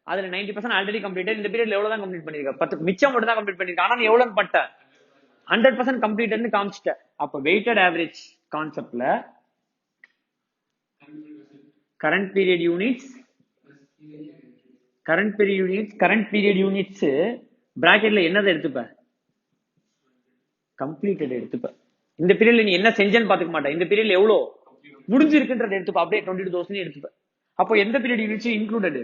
அதுல 90% ஆல்ரெடி கம்ப்ளீட்டட். இந்த பீரியட்ல எவ்வளவு தான் கம்ப்ளீட் பண்ணிருக்க, 10 மிச்சம் மட்டும் தான் கம்ப்ளீட் பண்ணிருக்க. ஆனா நீ எவ்வளவு பட்ட, 100% கம்ப்ளீட்டட்னு காமிச்சிட்ட. அப்ப வெயிட்டட் ஆவரேஜ் கான்செப்ட்ல current period units, current period units பிராக்கெட்ல என்னதை எடுத்துப்ப, கம்ப்ளீட்டட் எடுத்துப்ப. இந்த பீரியட்ல நீ என்ன செஞ்சேன்னு பாத்துக்க மாட்டேன், இந்த பீரியட்ல எவ்வளவு முடிஞ்சிருக்குன்றத எடுத்துப்ப, அப்படியே 22,000 எடுத்துப்ப. அப்போ எந்த period units included,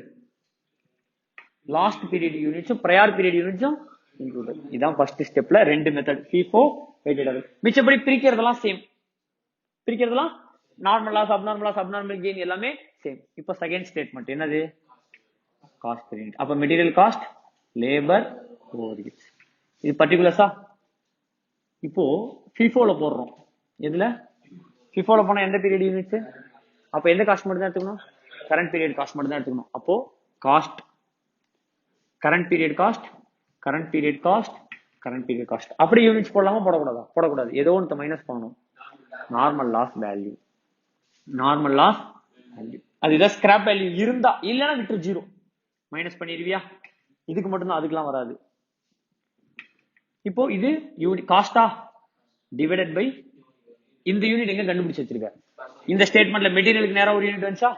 last period யூனிட்ஸும் ப்ரையர் பீரியட் யூனிட்ஸும் இன்க்ளூடட். இதான் ஃபர்ஸ்ட் ஸ்டெப்ல ரெண்டு மெத்தட், FIFO, வெயிட்டட் ஆவரேஜ். மிச்சப்படி பிரிக்கிறதெல்லாம் சேம், பிரிக்கிறதெல்லாம் நார்மல் லாஸ், அப்நார்மல் கெயின் எல்லாமே சேம். இப்போ செகண்ட் ஸ்டேட்மெண்ட் என்னது, காஸ்ட் பர் யூனிட். அப்ப material cost labour overhead. இது பர்டிகுலர்ஸா. இப்போ FIFOல போடுறோம். எதுல FIFOல போனா எந்த பீரியட் யூனிட்ஸ்? அப்ப எந்த காஸ்ட் மட்டும் தான் எடுத்துக்கணும்? கரண்ட் பீரியட் காஸ்ட் மட்டும் தான் எடுத்துக்கணும். அப்போ cost, current period cost, current period cost, current period cost. அப்படி யூனிட்ஸ் போடலாமா போடக்கூடாதா? போடக்கூடாது. ஏதோ ஒன்று மைனஸ் பண்ணணும். Normal loss value, normal loss value. அது இதான் ஸ்கிராப் வேல்யூ இருந்தா, இல்லைன்னா விட்டு ஜீரோ மைனஸ் பண்ணிடுவியா? இதுக்கு மட்டும்தான், அதுக்கெல்லாம் வராது. இப்போ இது யூனிட் காஸ்டா டிவைடட் பை இந்த யூனிட் எங்க கண்டுபிடிச்சு வச்சிருக்க? இந்த ஸ்டேட்மெண்ட்ல மெட்டீரியலுக்கு நேரா ஒரு யூனிட் வந்துச்சா,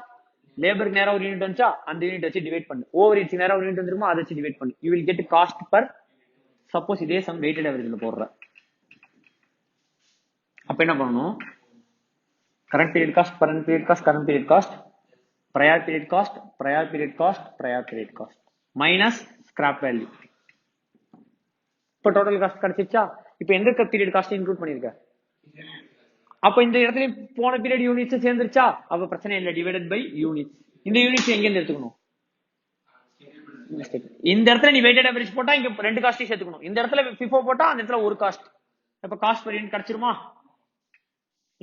லேபருக்கு நேரா ஒரு யூனிட் வந்துச்சா, அந்த யூனிட் வச்சு டிவைட் பண்ணு. ஓவர் ஹெட்ஸ் நேரா ஒரு யூனிட் வந்துருமா, அதை வச்சு டிவைட் பண்ணு. You will get cost per. Suppose இதே சம் வெயிட்டட் ஆவரேஜ்ல போடுற, அப்ப என்ன பண்ணணும்? Current period cost, current period cost, current period cost, prior period cost, prior period cost, prior period cost minus scrap value. இப்ப டோட்டல் காஸ்ட் கிடைச்சிச்சா? இப்ப எந்த period cost include பண்ணிருக்க? அப்ப இந்த இடத்துல போன பீரியட் யூனிட்ஸ் சேர்ந்துருச்சா? அப்ப பிரச்சனை இல்லை, டிவைடட் பை யூனிட்ஸ். இந்த யூனிட்ஸ் எங்க இருந்து எடுத்துக்கணும்? இந்த இடத்துல நீ வெயிட்டட் ஆவரேஜ் போட்டா இங்க ரெண்டு காஸ்டையும் சேர்த்துக்கணும். இந்த இடத்துல FIFO போட்டா அந்த இடத்துல ஒரு காஸ்ட். இப்ப காஸ்ட் பர் யூனிட் கிடைச்சிருமா?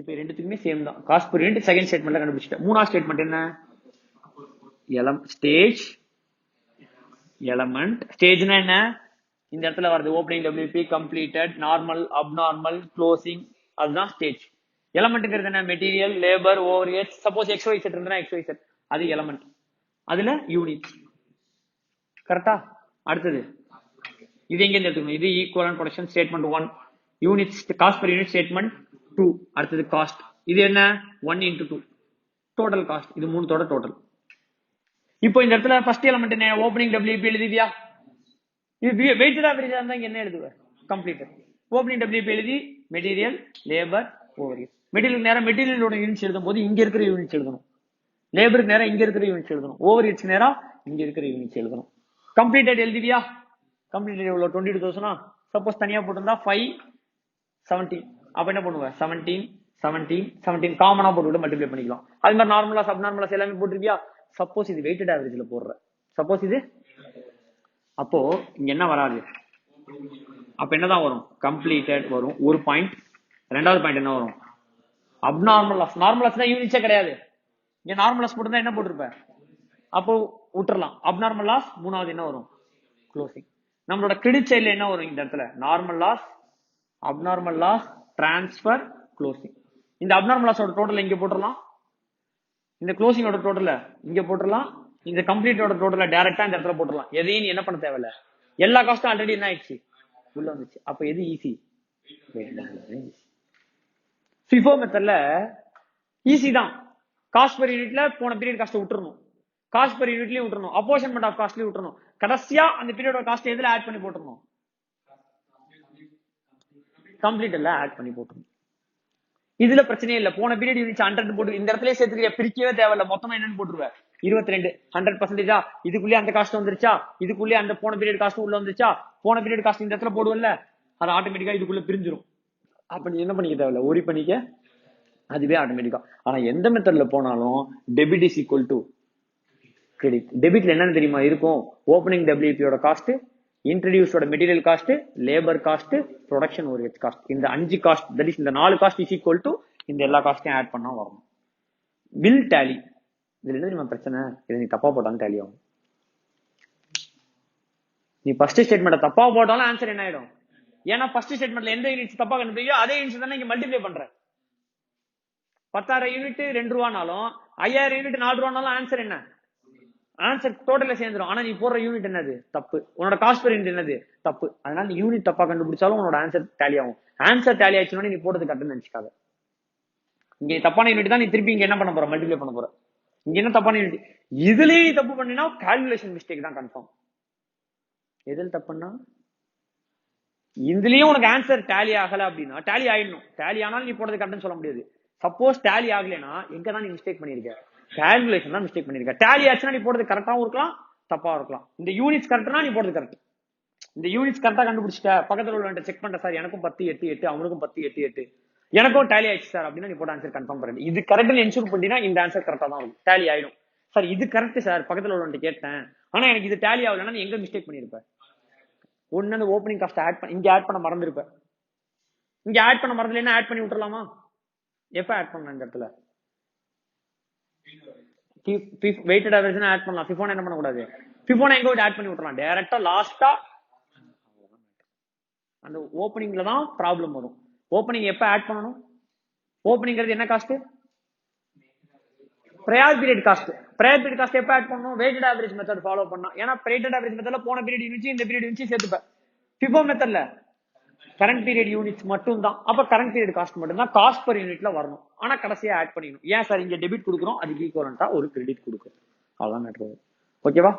இப்ப ரெண்டுத்துக்குமே சேம் தான். காஸ்ட் பர் யூனிட் செகண்ட் ஸ்டேட்மெண்ட்ல கண்டுபிடிச்சிட்டேன். மூணாவது ஸ்டேட்மெண்ட் என்ன? Stage element. ஸ்டேஜ்னா என்ன? இந்த இடத்துல வருது opening WP, completed, normal, abnormal, closing, அதுதான் ஸ்டேஜ். எலமெண்ட்ங்கிறது என்ன? Material, labour, over head. Suppose XYZ இருந்தா XYZ, அது எலமெண்ட். அதுல யூனிட். கரெக்டா? அடுத்தது இது எங்க இருந்து எடுத்துக்கணும்? இது equivalent production statement 1, units cost per unit statement 2. அடுத்தது காஸ்ட். இது என்ன? 1 into 2 டோட்டல் காஸ்ட். இது மூணுத்தோட டோட்டல். இப்போ இந்த இடத்துல ஃபர்ஸ்ட் எலிமெண்ட் என்ன? Opening WP எழுதிவியா? இது வெயிட்டட் ஆவரேஜ் இருந்தா இங்க என்ன எழுதுவ? கம்ப்ளீட்டட். ஓப்பனிங் WP எழுதி material, labour, over head. Material நேரம் மெட்டீரியலோட யூனிட்ஸ் எழுதும் போது இங்க இருக்கிற யூனிட்ஸ் எழுதணும். லேபருக்கு நேரம் இங்க இருக்கிற யூனிட்ஸ் எழுதணும். ஓவர் ஹெட்ஸ் நேரம் இங்க இருக்கிற யூனிட்ஸ் எழுதணும். கம்ப்ளீட்டட் எழுதிவியா? கம்ப்ளீட்டட் எவ்வளவு? 22,000. சப்போஸ் தனியா போட்டிருந்தா 517. அப்ப என்ன பண்ணுவ? 17 17 17 காமனா போட்டு மல்டிப்ளை பண்ணிக்கலாம். அது மாதிரி நார்மலா சப்நார்மலா எல்லாமே போட்டிருக்கியா? சப்போஸ் இது வெயிட்டட் ஆவரேஜ்ல போடுற, சப்போஸ் இது, அப்போ இங்க என்ன வராது? அப்ப என்னதான் வரும்? கம்ப்ளீட்டட் வரும் ஒரு பாயிண்ட். ரெண்டாவது பாயிண்ட் என்ன வரும்? Abnormal loss. நார்மல் லாஸ் தான் யூனிட்ஸே கிடையாது. இங்க நார்மல் லாஸ் போட்டு என்ன போட்டிருப்ப? அப்போ விட்டுறலாம். அப்நார்மல் லாஸ் மூணாவது என்ன வரும்? க்ளோசிங். நம்மளோட கிரெடிட் சைடுல என்ன வரும்? இந்த இடத்துல normal loss, abnormal loss, transfer, closing. இந்த அப்நார்மல் லாஸோட டோட்டல் இங்க போட்டுடலாம். இந்த க்ளோசிங்கோட டோட்டல் இங்க போட்டுடலாம். இந்த கம்ப்ளீட்டோட டோட்டல டைரக்டா இந்த இடத்துல போட்டுடலாம். எதையும் நீ என்ன பண்ண தேவையில்ல. எல்லா காஸ்டும் ஆல்ரெடி என்ன ஆயிடுச்சு? உள்ள வந்துச்சு. அப்ப எது ஈஸி? FIFO மெத்தட்ல ஈஸி தான். காஸ்ட் பர் யூனிட்ல போன பீரியட் காஸ்ட் விட்டுறணும், காஸ்ட் பர் யூனிட்லயும் விட்டுறணும், அப்போர்ஷன்மெண்ட் ஆஃப் காஸ்ட்லயும் விட்டுறணும். கடைசியா அந்த பீரியடோட காஸ்ட் எதுல ஆட் பண்ணி போட்டுறணும்? கம்ப்ளீட்ல ஆட் பண்ணி போட்டுறணும். இதுல பிரச்சனையே இல்ல. போன பீரியட் யூனிட்ஸ் 100 போட்டு இந்த இடத்துல சேர்த்துக்கிற, பிரிக்கவே தேவையில்ல. மொத்தமா என்னன்னு போட்டுருவேன்? 22. 100%. இதுக்குள்ளே அந்த காஸ்ட் வந்துருச்சா? இதுக்குள்ளே அந்த போன பீரியட் காஸ்ட் உள்ள வந்துருச்சா? போன பீரியட் காஸ்ட் இந்த இடத்துல போடுவல்ல, அது ஆட்டோமேட்டிக்கா இதுக்குள்ள பிரிஞ்சிரும். அப்ப நீ என்ன பண்ணிக்க தேவையில்ல, ஒரி பண்ணிக்க, அதுவே ஆட்டோமேட்டிக்கா. ஆனா எந்த மெத்தட்ல போனாலும் debit is equal to credit. டெபிட்ல என்னன்னு தெரியுமா இருக்கும்? ஓப்பனிங் WPயோட காஸ்ட், இன்ட்ரோடியூஸோட material cost, labour cost, production overhead cost. இந்த 5 காஸ்ட், தட் இஸ் இந்த 4 காஸ்ட் இஸ் ஈக்குவல் டு இந்த எல்லா காஸ்டையும் ஆட் பண்ணா வரணும். Will tally. இதுல என்ன தெரியுமா பிரச்சனை? இதை நீ தப்பா போட்டாலும் டேலி ஆகும். நீ ஃபர்ஸ்ட் ஸ்டேட்மெண்ட் தப்பா போட்டாலும் ஆன்சர் என்ன ஆயிடும்? ஏன்னா ஃபர்ஸ்ட் ஸ்டேட்மெண்ட்ல எந்த யூனிட்ஸ் தப்பா கண்டுபிடிக்கோ அதே யூனிட்ஸ் தானே இங்க மல்டிப்ளை பண்ற. 10,000 யூனிட் 2 ரூபானாலும் 5,000 யூனிட் 4 ரூபானாலும் ஆன்சர் என்ன? ஆன்சர் டோட்டல்ல சேர்ந்துரும். ஆனா நீ போடுற யூனிட் என்னது? தப்பு. உன்னோட காஸ்ட் பெர் யூனிட் என்னது? தப்பு. அதனால நீ யூனிட் தப்பா கண்டுபிடிச்சாலும் உன்னோட ஆன்சர் டேலி ஆகும். ஆன்சர் டேலி ஆயிடுச்சுன்னா நீ போடுறது கரெக்ட்னு நினைச்சுக்காத. இங்க தப்பான யூனிட் தான் நீ திருப்பி இங்க என்ன பண்ண போற? மல்டிப்ளை பண்ண போற. இங்க என்ன தப்பான யூனிட்? இதுலயே நீ தப்பு பண்ணினா கால்குலேஷன் மிஸ்டேக் தான் கன்ஃபார்ம். எதில் தப்புன்னா இதுலயும் உனக்கு ஆன்சர் டேலி ஆகல அப்படின்னா, டேலி ஆயிடணும். டேலி ஆனாலும் நீ போடுறது கரெக்ட்னு சொல்ல முடியாது. சப்போஸ் டேலி ஆகலைன்னா எங்க தான் நீ மிஸ்டேக் பண்ணிருக்க? கால்குலேஷன் தான் மிஸ்டேக் பண்ணிருக்க. டேலி ஆச்சுன்னா நீ போடுறது கரெக்டாவும் இருக்கலாம், தப்பா இருக்கலாம். இந்த யூனிட்ஸ் கரெக்ட்னா நீ போடுறது கரெக்ட். இந்த யூனிட்ஸ் கரெக்டா கண்டுபிடிச்சிட்ட, பக்கத்துல உள்ள செக் பண்ற, சார் எனக்கும் 10 8 8, அவனுக்கும் 10 8 8, எனக்கும் டேலி ஆயிடுச்சு சார் அப்படின்னா நீ போட ஆன்சர் கன்ஃபார்ம் பண்ணு. இது கரெக்ட்னு என்ஷூர் பண்ணினா இந்த ஆன்சர் கரெக்டா தான் இருக்கும். டேலி ஆயிடும். சார் இது கரெக்ட் சார், பக்கத்துல உள்ள கேட்டேன், ஆனா எனக்கு இது டேலி ஆகலன்னா நீ எங்க மிஸ்டேக் பண்ணிருப்ப? ஒன்னு அந்த ஓப்பனிங் காஸ்ட் ஆட் பண்ண இங்க ஆட் பண்ண மறந்துருப்பேன். இங்க ஆட் பண்ண மறந்துலன்னா ஆட் பண்ணி விட்டுறலாமா? எப்ப ஆட் பண்ணலாம் இந்த இடத்துல? வெயிட்டட் ஆவரேஜ் ஆட் பண்ணலாம். ஃபிஃபோனா என்ன பண்ணக்கூடாது? ஃபிஃபோனா எங்க ஆட் பண்ணி விட்டுறலாம். டைரக்டா லாஸ்டா அந்த ஓப்பனிங்ல தான் ப்ராப்ளம் வரும். ஓப்பனிங் எப்ப ஆட் பண்ணணும்? ஓப்பனிங்கிறது என்ன cost? Prior period cost. Prior period cost எப்ப ஆட் பண்ணணும்? வெயிட்டட் ஆவரேஜ் மெத்தட் ஃபாலோ பண்ணா. ஏன்னா வெயிட்டட் ஆவரேஜ் மெத்தட்ல போன பீரியட் யூனிட்ஸ் இந்த பீரியட் யூனிட்ஸ் சேர்த்துப்பேன். ஃபிஃபோ மெத்தட்ல கரண்ட் பீரியட் யூனிட்ஸ் மட்டும் தான். அப்ப கரண்ட் பீரியட் காஸ்ட் மட்டும் தான் காஸ்ட் பர் யூனிட்ல வரணும். ஆனா கடைசியா ஆட் பண்ணிடணும். ஏன் சார் இங்க டெபிட் கொடுக்குறோம், அதுக்கு ஈக்குவலண்டா ஒரு கிரெடிட் கொடுக்குறோம். அவ்வளவுதான் மேட்டர். ஓகேவா?